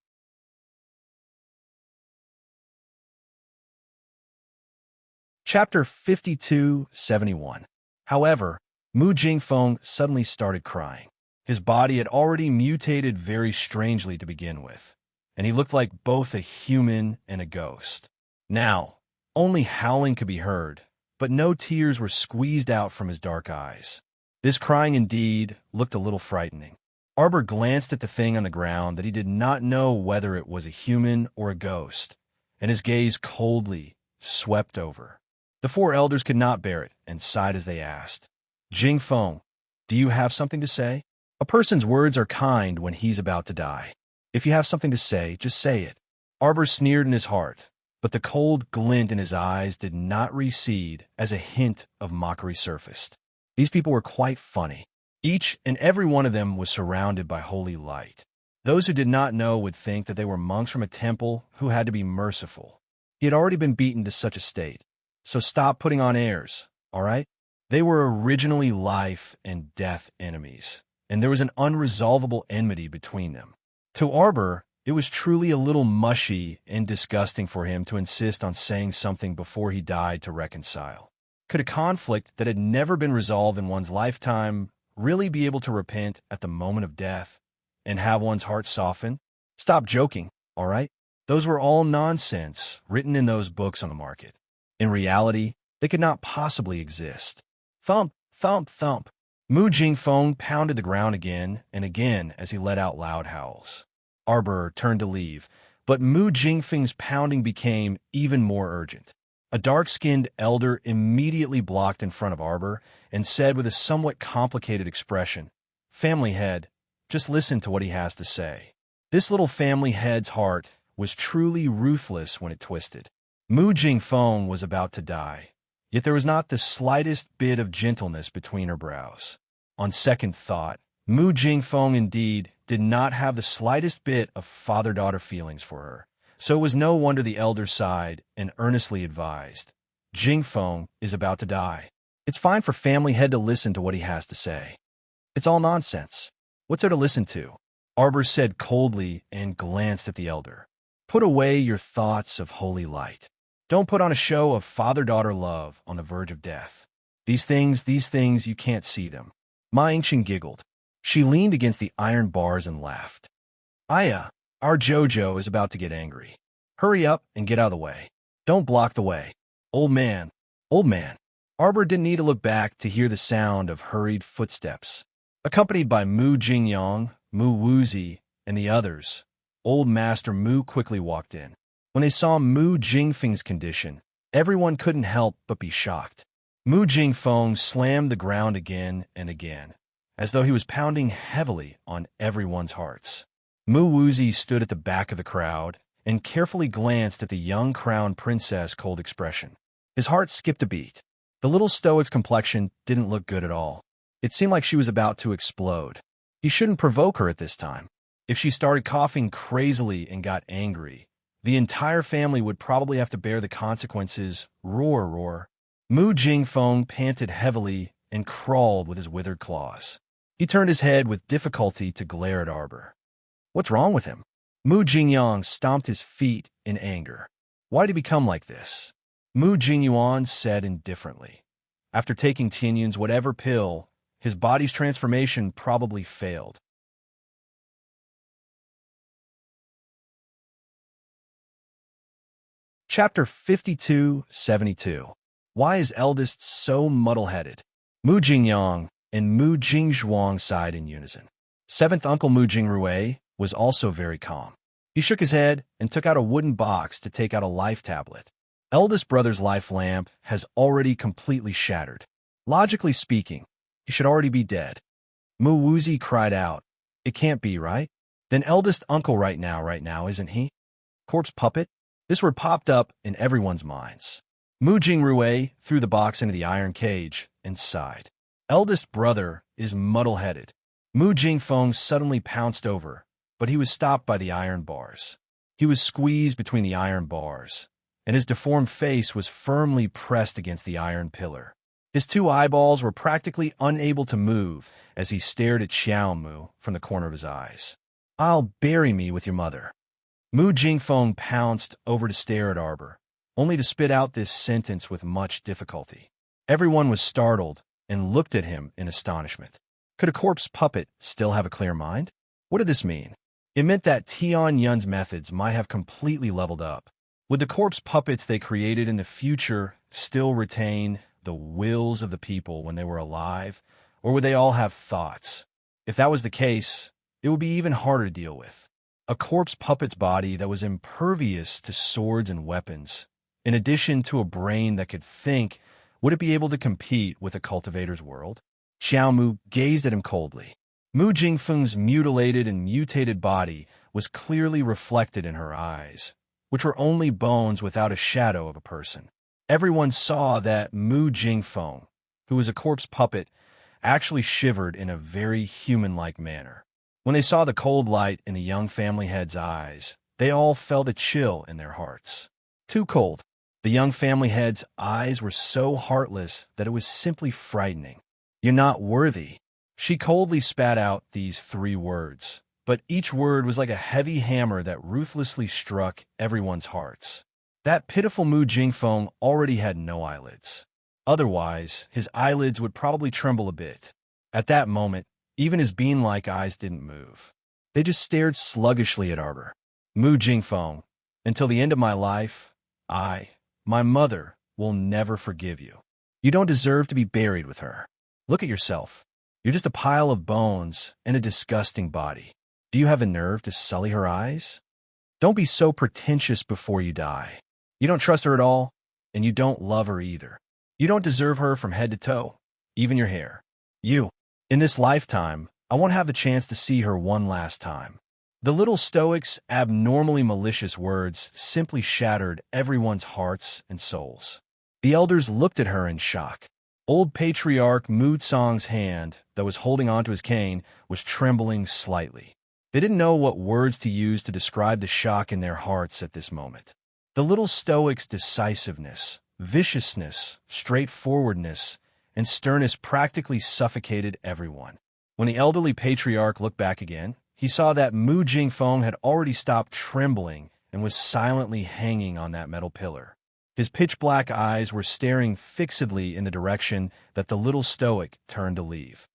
Chapter 5271. However, Mu Jingfeng suddenly started crying. His body had already mutated very strangely to begin with, and he looked like both a human and a ghost. Now, only howling could be heard, but no tears were squeezed out from his dark eyes. This crying indeed looked a little frightening. Arbor glanced at the thing on the ground that he did not know whether it was a human or a ghost, and his gaze coldly swept over. The 4 elders could not bear it and sighed as they asked, "Jingfeng, do you have something to say?" A person's words are kind when he's about to die. If you have something to say, just say it. Arbor sneered in his heart, but the cold glint in his eyes did not recede as a hint of mockery surfaced. These people were quite funny. Each and every one of them was surrounded by holy light. Those who did not know would think that they were monks from a temple who had to be merciful. He had already been beaten to such a state, so stop putting on airs, all right? They were originally life and death enemies, and there was an unresolvable enmity between them. To Arbor, it was truly a little mushy and disgusting for him to insist on saying something before he died to reconcile. Could a conflict that had never been resolved in one's lifetime really be able to repent at the moment of death and have one's heart soften? Stop joking, all right? Those were all nonsense written in those books on the market. In reality, they could not possibly exist. Thump, thump, thump. Mu Jingfeng pounded the ground again and again as he let out loud howls. Arbor turned to leave, but Mu Jingfeng's pounding became even more urgent. A dark-skinned elder immediately blocked in front of Arbor and said with a somewhat complicated expression, "Family head, just listen to what he has to say." This little family head's heart was truly ruthless when it twisted. Mu Jingfeng was about to die, yet there was not the slightest bit of gentleness between her brows. On second thought, Mu Jingfeng indeed did not have the slightest bit of father-daughter feelings for her, so it was no wonder the elder sighed and earnestly advised, "Jingfeng is about to die. It's fine for family head to listen to what he has to say. It's all nonsense. What's there to listen to?" Arbor said coldly and glanced at the elder. Put away your thoughts of holy light. Don't put on a show of father-daughter love on the verge of death. These things, you can't see them. Ma Yingqing giggled. She leaned against the iron bars and laughed. Aya, our Jojo is about to get angry. Hurry up and get out of the way. Don't block the way. Old man. Old man. Arbor didn't need to look back to hear the sound of hurried footsteps. Accompanied by Mu Jingyang, Mu Wuzi, and the others, Old Master Mu quickly walked in. When they saw Mu Jingfeng's condition, everyone couldn't help but be shocked. Mu Jingfeng slammed the ground again and again, as though he was pounding heavily on everyone's hearts. Mu Wuzi stood at the back of the crowd and carefully glanced at the young crown princess' cold expression. His heart skipped a beat. The little stoic's complexion didn't look good at all. It seemed like she was about to explode. He shouldn't provoke her at this time. If she started coughing crazily and got angry, the entire family would probably have to bear the consequences. Roar, roar. Mu Jingfeng panted heavily and crawled with his withered claws. He turned his head with difficulty to glare at Arbor. What's wrong with him? Mu Jingyang stomped his feet in anger. Why did he become like this? Mu Jingyuan said indifferently. After taking Tianyun's whatever pill, his body's transformation probably failed. Chapter 52-72. Why is eldest so muddle-headed? Mu Jingyang and Mu Jingzhuang sighed in unison. Seventh Uncle Mu Jingrui was also very calm. He shook his head and took out a wooden box to take out a life tablet. Eldest brother's life lamp has already completely shattered. Logically speaking, he should already be dead. Mu Wuzi cried out, "It can't be, right? Then eldest uncle right now, isn't he? Corpse puppet?" This word popped up in everyone's minds. Mu Jingrui threw the box into the iron cage and sighed. Eldest brother is muddle-headed. Mu Jingfeng suddenly pounced over, but he was stopped by the iron bars. He was squeezed between the iron bars, and his deformed face was firmly pressed against the iron pillar. His two eyeballs were practically unable to move as he stared at Xiaomu from the corner of his eyes. "I'll bury me with your mother." Mu Jingfeng pounced over to stare at Arbor, only to spit out this sentence with much difficulty. Everyone was startled and looked at him in astonishment. Could a corpse puppet still have a clear mind? What did this mean? It meant that Tian Yun's methods might have completely leveled up. Would the corpse puppets they created in the future still retain the wills of the people when they were alive, or would they all have thoughts? If that was the case, it would be even harder to deal with. A corpse puppet's body that was impervious to swords and weapons, in addition to a brain that could think, would it be able to compete with a cultivator's world? Xiaomu gazed at him coldly. Mu Jingfeng's mutilated and mutated body was clearly reflected in her eyes, which were only bones without a shadow of a person. Everyone saw that Mu Jingfeng, who was a corpse puppet, actually shivered in a very human-like manner. When they saw the cold light in the young family head's eyes, they all felt a chill in their hearts. Too cold. The young family head's eyes were so heartless that it was simply frightening. "You're not worthy." She coldly spat out these 3 words, but each word was like a heavy hammer that ruthlessly struck everyone's hearts. That pitiful Mu Jingfeng already had no eyelids. Otherwise, his eyelids would probably tremble a bit. At that moment, even his bean-like eyes didn't move. They just stared sluggishly at Arbor. "Mu Jingfeng, until the end of my life, my mother, will never forgive you. You don't deserve to be buried with her. Look at yourself. You're just a pile of bones and a disgusting body. Do you have the nerve to sully her eyes? Don't be so pretentious before you die. You don't trust her at all, and you don't love her either. You don't deserve her from head to toe, even your hair. In this lifetime, I won't have the chance to see her one last time." The little stoic's abnormally malicious words simply shattered everyone's hearts and souls. The elders looked at her in shock. Old Patriarch Mu Tsang's hand, that was holding onto his cane, was trembling slightly. They didn't know what words to use to describe the shock in their hearts at this moment. The little stoic's decisiveness, viciousness, straightforwardness, and sternness practically suffocated everyone. When the elderly patriarch looked back again, he saw that Mu Jingfeng had already stopped trembling and was silently hanging on that metal pillar. His pitch-black eyes were staring fixedly in the direction that the little stoic turned to leave.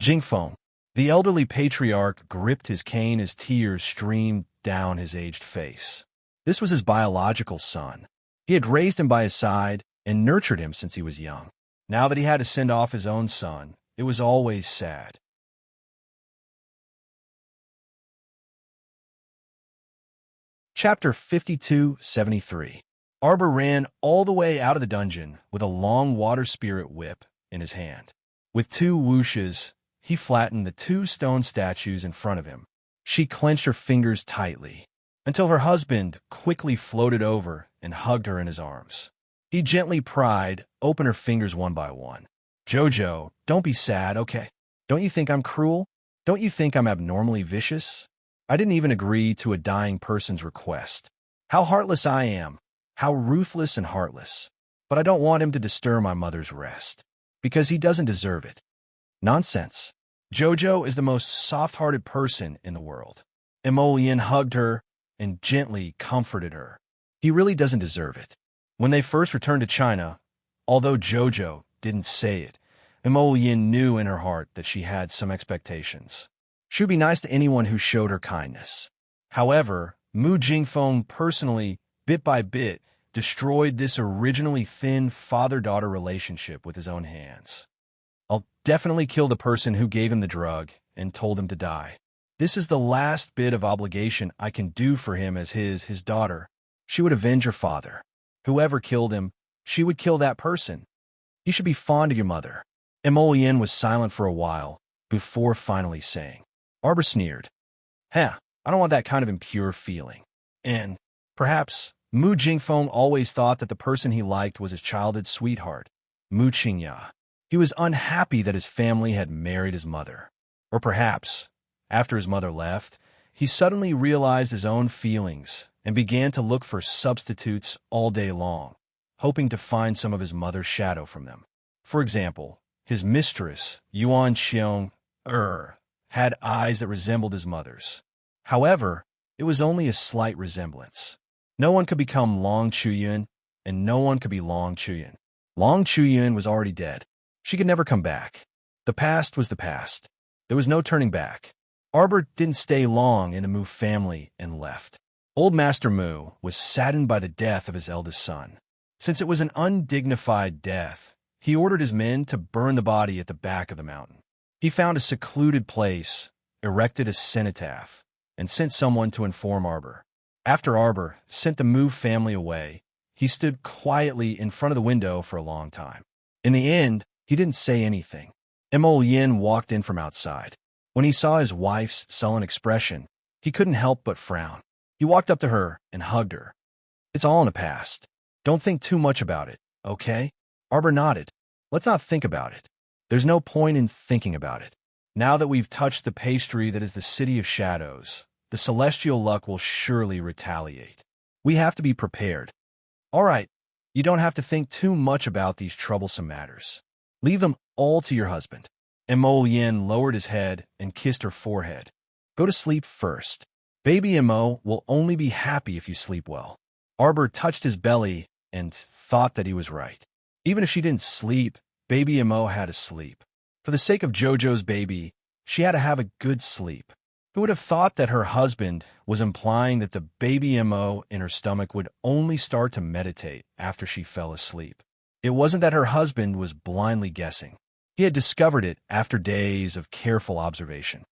Jingfeng, the elderly patriarch, gripped his cane as tears streamed down his aged face. This was his biological son. He had raised him by his side and nurtured him since he was young. Now that he had to send off his own son, it was always sad. Chapter 5273. Arbor ran all the way out of the dungeon with a long water spirit whip in his hand. With two whooshes, he flattened the two stone statues in front of him. She clenched her fingers tightly, until her husband quickly floated over and hugged her in his arms. He gently pried open her fingers one by one. "Jojo, don't be sad, okay? Don't you think I'm cruel? Don't you think I'm abnormally vicious? I didn't even agree to a dying person's request. How heartless I am. How ruthless and heartless. But I don't want him to disturb my mother's rest, because he doesn't deserve it." Nonsense. Jojo is the most soft-hearted person in the world. Emolian hugged her and gently comforted her. He really doesn't deserve it. When they first returned to China, although Jojo didn't say it, Emolian knew in her heart that she had some expectations. She would be nice to anyone who showed her kindness. However, Mu Jingfeng personally, bit by bit, destroyed this originally thin father-daughter relationship with his own hands. "I'll definitely kill the person who gave him the drug and told him to die. This is the last bit of obligation I can do for him as his daughter. She would avenge her father. Whoever killed him, she would kill that person. You should be fond of your mother." Emolian was silent for a while, before finally saying. Arbor sneered. "Heh, I don't want that kind of impure feeling." And, perhaps, Mu Jingfeng always thought that the person he liked was his childhood sweetheart, Mu Qingya. He was unhappy that his family had married his mother. Or perhaps, after his mother left, he suddenly realized his own feelings and began to look for substitutes all day long, hoping to find some of his mother's shadow from them. For example, his mistress, Yuan Xiong, had eyes that resembled his mother's. However, it was only a slight resemblance. No one could become Long Chuyun, and no one could be Long Chuyun. Long Chuyun was already dead. She could never come back. The past was the past. There was no turning back. Arbor didn't stay long in the Mu family and left. Old Master Mu was saddened by the death of his eldest son. Since it was an undignified death, he ordered his men to burn the body at the back of the mountain. He found a secluded place, erected a cenotaph, and sent someone to inform Arbor. After Arbor sent the Mu family away, he stood quietly in front of the window for a long time. In the end, he didn't say anything. Emolian walked in from outside. When he saw his wife's sullen expression, he couldn't help but frown. He walked up to her and hugged her. "It's all in the past. Don't think too much about it, okay?" Arbor nodded. "Let's not think about it. There's no point in thinking about it. Now that we've touched the pastry that is the City of Shadows, the celestial luck will surely retaliate. We have to be prepared. All right, you don't have to think too much about these troublesome matters. Leave them all to your husband." Emolian lowered his head and kissed her forehead. "Go to sleep first. Baby Emo will only be happy if you sleep well." Arbor touched his belly and thought that he was right. Even if she didn't sleep, Baby Emo had to sleep. For the sake of Jojo's baby, she had to have a good sleep. Who would have thought that her husband was implying that the baby Emo in her stomach would only start to meditate after she fell asleep? It wasn't that her husband was blindly guessing. He had discovered it after days of careful observation.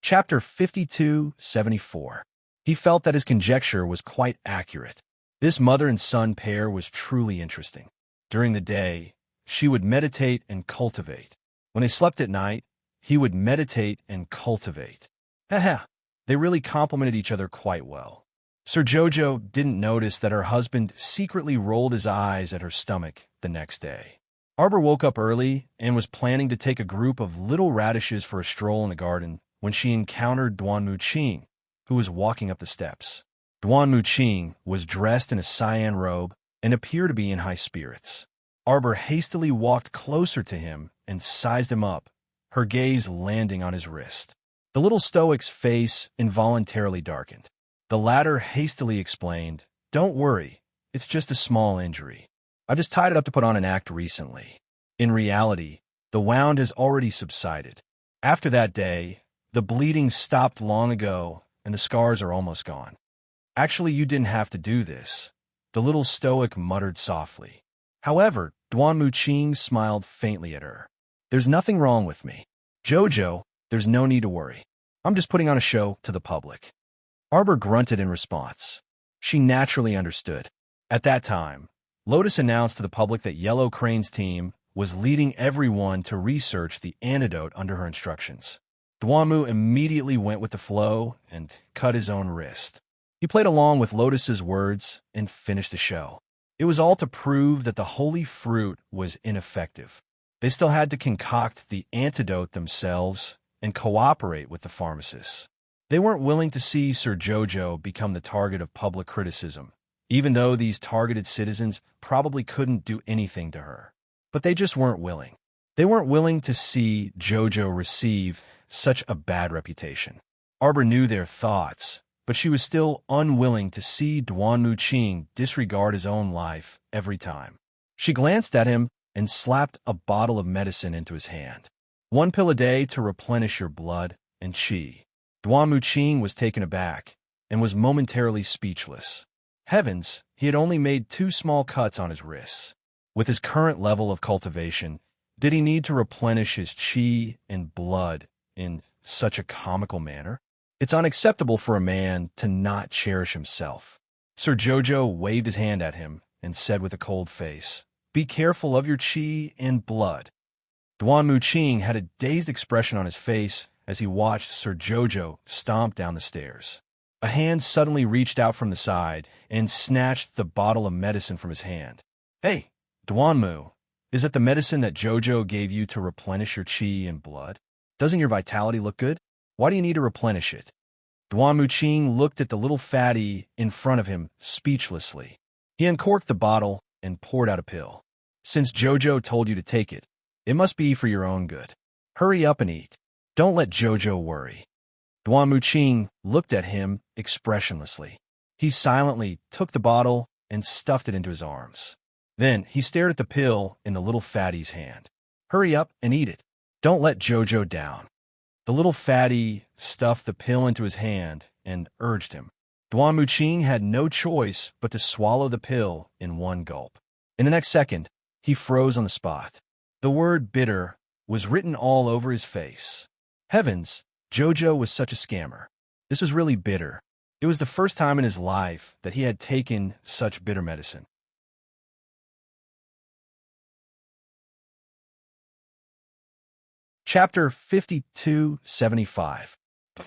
Chapter 5274. He felt that his conjecture was quite accurate. This mother and son pair was truly interesting. During the day, she would meditate and cultivate. When they slept at night, he would meditate and cultivate. Haha, they really complemented each other quite well. Sir Jojo didn't notice that her husband secretly rolled his eyes at her stomach the next day. Arbor woke up early and was planning to take a group of little radishes for a stroll in the garden when she encountered Duan Muqing, who was walking up the steps. Duan Muqing was dressed in a cyan robe and appeared to be in high spirits. Arbor hastily walked closer to him and sized him up, her gaze landing on his wrist. The little stoic's face involuntarily darkened. The latter hastily explained, "Don't worry, it's just a small injury. I just tied it up to put on an act recently." In reality, the wound has already subsided. After that day, the bleeding stopped long ago, and the scars are almost gone. "Actually, you didn't have to do this," the little stoic muttered softly. However, Duan Muqing smiled faintly at her. "There's nothing wrong with me. Jojo, there's no need to worry. I'm just putting on a show to the public." Arbor grunted in response. She naturally understood. At that time, Lotus announced to the public that Yellow Crane's team was leading everyone to research the antidote under her instructions. Duanmu immediately went with the flow and cut his own wrist. He played along with Lotus's words and finished the show. It was all to prove that the holy fruit was ineffective. They still had to concoct the antidote themselves and cooperate with the pharmacists. They weren't willing to see Sir Jojo become the target of public criticism, even though these targeted citizens probably couldn't do anything to her. But they just weren't willing. They weren't willing to see Jojo receive such a bad reputation. Arbor knew their thoughts, but she was still unwilling to see Duan Muqing disregard his own life every time. She glanced at him and slapped a bottle of medicine into his hand. 1 pill a day to replenish your blood and chi. Duan Muqing was taken aback and was momentarily speechless. Heavens, he had only made 2 small cuts on his wrists. With his current level of cultivation, did he need to replenish his chi and blood in such a comical manner? It's unacceptable for a man to not cherish himself. Sir Jojo waved his hand at him and said with a cold face, "Be careful of your chi and blood." Duan Muqing had a dazed expression on his face as he watched Sir Jojo stomp down the stairs. A hand suddenly reached out from the side and snatched the bottle of medicine from his hand. "Hey, Duanmu, is that the medicine that Jojo gave you to replenish your chi and blood? Doesn't your vitality look good? Why do you need to replenish it?" Duan Muqing looked at the little fatty in front of him speechlessly. He uncorked the bottle and poured out a pill. "Since Jojo told you to take it, it must be for your own good. Hurry up and eat. Don't let Jojo worry." Duan Muqing looked at him expressionlessly. He silently took the bottle and stuffed it into his arms. Then he stared at the pill in the little fatty's hand. "Hurry up and eat it. Don't let Jojo down." The little fatty stuffed the pill into his hand and urged him. Duan Muqing had no choice but to swallow the pill in one gulp. In the next second, he froze on the spot. The word bitter was written all over his face. Heavens, Jojo was such a scammer. This was really bitter. It was the first time in his life that he had taken such bitter medicine. Chapter 5275.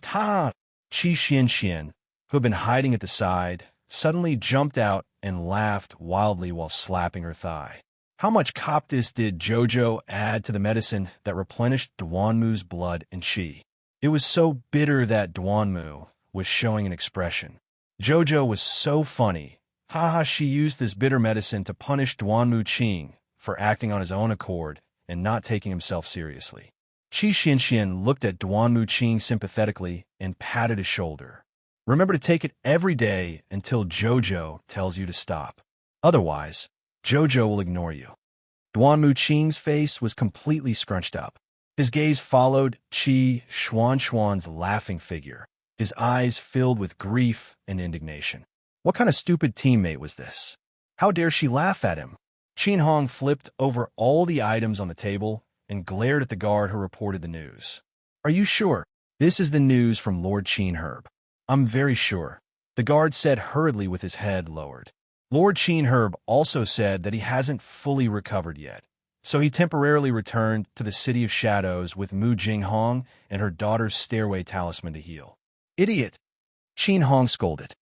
Ta! Qi Xianxian, who had been hiding at the side, suddenly jumped out and laughed wildly while slapping her thigh. How much coptis did Jojo add to the medicine that replenished Duanmu's blood and chi? It was so bitter that Duanmu was showing an expression. Jojo was so funny. Haha, she used this bitter medicine to punish Duan Muqing for acting on his own accord and not taking himself seriously. Qi Xianxian looked at Duan Muqing sympathetically and patted his shoulder. "Remember to take it every day until Jojo tells you to stop. Otherwise, Jojo will ignore you." Duan Muqing's face was completely scrunched up. His gaze followed Qi Xuanxuan's laughing figure, his eyes filled with grief and indignation. What kind of stupid teammate was this? How dare she laugh at him? Qin Hong flipped over all the items on the table and glared at the guard who reported the news. "Are you sure? This is the news from Lord Qin Herb." "I'm very sure," the guard said hurriedly with his head lowered. Lord Qin Herb also said that he hasn't fully recovered yet, so he temporarily returned to the City of Shadows with Mu Jinghong and her daughter's stairway talisman to heal. "Idiot!" Qin Hong scolded.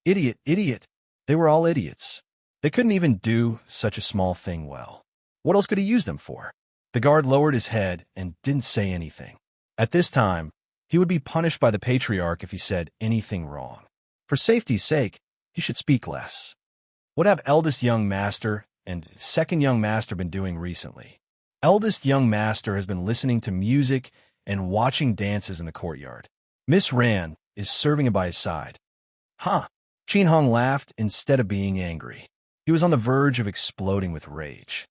"Idiot, idiot!" They were all idiots. They couldn't even do such a small thing well. What else could he use them for? The guard lowered his head and didn't say anything. At this time, he would be punished by the Patriarch if he said anything wrong. For safety's sake, he should speak less. What have eldest young master and second young master been doing recently? Eldest young master has been listening to music and watching dances in the courtyard. Miss Ran is serving him by his side. Huh. Qin Hong laughed instead of being angry. He was on the verge of exploding with rage.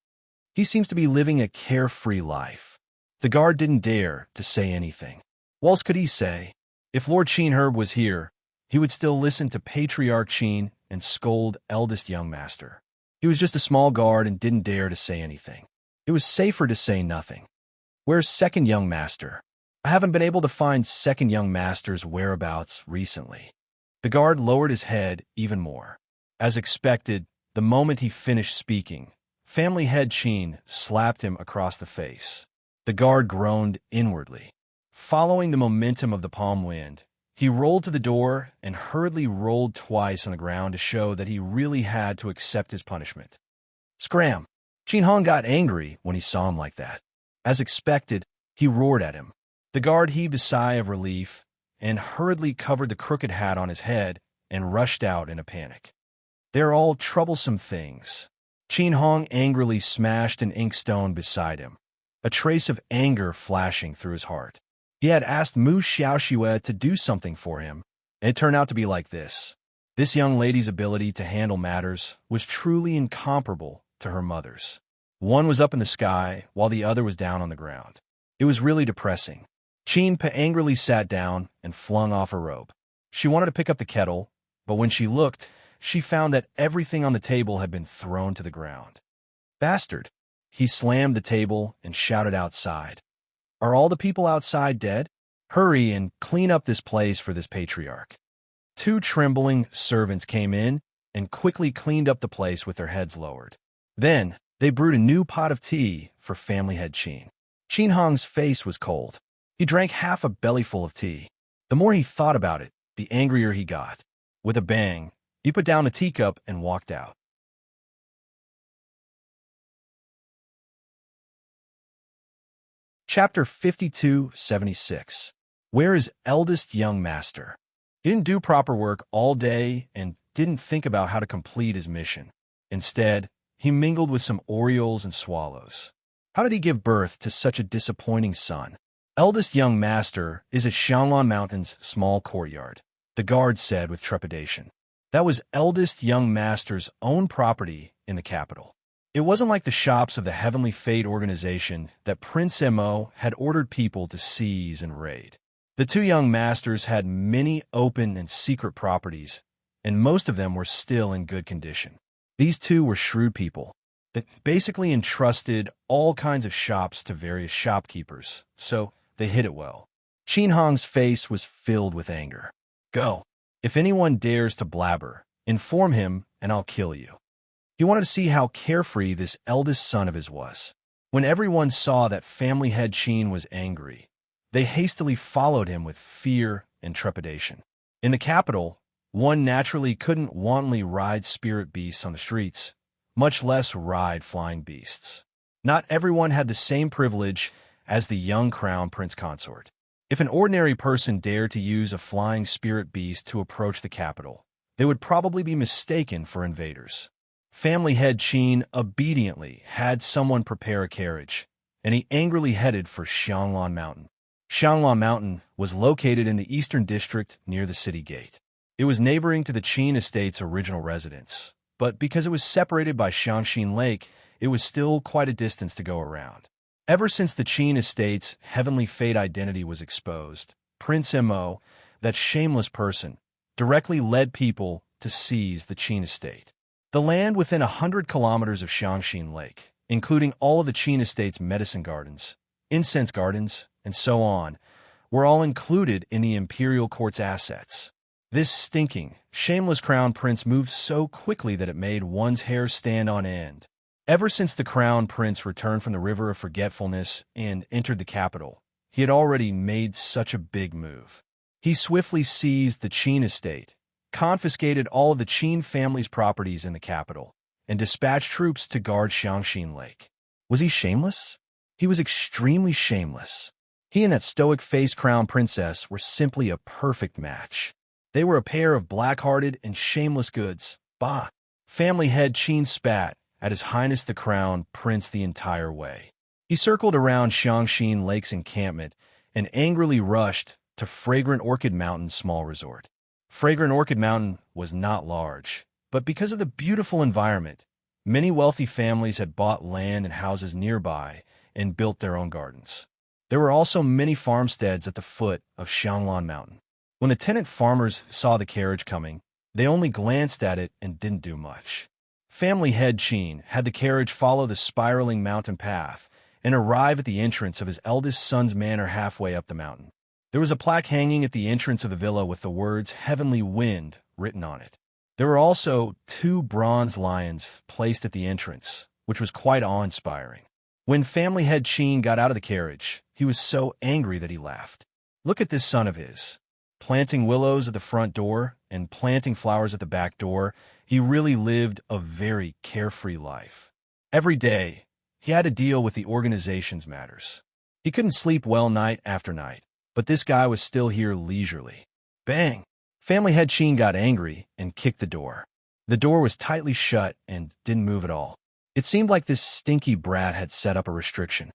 He seems to be living a carefree life. The guard didn't dare to say anything. What else could he say? If Lord Qin Herb was here, he would still listen to Patriarch Qin and scold eldest young master. He was just a small guard and didn't dare to say anything. It was safer to say nothing. Where's second young master? I haven't been able to find second young master's whereabouts recently. The guard lowered his head even more. As expected, the moment he finished speaking, family head Qin slapped him across the face. The guard groaned inwardly. Following the momentum of the palm wind, he rolled to the door and hurriedly rolled twice on the ground to show that he really had to accept his punishment. Scram! Qin Hong got angry when he saw him like that. As expected, he roared at him. The guard heaved a sigh of relief and hurriedly covered the crooked hat on his head and rushed out in a panic. They're all troublesome things. Qin Hong angrily smashed an inkstone beside him, a trace of anger flashing through his heart. He had asked Mu Xiaoxue to do something for him, and it turned out to be like this. This young lady's ability to handle matters was truly incomparable to her mother's. One was up in the sky, while the other was down on the ground. It was really depressing. Qin Pa angrily sat down and flung off her robe. She wanted to pick up the kettle, but when she looked, she found that everything on the table had been thrown to the ground. Bastard! He slammed the table and shouted outside. Are all the people outside dead? Hurry and clean up this place for this patriarch. Two trembling servants came in and quickly cleaned up the place with their heads lowered. Then, they brewed a new pot of tea for family head Qin. Qin Hong's face was cold. He drank half a bellyful of tea. The more he thought about it, the angrier he got. With a bang, he put down the teacup and walked out. Chapter 5276. Where is eldest young master? He didn't do proper work all day and didn't think about how to complete his mission. Instead, he mingled with some orioles and swallows. How did he give birth to such a disappointing son? Eldest young master is at Xianglan Mountain's small courtyard, the guard said with trepidation. That was eldest young master's own property in the capital. It wasn't like the shops of the Heavenly Fate organization that Prince Mo had ordered people to seize and raid. The two young masters had many open and secret properties, and most of them were still in good condition. These two were shrewd people that basically entrusted all kinds of shops to various shopkeepers, so they hid it well. Qin Hong's face was filled with anger. Go. If anyone dares to blabber, inform him and I'll kill you. He wanted to see how carefree this eldest son of his was. When everyone saw that family head Qin was angry, they hastily followed him with fear and trepidation. In the capital, one naturally couldn't wantonly ride spirit beasts on the streets, much less ride flying beasts. Not everyone had the same privilege as the young crown prince consort. If an ordinary person dared to use a flying spirit beast to approach the capital, they would probably be mistaken for invaders. Family head Qin obediently had someone prepare a carriage, and he angrily headed for Xianglan Mountain. Xianglan Mountain was located in the eastern district near the city gate. It was neighboring to the Qin estate's original residence, but because it was separated by Xiangxin Lake, it was still quite a distance to go around. Ever since the Qin estate's Heavenly Fate identity was exposed, Prince Mo, that shameless person, directly led people to seize the Qin estate. The land within 100 kilometers of Xiangxin Lake, including all of the Qin estate's medicine gardens, incense gardens, and so on, were all included in the imperial court's assets. This stinking, shameless crown prince moved so quickly that it made one's hair stand on end. Ever since the crown prince returned from the River of Forgetfulness and entered the capital, he had already made such a big move. He swiftly seized the Qin estate, confiscated all of the Qin family's properties in the capital, and dispatched troops to guard Xiangxin Lake. Was he shameless? He was extremely shameless. He and that stoic-faced crown princess were simply a perfect match. They were a pair of black-hearted and shameless goods. Bah! Family head Qin spat at His Highness the Crown Prince the entire way. He circled around Xiangxin Lake's encampment and angrily rushed to Fragrant Orchid Mountain's small resort. Fragrant Orchid Mountain was not large, but because of the beautiful environment, many wealthy families had bought land and houses nearby and built their own gardens. There were also many farmsteads at the foot of Xianglan Mountain. When the tenant farmers saw the carriage coming, they only glanced at it and didn't do much. Family head Qin had the carriage follow the spiraling mountain path and arrive at the entrance of his eldest son's manor halfway up the mountain. There was a plaque hanging at the entrance of the villa with the words "Heavenly Wind" written on it. There were also 2 bronze lions placed at the entrance, which was quite awe-inspiring. When family head Qin got out of the carriage, he was so angry that he laughed. Look at this son of his. Planting willows at the front door and planting flowers at the back door, he really lived a very carefree life. Every day, he had to deal with the organization's matters. He couldn't sleep well night after night, but this guy was still here leisurely. Bang! Family head Qin got angry and kicked the door. The door was tightly shut and didn't move at all. It seemed like this stinky brat had set up a restriction.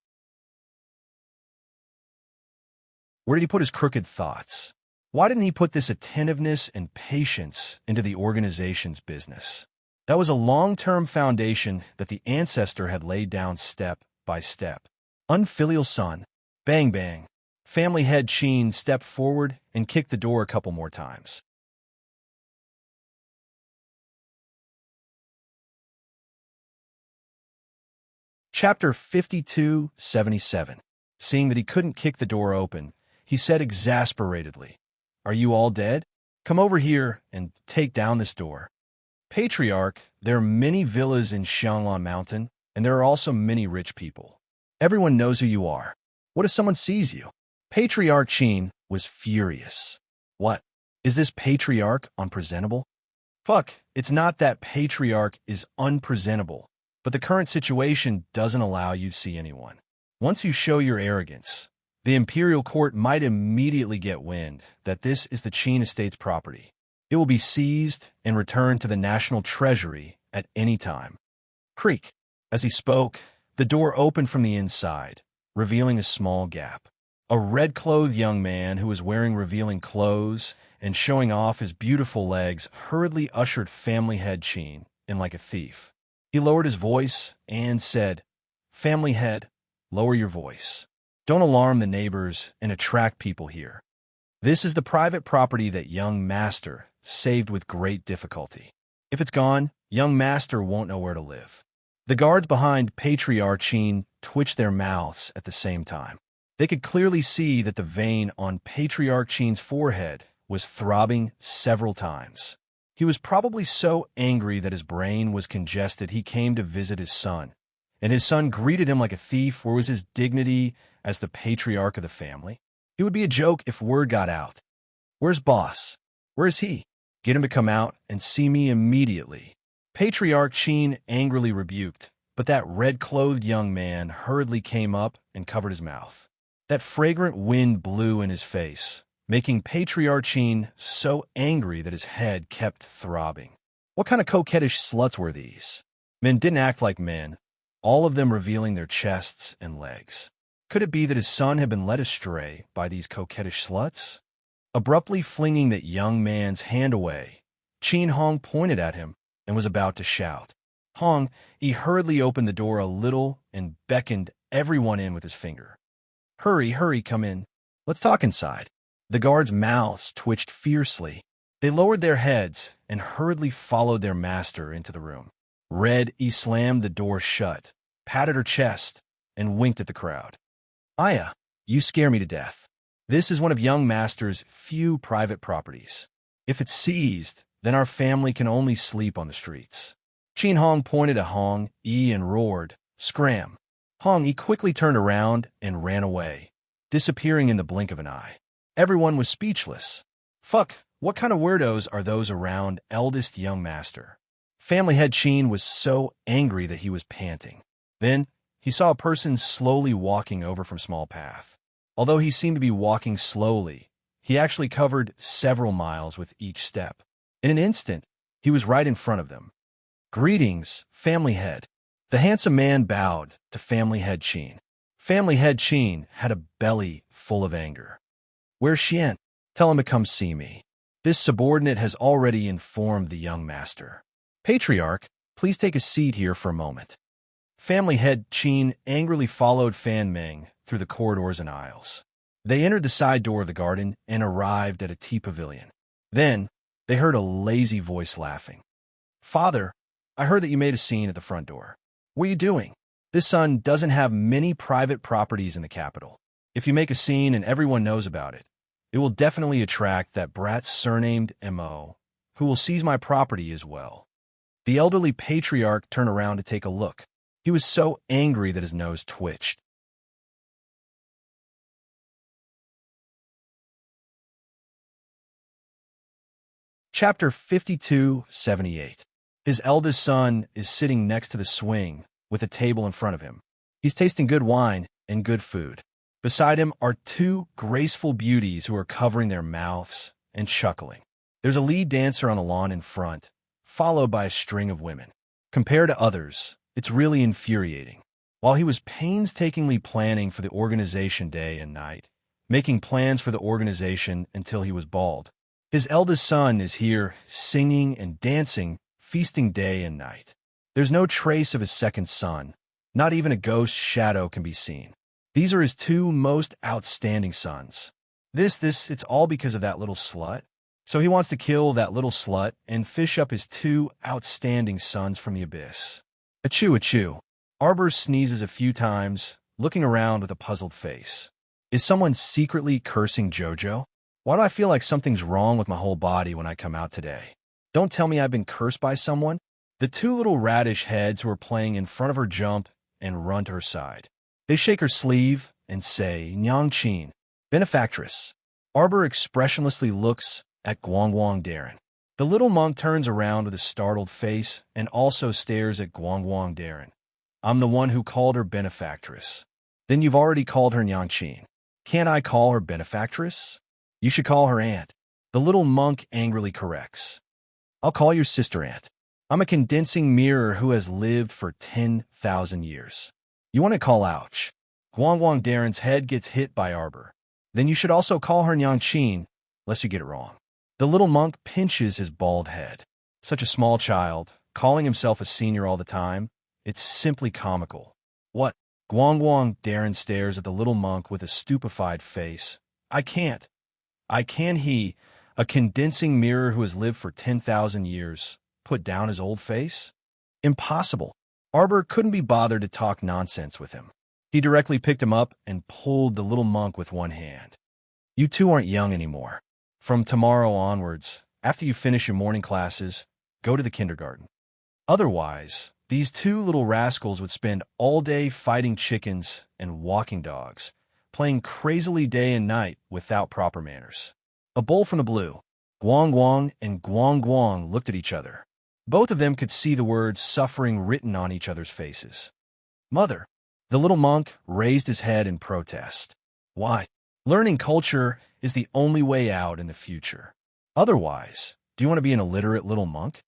Where did he put his crooked thoughts? Why didn't he put this attentiveness and patience into the organization's business? That was a long-term foundation that the ancestor had laid down step by step. Unfilial son. Bang bang. Family head Qin stepped forward and kicked the door a couple more times. Chapter 52:77. Seeing that he couldn't kick the door open, he said exasperatedly, "Are you all dead? Come over here and take down this door." Patriarch, there are many villas in Xianglan Mountain, and there are also many rich people. Everyone knows who you are. What if someone sees you? Patriarch Qin was furious. What? Is this patriarch unpresentable? Fuck, it's not that patriarch is unpresentable, but the current situation doesn't allow you to see anyone. Once you show your arrogance, the imperial court might immediately get wind that this is the Qin estate's property. It will be seized and returned to the national treasury at any time. Creak. As he spoke, the door opened from the inside, revealing a small gap. A red-clothed young man who was wearing revealing clothes and showing off his beautiful legs hurriedly ushered family head Qin in like a thief. He lowered his voice and said, "Family head, lower your voice. Don't alarm the neighbors and attract people here. This is the private property that young master saved with great difficulty. If it's gone, young master won't know where to live." The guards behind Patriarch Qin twitched their mouths at the same time. They could clearly see that the vein on Patriarch Qin's forehead was throbbing several times. He was probably so angry that his brain was congested he came to visit his son, and his son greeted him like a thief. Where was his dignity as the patriarch of the family? It would be a joke if word got out. "Where's boss? Where is he? Get him to come out and see me immediately." Patriarch Qin angrily rebuked, but that red-clothed young man hurriedly came up and covered his mouth. That fragrant wind blew in his face, making Patriarch Qin so angry that his head kept throbbing. What kind of coquettish sluts were these? Men didn't act like men, all of them revealing their chests and legs. Could it be that his son had been led astray by these coquettish sluts? Abruptly flinging that young man's hand away, Qin Hong pointed at him and was about to shout. Hong, he hurriedly opened the door a little and beckoned everyone in with his finger. "Hurry, hurry, come in. Let's talk inside." The guards' mouths twitched fiercely. They lowered their heads and hurriedly followed their master into the room. Red, he slammed the door shut, patted her chest, and winked at the crowd. "Aya, you scare me to death. This is one of young master's few private properties. If it's seized, then our family can only sleep on the streets." Qin Hong pointed at Hong Yi and roared, "Scram!" Hong Yi quickly turned around and ran away, disappearing in the blink of an eye. Everyone was speechless. Fuck, what kind of weirdos are those around eldest young master? Family head Qin was so angry that he was panting. Then, he saw a person slowly walking over from small path. Although he seemed to be walking slowly, he actually covered several miles with each step. In an instant, he was right in front of them. "Greetings, family head." The handsome man bowed to family head Qin. Family head Qin had a belly full of anger. Where's Xian? Tell him to come see me. This subordinate has already informed the young master. Patriarch, please take a seat here for a moment. Family head Qin angrily followed Fan Meng through the corridors and aisles. They entered the side door of the garden and arrived at a tea pavilion. Then, they heard a lazy voice laughing. Father, I heard that you made a scene at the front door. What are you doing? This son doesn't have many private properties in the capital. If you make a scene and everyone knows about it, it will definitely attract that brat surnamed M.O., who will seize my property as well. The elderly patriarch turned around to take a look. He was so angry that his nose twitched. Chapter 5278. His eldest son is sitting next to the swing with a table in front of him. He's tasting good wine and good food. Beside him are two graceful beauties who are covering their mouths and chuckling. There's a lead dancer on the lawn in front, followed by a string of women. Compared to others, it's really infuriating. While he was painstakingly planning for the organization day and night, making plans for the organization until he was bald, his eldest son is here singing and dancing, feasting day and night. There's no trace of his second son. Not even a ghost shadow can be seen. These are his two most outstanding sons. It's all because of that little slut. So he wants to kill that little slut and fish up his two outstanding sons from the abyss. Achoo, achoo. Arbor sneezes a few times, looking around with a puzzled face. Is someone secretly cursing Jojo? Why do I feel like something's wrong with my whole body when I come out today? Don't tell me I've been cursed by someone. The two little radish heads who are playing in front of her jump and run to her side. They shake her sleeve and say, Nyangqin, benefactress. Arbor expressionlessly looks at Guangguang Darren. The little monk turns around with a startled face and also stares at Guangguang Darren. I'm the one who called her benefactress. Then you've already called her Nyangqin. Can't I call her benefactress? You should call her aunt. The little monk angrily corrects. I'll call your sister aunt. I'm a condensing mirror who has lived for 10,000 years. You want to call ouch. Guangguang Darren's head gets hit by Arbor. Then you should also call her Nyangqin, lest you get it wrong. The little monk pinches his bald head. Such a small child, calling himself a senior all the time. It's simply comical. What? Guangguang Darren stares at the little monk with a stupefied face. I can't. He, a condensing mirror who has lived for 10,000 years, put down his old face? Impossible. Arbor couldn't be bothered to talk nonsense with him. He directly picked him up and pulled the little monk with one hand. You two aren't young anymore. From tomorrow onwards, after you finish your morning classes, go to the kindergarten. Otherwise, these two little rascals would spend all day fighting chickens and walking dogs, playing crazily day and night without proper manners. A bowl from the blue. Guangguang and Guangguang looked at each other. Both of them could see the words suffering written on each other's faces. Mother. The little monk raised his head in protest. Why? Learning culture is the only way out in the future. Otherwise, do you want to be an illiterate little monk?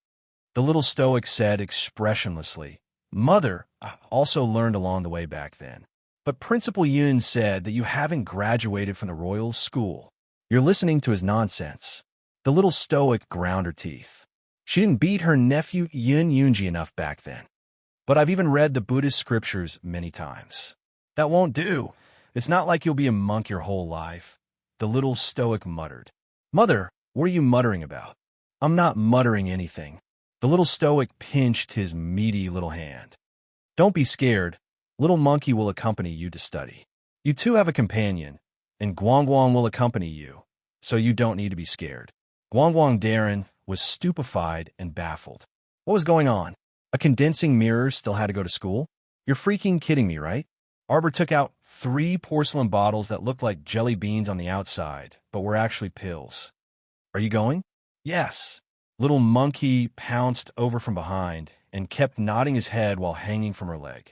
The little stoic said expressionlessly, Mother, I also learned along the way back then. But Principal Yun said that you haven't graduated from the royal school. You're listening to his nonsense. The little stoic ground her teeth. She didn't beat her nephew Yun Yunji enough back then. But I've even read the Buddhist scriptures many times. That won't do. It's not like you'll be a monk your whole life. The little stoic muttered. Mother, what are you muttering about? I'm not muttering anything. The little stoic pinched his meaty little hand. Don't be scared. Little monkey will accompany you to study. You two have a companion, and Guangguang will accompany you, so you don't need to be scared. Guangguang Darren was stupefied and baffled. What was going on? A condensing mirror still had to go to school? You're freaking kidding me, right? Arbor took out 3 porcelain bottles that looked like jelly beans on the outside, but were actually pills. Are you going? Yes. Little monkey pounced over from behind and kept nodding his head while hanging from her leg.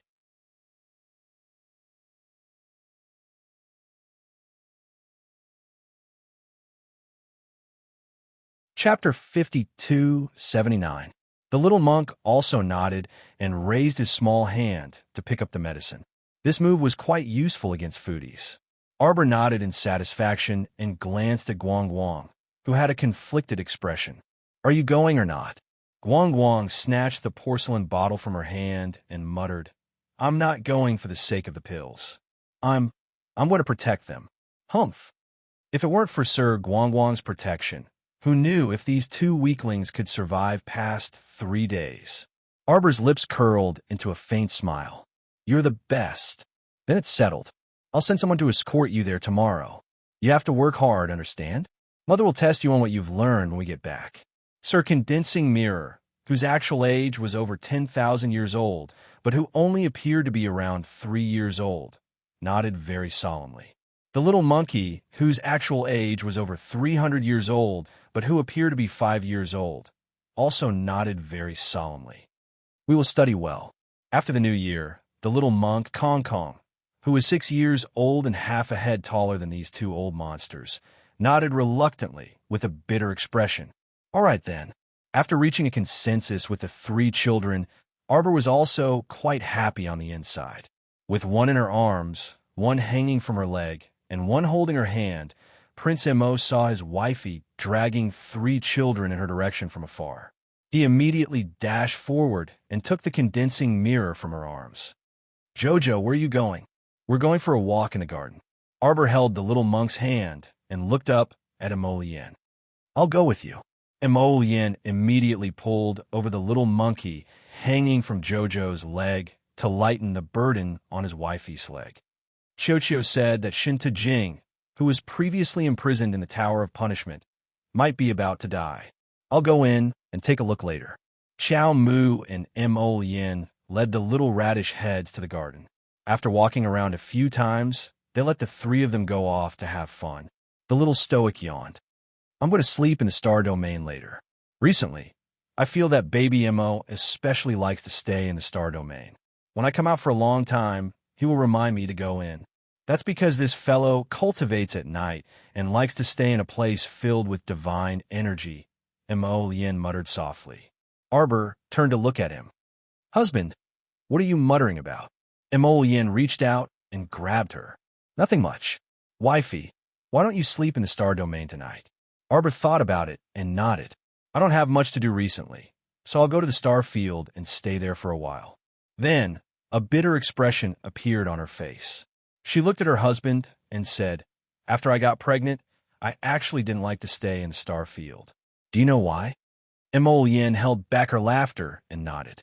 Chapter 5279. The little monk also nodded and raised his small hand to pick up the medicine. This move was quite useful against foodies. Arbor nodded in satisfaction and glanced at Guang Guang, who had a conflicted expression. Are you going or not? Guang Guang snatched the porcelain bottle from her hand and muttered, I'm not going for the sake of the pills. I'm going to protect them. Humph. If it weren't for Sir Guang Guang's protection, who knew if these two weaklings could survive past 3 days? Arbor's lips curled into a faint smile. You're the best. Then it's settled. I'll send someone to escort you there tomorrow. You have to work hard, understand? Mother will test you on what you've learned when we get back. Sir Condensing Mirror, whose actual age was over 10,000 years old, but who only appeared to be around 3 years old, nodded very solemnly. The little monkey, whose actual age was over 300 years old, but who appeared to be 5 years old, also nodded very solemnly. We will study well. After the new year, the little monk Kong Kong, who was 6 years old and half a head taller than these two old monsters, nodded reluctantly with a bitter expression. All right then. After reaching a consensus with the 3 children, Arbor was also quite happy on the inside. With one in her arms, one hanging from her leg, and one holding her hand, Prince Mo saw his wifey dragging 3 children in her direction from afar. He immediately dashed forward and took the condensing mirror from her arms. Jojo, where are you going? We're going for a walk in the garden. Arbor held the little monk's hand and looked up at Emolien. I'll go with you. Emolien immediately pulled over the little monkey hanging from Jojo's leg to lighten the burden on his wifey's leg. Qiuqiu said that Shinta Jing, who was previously imprisoned in the Tower of Punishment, might be about to die. I'll go in and take a look later. Xiao Mu and Emolien led the little radish heads to the garden. After walking around a few times, they let the 3 of them go off to have fun. The little stoic yawned. I'm going to sleep in the star domain later. Recently, I feel that baby Mo especially likes to stay in the star domain. When I come out for a long time, he will remind me to go in. That's because this fellow cultivates at night and likes to stay in a place filled with divine energy, Emolien muttered softly. Arbor turned to look at him. Husband, what are you muttering about? Emolien reached out and grabbed her. Nothing much. Wifey, why don't you sleep in the star domain tonight? Arbor thought about it and nodded. I don't have much to do recently, so I'll go to the star field and stay there for a while. Then, a bitter expression appeared on her face. She looked at her husband and said, After I got pregnant, I actually didn't like to stay in the star field. Do you know why? Emolien held back her laughter and nodded.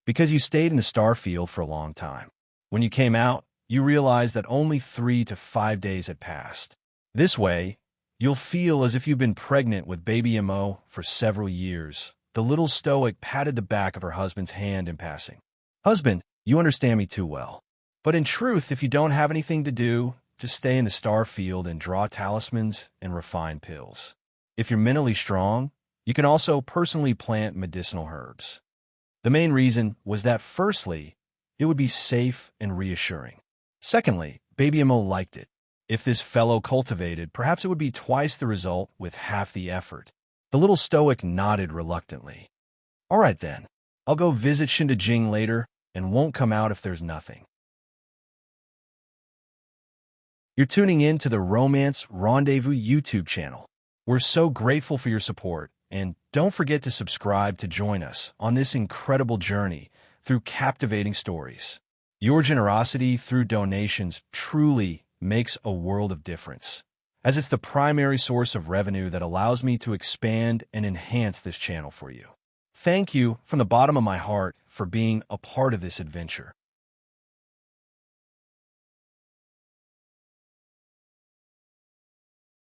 Because you stayed in the star field for a long time. When you came out, you realized that only 3 to 5 days had passed. This way, you'll feel as if you've been pregnant with baby Mo for several years. The little stoic patted the back of her husband's hand in passing. Husband, you understand me too well. But in truth, if you don't have anything to do, just stay in the star field and draw talismans and refine pills. If you're mentally strong, you can also personally plant medicinal herbs. The main reason was that, firstly, it would be safe and reassuring. Secondly, baby Mo liked it. If this fellow cultivated, perhaps it would be twice the result with half the effort. The little stoic nodded reluctantly. All right then, I'll go visit Shinta Jing later and won't come out if there's nothing. You're tuning in to the Romance Rendezvous YouTube channel. We're so grateful for your support, and don't forget to subscribe to join us on this incredible journey through captivating stories. Your generosity through donations truly makes a world of difference, as it's the primary source of revenue that allows me to expand and enhance this channel for you. Thank you from the bottom of my heart for being a part of this adventure.